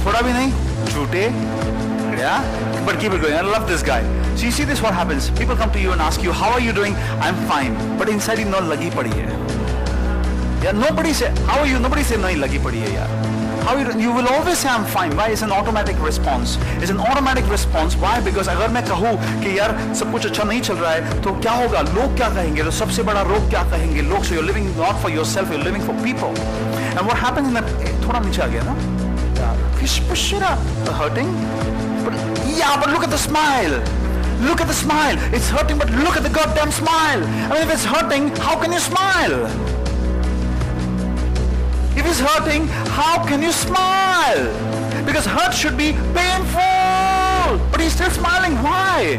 Thoda bhi nahi? Jhoote? Yeah? But keep it going. I love this guy. So you see this, what happens? People come to you and ask you, how are you doing? I'm fine. But inside you know lagi padi hai. Yeah, nobody say, how are you? Nobody say, nahi lagi padi hai yaar. How are you doing? You will always say, I'm fine. Why? It's an automatic response. It's an automatic response. Why? Because अगर मैं कहूँ कि यार सब कुछ अच्छा नहीं चल रहा है, तो क्या होगा? लोग क्या कहेंगे? तो सबसे बड़ा रोग क्या कहेंगे? लोग, so you're living not for yourself, you're living for people. And what happens in that? थोड़ा नीचे आ गया ना? Yeah. Push it up. Hurting? But yeah, but look at the smile. Look at the smile. It's hurting, but look at the goddamn smile. I mean, if it's hurting, how can you smile? If it's hurting, how can you smile? Because hurt should be painful. But he's still smiling. Why?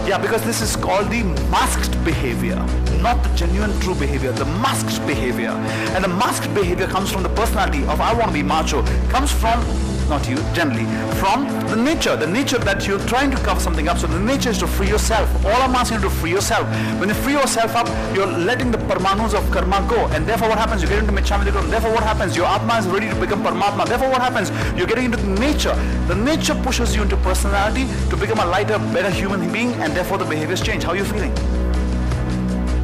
Yeah, because this is called the masked behavior. Not the genuine true behavior, the masked behavior. And the masked behavior comes from the personality of I want to be macho. Comes from, not you, generally, from the nature that you're trying to cover something up. So the nature is to free yourself. All I'm asking you to free yourself. When you free yourself up, you're letting the parmanus of karma go. And therefore what happens? You get into Michhami Dukkadam. Therefore what happens? Your Atma is ready to become Paramatma. Therefore what happens? You're getting into the nature. The nature pushes you into personality to become a lighter, better human being, and therefore the behaviors change. How are you feeling?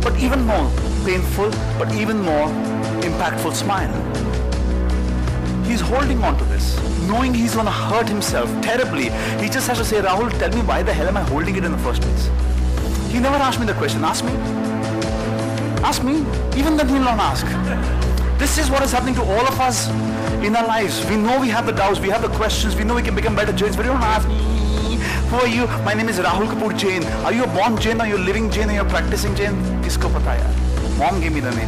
But even more painful, but even more impactful smile. He's holding on to this, knowing he's going to hurt himself terribly. He just has to say, Rahul, tell me why the hell am I holding it in the first place? He never asked me the question. Ask me. Ask me. Even then he'll not ask. This is what is happening to all of us in our lives. We know we have the doubts, we have the questions, we know we can become better Jains, but we don't ask me. Who are you? My name is Rahul Kapoor Jain. Are you a born Jain? Are you a living Jain? Are you a practicing Jain? Kisko pata yaar? Mom gave me the name.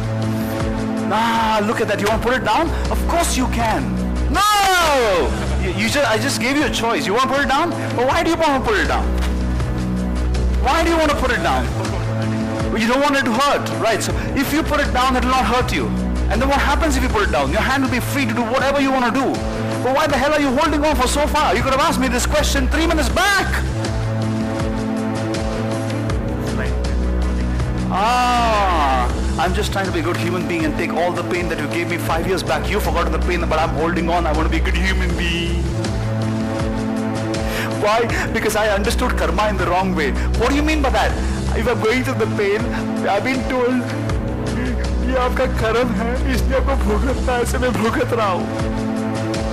Nah, look at that. You want to put it down? Of course you can. No! I just gave you a choice. You want to put it down? But why do you want to put it down? Why do you want to put it down? You don't want it to hurt, right? So if you put it down, it will not hurt you. And then what happens if you put it down? Your hand will be free to do whatever you want to do. But why the hell are you holding on for so far? You could have asked me this question 3 minutes back. I'm just trying to be a good human being and take all the pain that you gave me 5 years back. You forgot the pain, but I'm holding on. I want to be a good human being. Why? Because I understood karma in the wrong way. What do you mean by that? If I'm going through the pain, I've been told, ये आपका कर्म है, इसलिए आपको भुगतना है, ऐसे मैं भुगत रहा हूँ.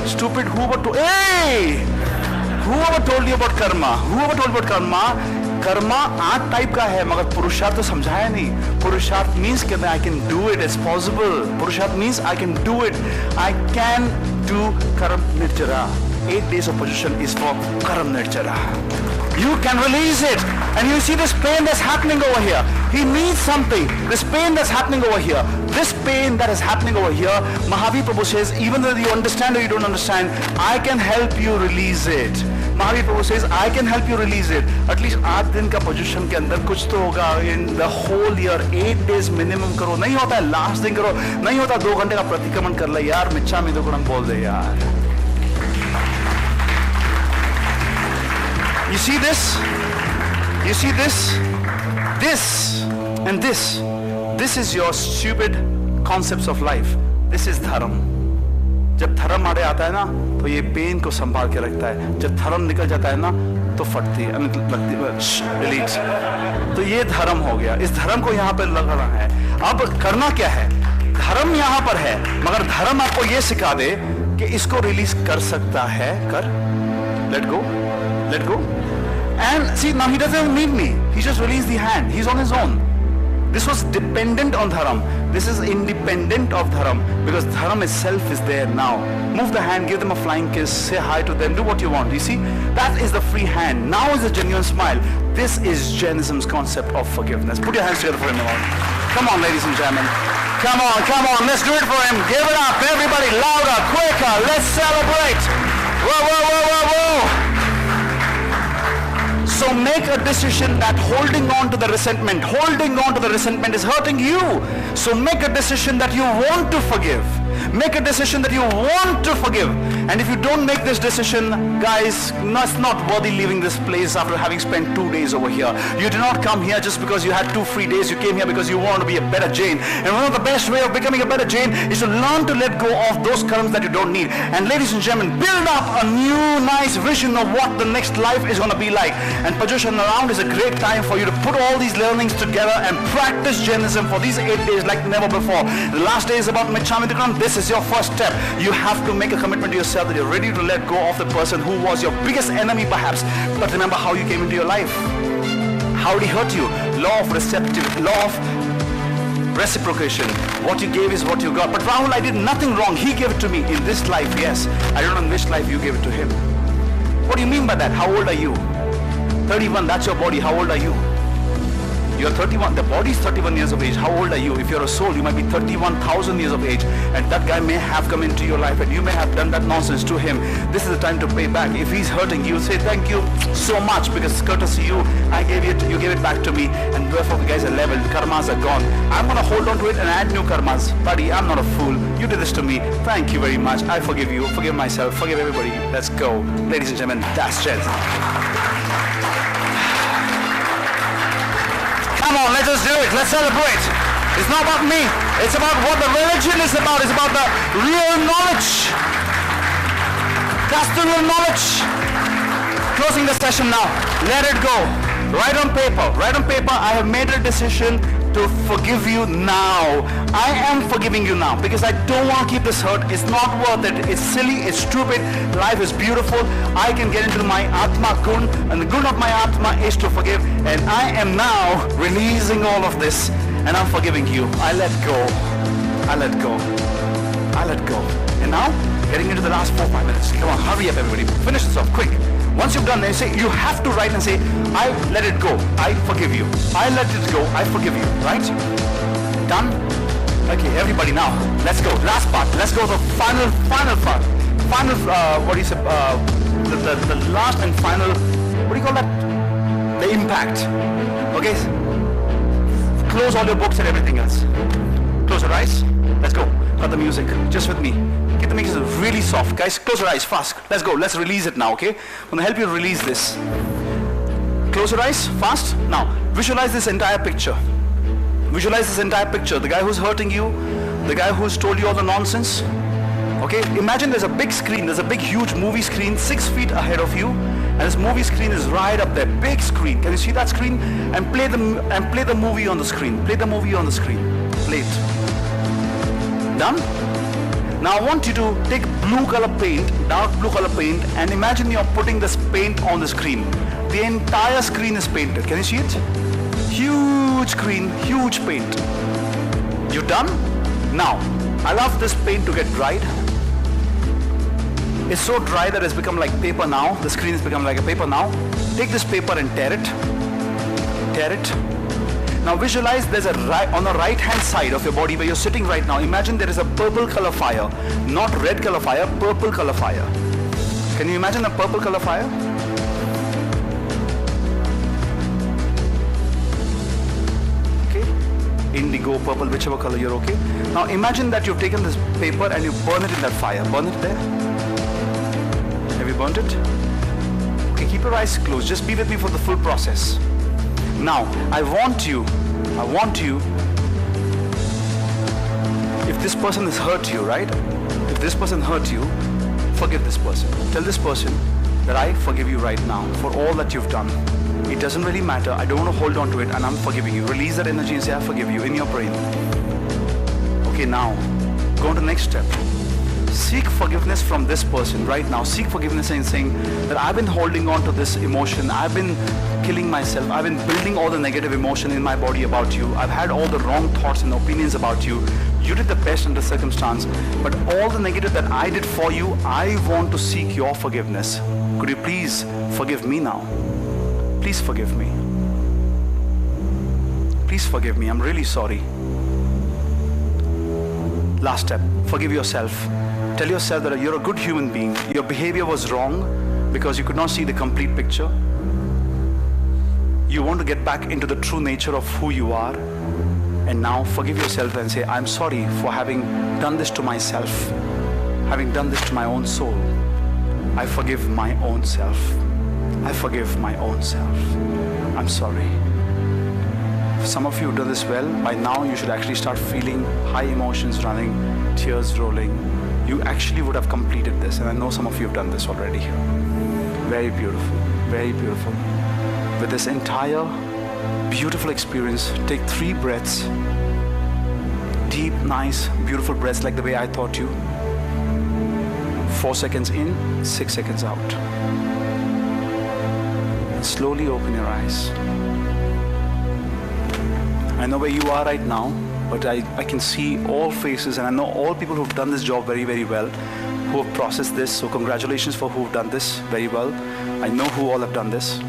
Stupid, whoever told you about karma? Whoever told you about karma? Karma 8 type का है, मगर पुरुषार्थ तो समझाया नहीं. पुरुषार्थ मीन्स कि I can do it, it's possible. पुरुषार्थ means I can do it. I can do karam nirjara. 8 days of position is for karam nirjara. You can release it. And you see this pain that's happening over here. He needs something. This pain that's happening over here. This pain that is happening over here, Mahavir Prabhu says, even though you understand or you don't understand, I can help you release it. Mahavir Prabhu says, I can help you release it. At least 8 दिन का position के अंदर कुछ तो होगा. In the whole year, 8 days minimum करो. नहीं होता है last दिन करो. नहीं होता 2 घंटे का प्रतिक्रमण कर ले यार. मिच्छामी दुक्कडम बोल दे यार. You see this? You see this? This and this. This is your stupid concepts of life. This is धर्म. जब धर्म आड़े आता है ना तो ये पेन को संभाल के रखता है. जब धर्म निकल जाता है ना तो फटती है, डिलीट. तो ये धर्म हो गया. इस धर्म को यहाँ पर लगाना है. अब करना क्या है? धर्म यहाँ पर है, मगर धर्म आपको ये सिखा दे कि इसको रिलीज कर सकता है. कर, let go, let go. And see, now he doesn't need me. He just released the hand. He's on his own. This was dependent on dharam. This is independent of dharam, because dharam itself is there now. Move the hand, give them a flying kiss, say hi to them, do what you want. You see, that is the free hand. Now is a genuine smile. This is Jainism's concept of forgiveness. Put your hands together for him. Come on, ladies and gentlemen. Come on, come on. Let's do it for him. Give it up, everybody. Louder, quicker. Let's celebrate. Whoa, whoa, whoa, whoa, whoa. So make a decision that holding on to the resentment is hurting you. So make a decision that you want to forgive. Make a decision that you want to forgive. And if you don't make this decision, guys, no, it's not worthy leaving this place after having spent 2 days over here. You did not come here just because you had 2 free days. You came here because you want to be a better Jain. And one of the best way of becoming a better Jain is to learn to let go of those karmas that you don't need. And ladies and gentlemen, build up a new nice vision of what the next life is going to be like. And Pajushan around is a great time for you to put all these learnings together and practice Jainism for these 8 days like never before. The last day is about Michhami. This is your first step. You have to make a commitment to yourself that you're ready to let go of the person who was your biggest enemy perhaps. But remember how you came into your life. How did he hurt you? Law of reciprocation. What you gave is what you got. But Rahul, I did nothing wrong. He gave it to me in this life. Yes. I don't know in which life you gave it to him. What do you mean by that? How old are you? 31. That's your body. How old are you? You're 31. The body is 31 years of age. How old are you? If you're a soul, you might be 31,000 years of age. And that guy may have come into your life and you may have done that nonsense to him. This is the time to pay back. If he's hurting you, say thank you so much, because courtesy you, I gave it, you gave it back to me. And therefore the guys are leveled. Karmas are gone. I'm going to hold on to it and add new karmas. Buddy, I'm not a fool. You did this to me. Thank you very much. I forgive you. Forgive myself. Forgive everybody. Let's go. Ladies and gentlemen, that's Jainism. Come on, let's just do it. Let's celebrate. It's not about me. It's about what the religion is about. It's about the real knowledge. That's the real knowledge. Closing the session now. Let it go. Write on paper. Write on paper. I have made a decision to forgive you now. I am forgiving you now because I don't want to keep this hurt. It's not worth it. It's silly. It's stupid. Life is beautiful. I can get into my Atma Gun, and the Gun of my Atma is to forgive. And I am now releasing all of this, and I'm forgiving you. I let go. I let go. I let go. And now, getting into the last 4-5 minutes. Come on, hurry up, everybody. Finish this off quick. Once you've done this, you have to write and say, I let it go. I forgive you. I let it go. I forgive you. Right? Done? Okay, everybody now. Let's go. Last part. Let's go to the final part. What do you say? The last and final, what do you call that? The impact. Okay? Close all your books and everything else. Close your eyes. Let's go. Got the music. Just with me. Get the music really soft. Guys, close your eyes fast. Let's go. Let's release it now, okay? I'm going to help you release this. Close your eyes fast. Now, visualize this entire picture. Visualize this entire picture. The guy who's hurting you, the guy who's told you all the nonsense. Okay? Imagine there's a big screen. There's a big, huge movie screen 6 feet ahead of you. And this movie screen is right up there. Big screen. Can you see that screen? And play the movie on the screen. Play the movie on the screen. Play it. Done? Now I want you to take blue color paint, dark blue color paint, and imagine you're putting this paint on the screen. The entire screen is painted. Can you see it? Huge screen, huge paint. You done? Now, allow this paint to get dried. It's so dry that it's become like paper now. The screen has become like a paper now. Take this paper and tear it. Tear it. Now visualize there's on the right hand side of your body where you're sitting right now. Imagine there is a purple color fire. Not red color fire, purple color fire. Can you imagine a purple color fire? Okay. Indigo, purple, whichever color you're okay. Now imagine that you've taken this paper and you burn it in that fire. Burn it there. Have you burnt it? Okay, keep your eyes closed. Just be with me for the full process. Now, I want you this person has hurt you, right? If this person hurt you, forgive this person. Tell this person that I forgive you right now for all that you've done. It doesn't really matter. I don't want to hold on to it, and I'm forgiving you. Release that energy and say, I forgive you in your brain. Okay, now, go on to the next step. Seek forgiveness from this person right now. Seek forgiveness and saying that I've been holding on to this emotion. I've been killing myself. I've been building all the negative emotion in my body about you. I've had all the wrong thoughts and opinions about you. You did the best under circumstance, but all the negative that I did for you, I want to seek your forgiveness. Could you please forgive me now? Please forgive me. Please forgive me. I'm really sorry. Last step, forgive yourself. Tell yourself that you're a good human being. Your behavior was wrong because you could not see the complete picture. You want to get back into the true nature of who you are. And now forgive yourself and say, I'm sorry for having done this to myself, having done this to my own soul. I forgive my own self. I forgive my own self. I'm sorry. For some of you who've done this well, by now you should actually start feeling high emotions running, tears rolling. You actually would have completed this, and I know some of you have done this already here. Very beautiful, very beautiful. With this entire beautiful experience, take 3 breaths. Deep, nice, beautiful breaths like the way I taught you. 4 seconds in, 6 seconds out. And slowly open your eyes. I know where you are right now, but I can see all faces, and I know all people who've done this job very, very well, who have processed this. So congratulations for who've done this very well. I know who all have done this.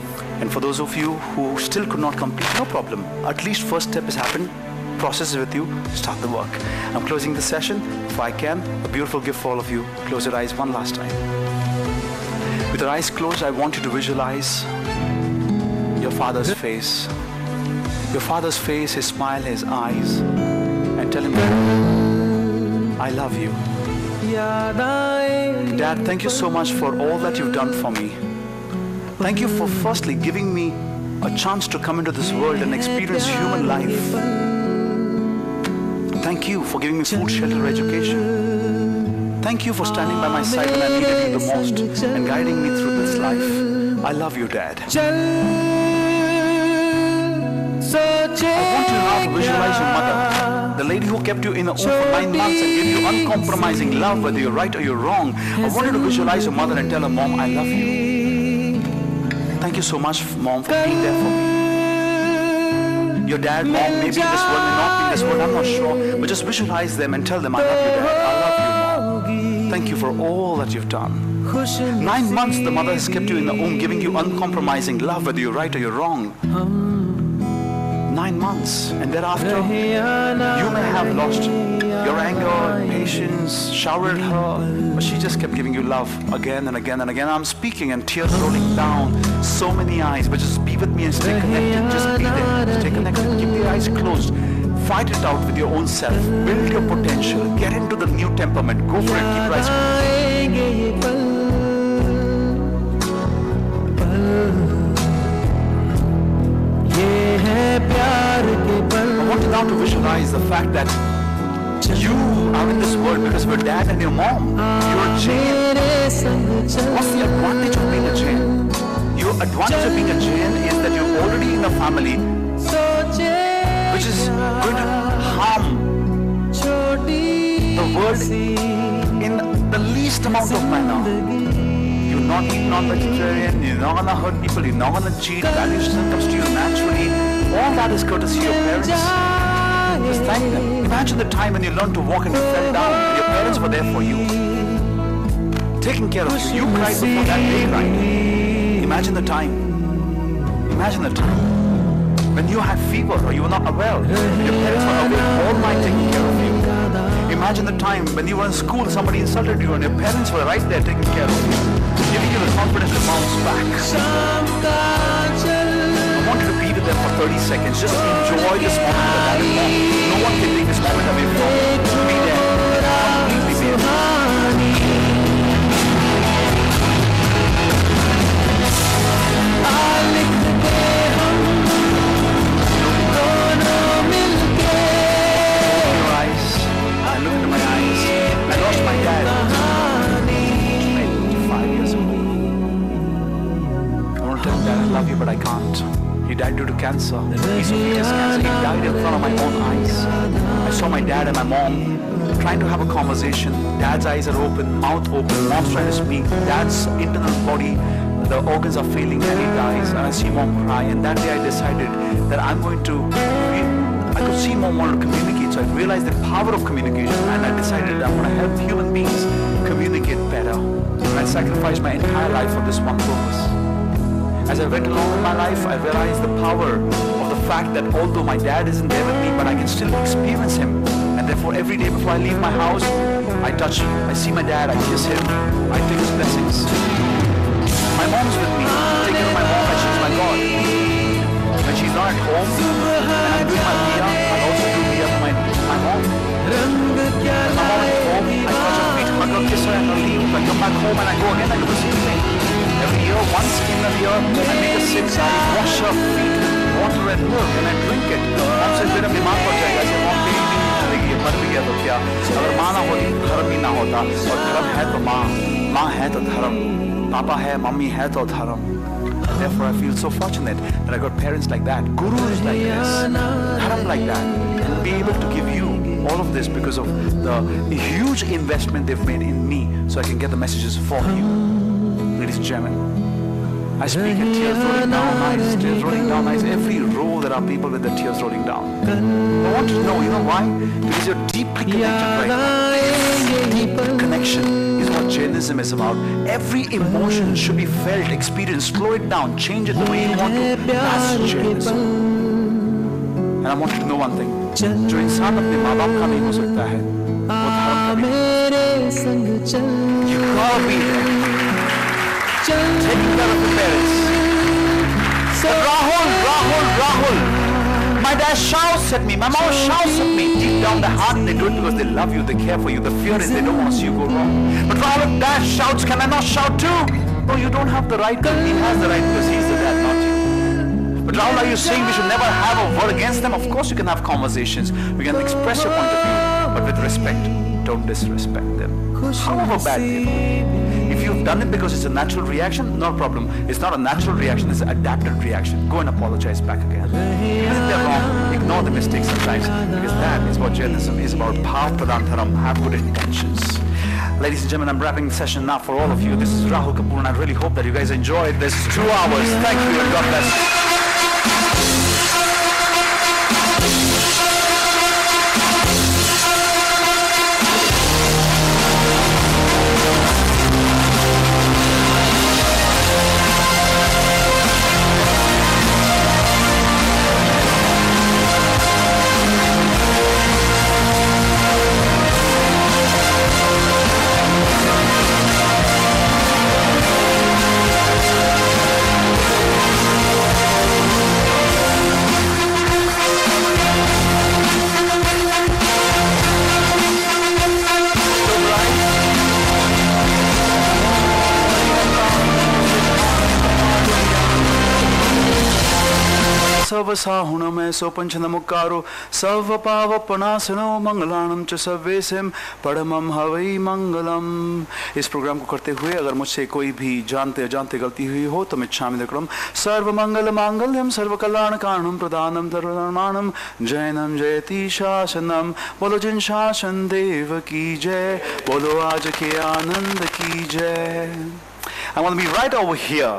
And for those of you who still could not complete, no problem. At least first step has happened. Process it with you. Start the work. I'm closing this session. If I can, a beautiful gift for all of you. Close your eyes one last time. With your eyes closed, I want you to visualize your father's face. Your father's face, his smile, his eyes. And tell him, I love you. Dad, thank you so much for all that you've done for me. Thank you for firstly giving me a chance to come into this world and experience human life. Thank you for giving me food, shelter, education. Thank you for standing by my side when I needed you the most and guiding me through this life. I love you, Dad. I want you now to visualize your mother, the lady who kept you in the womb for 9 months and gave you uncompromising love, whether you're right or you're wrong. I want you to visualize your mother and tell her, Mom, I love you. Thank you so much, Mom, for being there for me. Your dad, Mom, maybe in this world, may not be in this world, I'm not sure. But just visualize them and tell them, I love you, Dad. I love you, Mom. Thank you for all that you've done. 9 months the mother has kept you in the womb, giving you uncompromising love, whether you're right or you're wrong. 9 months. And thereafter, you may have lost your anger, patience, showered her, but she just kept giving you love again and again and again. I'm speaking and tears rolling down, so many eyes, but just be with me and stay connected. Just be there, stay connected, keep the eyes closed. Fight it out with your own self, build your potential, get into the new temperament, go for it, keep your eyes closed. I want you now to visualize the fact that you are in this world because of your dad and your mom. You're a Jain. What's the advantage of being a Jain? Your advantage of being a Jain is that you're already in a family which is going to harm the world in the least amount of manner. You're not eat non-vegetarian, you're not gonna hurt people, you're not gonna cheat, values comes to you naturally. All that is courtesy of your parents. Just thank them. Imagine the time when you learned to walk and you fell down and your parents were there for you, taking care of you. You cried before that day, right? Imagine the time. Imagine the time when you had fever or you were not well. Your parents were awake all night taking care of you. Imagine the time when you were in school, somebody insulted you and your parents were right there taking care of you, giving you the confidence to bounce back. I want you to be with them for 30 seconds. Just enjoy this moment that is moment. No one can take this moment away from you. Be there. Completely be there. Open your eyes and look into my died due to cancer, esophagus cancer. He died in front of my own eyes. I saw my dad and my mom trying to have a conversation. Dad's eyes are open, mouth open, mom's trying to speak. Dad's internal body, the organs are failing and he dies. And I see mom cry. And that day I decided that I'm going to, I could see mom wanted to communicate. So I realized the power of communication and I decided I'm going to help human beings communicate better. And I sacrificed my entire life for this one purpose. As I went along in my life, I realized the power of the fact that although my dad isn't there with me, but I can still experience him. And therefore every day before I leave my house, I touch him, I see my dad, I kiss him, I take his blessings. My mom's with me. I take care of my mom and she's my God. When she's not at home and I'm doing my diya, I also do diya for my mom. When my mom is home, I touch her feet, hug her, kiss her and I leave. I come back home and I go again, I do the same thing. Every year, once in a year, I make a sit, I wash her feet with water and milk and I drink it. Mom says, "Beta बीमार पड़ जाएगा." I say, "Mom, तेरी भी नहीं चलेगी, ये मर भी गया तो क्या? अगर माँ ना होती, धर्म भी ना होता और धर्म है तो माँ है तो धर्म, पापा है, मम्मी है तो धर्म." Therefore, I feel so fortunate that I got parents like that, gurus like this, dharam like that, and be able to give you all of this because of the huge investment they've made in me so I can get the messages for you. Ladies and gentlemen, I speak and tears rolling down eyes, tears rolling down eyes. Every row there are people with the tears rolling down. I want to know, you know why? Because you're deeply connected right now. Deep connection is what Jainism is about. Every emotion should be felt, experienced, slow it down, change it the way you want to. That's Jainism. And I want you to know one thing. जो इंसान अपने माँ बाप का नहीं हो सकता है, वो धर्म का भी नहीं। You gotta be there. Taking care of your parents. Rahul. My dad shouts at me, my mom shouts at me. Deep down the heart, they do it because they love you, they care for you. The fear is they don't want to see you go wrong. But Rahul, dad shouts, can I not shout too? No, you don't have the right to. He has the right because he's the dad, not you. But Rahul, are you saying we should never have a word against them? Of course you can have conversations. You can express your point of view, but with respect. Don't disrespect them. However bad they be. If you've done it because it's a natural reaction, no problem. It's not a natural reaction, it's an adapted reaction. Go and apologize back again. Even if they're wrong, ignore the mistakes sometimes, because that is what Jainism is about. Bhav Pradhan Dharam, have good intentions. Ladies and gentlemen, I'm wrapping the session now for all of you. This is Rahul Kapoor and I really hope that you guys enjoyed this 2 hours. Thank you and God bless you. सर्वसाहुणमय सोपंचनमुकारो सर्वपावपनासनो मंगलानम च सर्वेसिम परमम हवै मंगलम। इस programme को करते हुए अगर मुझसे कोई भी जानते अजानते गलती हुई हो तो मिच्छामि दुक्कडम। सर्वमंगल मांगल्यम सर्वकल्याण कारणम प्रदानम धर्ममाणम जैनम जयति शासनम। बोलो जिन शासन देव की जय, बोलो आज के आनंद की जय। I want to be right over here.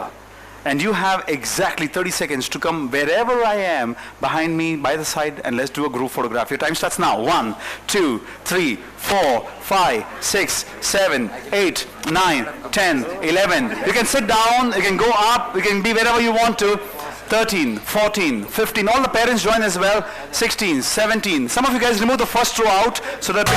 And you have exactly 30 seconds to come wherever I am, behind me, by the side, and let's do a group photograph. Your time starts now. 1, 2, 3, 4, 5, 6, 7, 8, 9, 10, 11. You can sit down, you can go up, you can be wherever you want to. 13, 14, 15. All the parents join as well. 16, 17. Some of you guys remove the first row out so that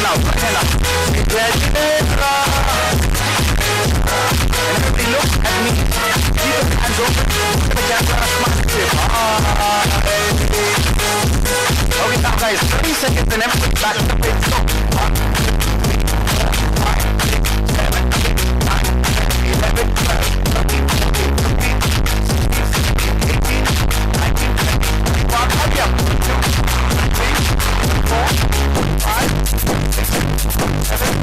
hand out, right hand out. Jai Jai and everybody look at me. Keep your hands open. Look at the camera. Smile. Say bye. Okay, now guys, 30 seconds and everybody back to the page. So, 11, 12, 13, 14, 15, 16, 18, 19, 20, 21, hurry up. 2, 3, 4, 5, 6, 7,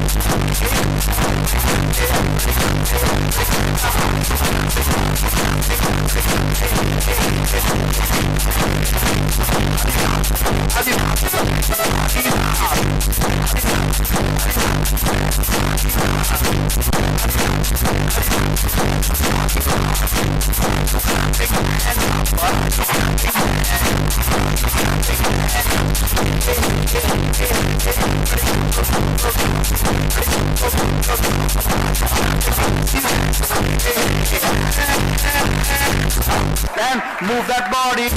and move that body.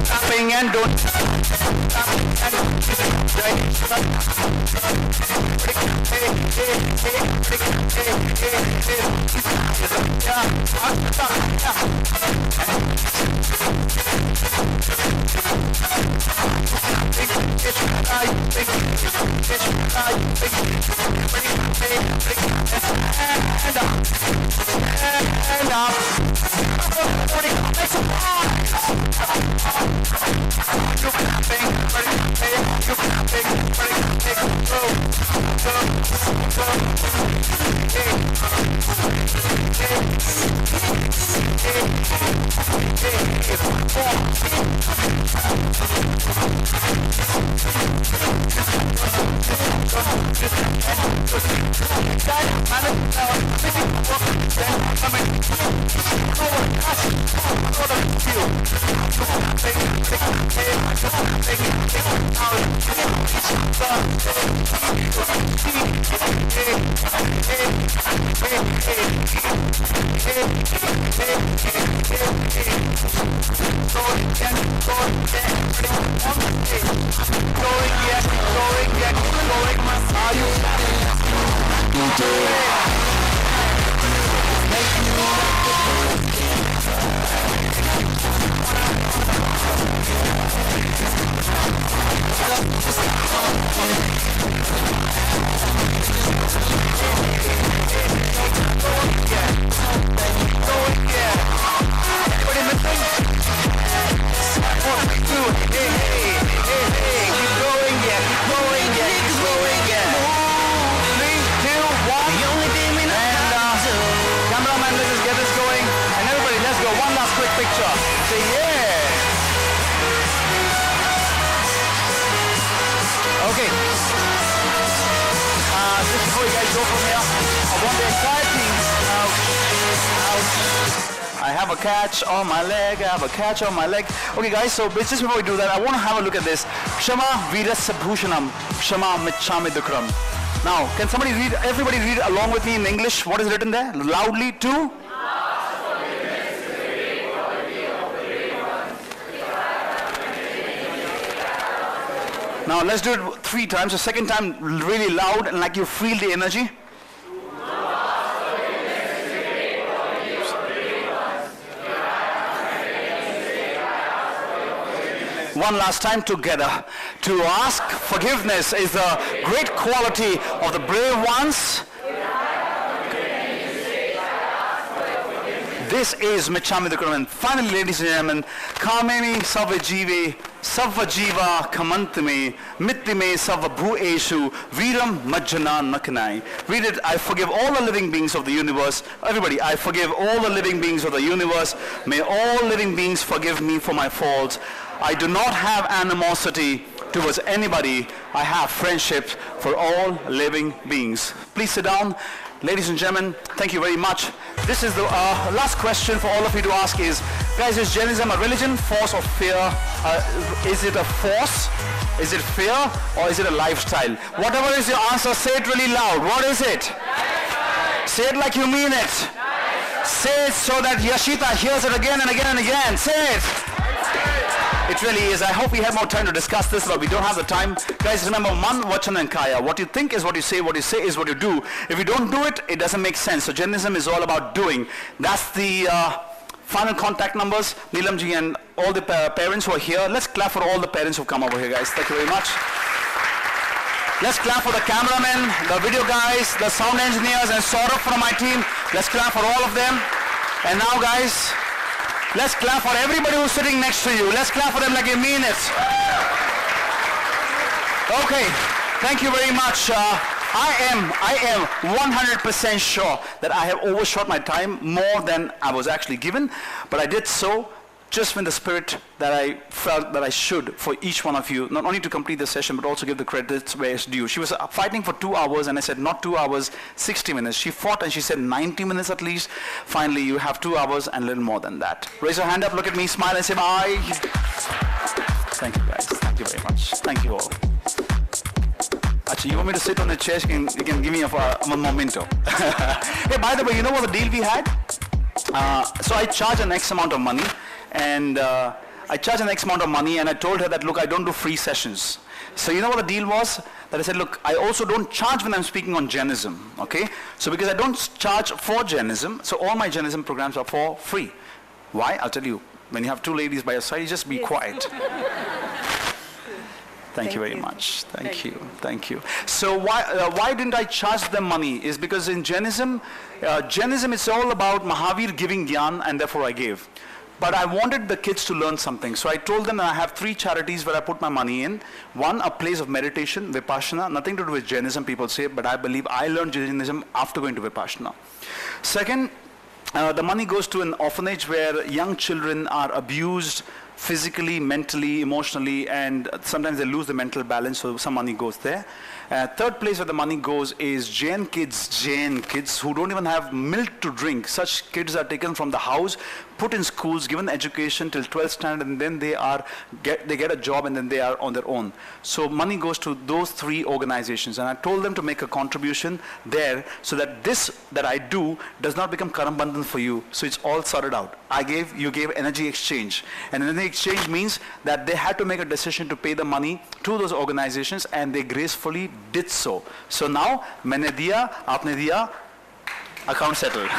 Tapping and don't. And up. I have a catch on my leg, I have a catch on my leg. Okay guys, so just before we do that, I want to have a look at this. Kshama Virasya Bhushanam, Kshama Michhami Dukkadam. Now, can somebody read, everybody read along with me in English? What is written there? Loudly to? Now let's do it 3 times. The second time really loud and like you feel the energy. One last time together. To ask forgiveness is a great quality of the brave ones. This is Michhami Dukkadam. Finally, ladies and gentlemen, Kamemi Savajive Savajiva Kamantame Mittime Savabhueshu Viram Majjana Nakanai. Read it. I forgive all the living beings of the universe. Everybody, I forgive all the living beings of the universe. May all living beings forgive me for my faults. I do not have animosity towards anybody. I have friendship for all living beings. Please sit down. Ladies and gentlemen, thank you very much. This is the last question for all of you to ask is, guys, is Jainism a religion, force or fear? Is it a force? Is it fear? Or is it a lifestyle? Whatever is your answer, say it really loud. What is it? Say it like you mean it. Say it so that Yashita hears it again and again and again. Say it. It really is. I hope we have more time to discuss this, but we don't have the time. Guys, remember, man, vachana and kaya. What you think is what you say is what you do. If you don't do it, it doesn't make sense. So Jainism is all about doing. That's the final contact numbers. Neelamji and all the parents who are here. Let's clap for all the parents who come over here, guys. Thank you very much. Let's clap for the cameramen, the video guys, the sound engineers, and Saurabh from my team. Let's clap for all of them. And now, guys, let's clap for everybody who's sitting next to you. Let's clap for them like you mean it. Okay, thank you very much. I am 100% sure that I have overshot my time more than I was actually given, but I did so just with the spirit that I felt that I should for each one of you, not only to complete the session, but also give the credits where it's due. She was fighting for 2 hours, and I said, not 2 hours, 60 minutes. She fought, and she said 90 minutes at least. Finally, you have 2 hours and a little more than that. Raise your hand up, look at me, smile, and say bye. Thank you, guys. Thank you very much. Thank you all. Actually, you want me to sit on the chair? You can give me a memento. Hey, by the way, you know what the deal we had? So I charge an X amount of money, and I charge an X amount of money, and I told her that, look, I don't do free sessions. So you know what the deal was? That I said, look, I also don't charge when I'm speaking on Jainism, okay? So because I don't charge for Jainism, so all my Jainism programs are for free. Why? I'll tell you. When you have two ladies by your side, you just be quiet. Thank you very much. Thank you. Thank you. So why didn't I charge them money? Is because in Jainism, Jainism is all about Mahavir giving gyan, and therefore I gave. But I wanted the kids to learn something. So I told them that I have 3 charities where I put my money in. One, a place of meditation, Vipassana, nothing to do with Jainism, people say, but I believe I learned Jainism after going to Vipassana. Second, the money goes to an orphanage where young children are abused physically, mentally, emotionally, and sometimes they lose the mental balance, so some money goes there. Third place where the money goes is Jain kids who don't even have milk to drink. Such kids are taken from the house, put in schools, given education till 12th standard, and then they get a job, and then they are on their own. So money goes to those 3 organizations, and I told them to make a contribution there so that this that I do does not become Karambandhan for you. So it's all sorted out. You gave energy exchange, and energy exchange means that they had to make a decision to pay the money to those organizations, and they gracefully did so. So now, maine diya, aapne diya, account settled.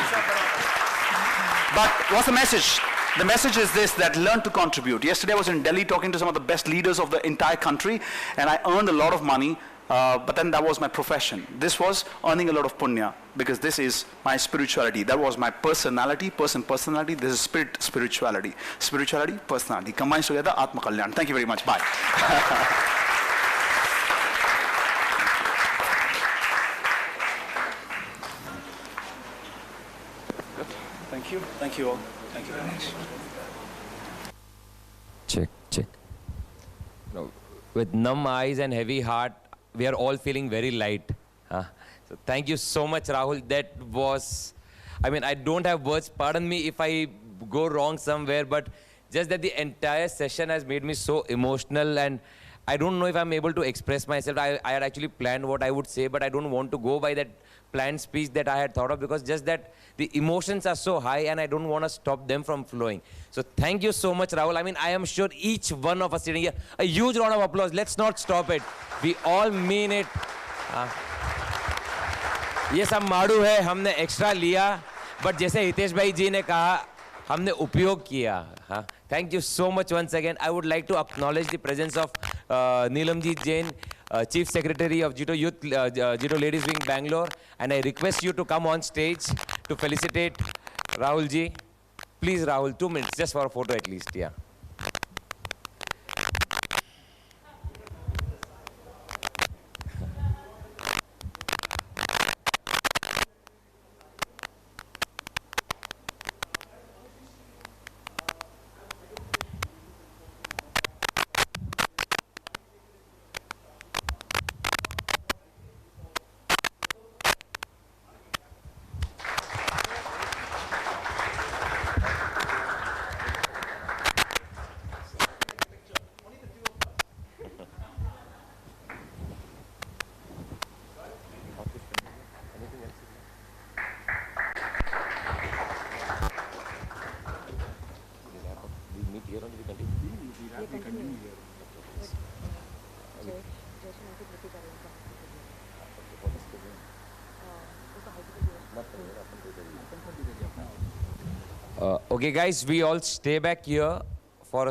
But what's the message? The message is this, that learn to contribute. Yesterday I was in Delhi talking to some of the best leaders of the entire country, and I earned a lot of money, but then that was my profession. This was earning a lot of punya, because this is my spirituality. That was my personality, personality. This is spirituality. Spirituality, personality. Combines together, Atma Kalyan. Thank you very much. Bye. Thank you. Thank you all. Thank you very much. Check. No, with numb eyes and heavy heart, we are all feeling very light. So thank you so much, Rahul. That was, I don't have words. Pardon me if I go wrong somewhere, but just that the entire session has made me so emotional, and I don't know if I'm able to express myself. I had actually planned what I would say, but I don't want to go by that planned speech that I had thought of, because just that the emotions are so high, and I don't want to stop them from flowing. So thank you so much, Rahul. I am sure each one of us sitting here, a huge round of applause. Let's not stop it. We all mean it. ये सब माड़ू है, हमने extra लिया, but जैसे हितेश भाई जी ने कहा, हमने उपयोग किया. Thank you so much once again. I would like to acknowledge the presence of Neelamji Jain, Chief Secretary of Jito Youth, Jito Ladies Wing, Bangalore, and I request you to come on stage to felicitate Rahul ji. Please, Rahul, 2 minutes, just for a photo at least, yeah. Okay, guys, we all stay back here for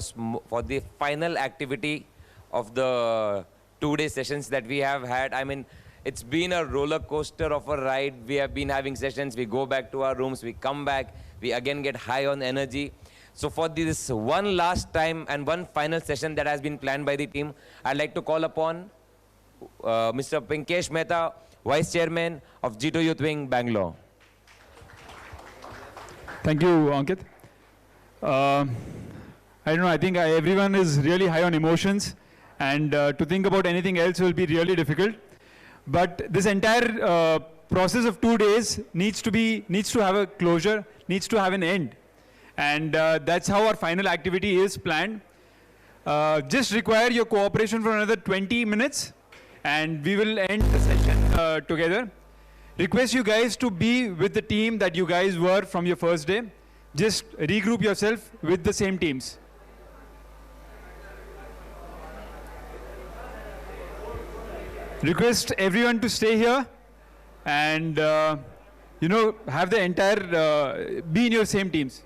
for the final activity of the 2-day sessions that we have had. I mean, it's been a roller coaster of a ride. We have been having sessions. We go back to our rooms. We come back. We again get high on energy. So for this one last time and one final session that has been planned by the team, I'd like to call upon Mr. Pinkesh Mehta, Vice Chairman of G2 Youth Wing, Bangalore. Thank you, Ankit. I don't know, I think everyone is really high on emotions, and to think about anything else will be really difficult. But this entire process of 2 days needs to have a closure, needs to have an end. And that's how our final activity is planned. Just require your cooperation for another 20 minutes, and we will end the session together. Request you guys to be with the team that you guys were from your first day. Just regroup yourself with the same teams. Request everyone to stay here and, have the entire, be in your same teams.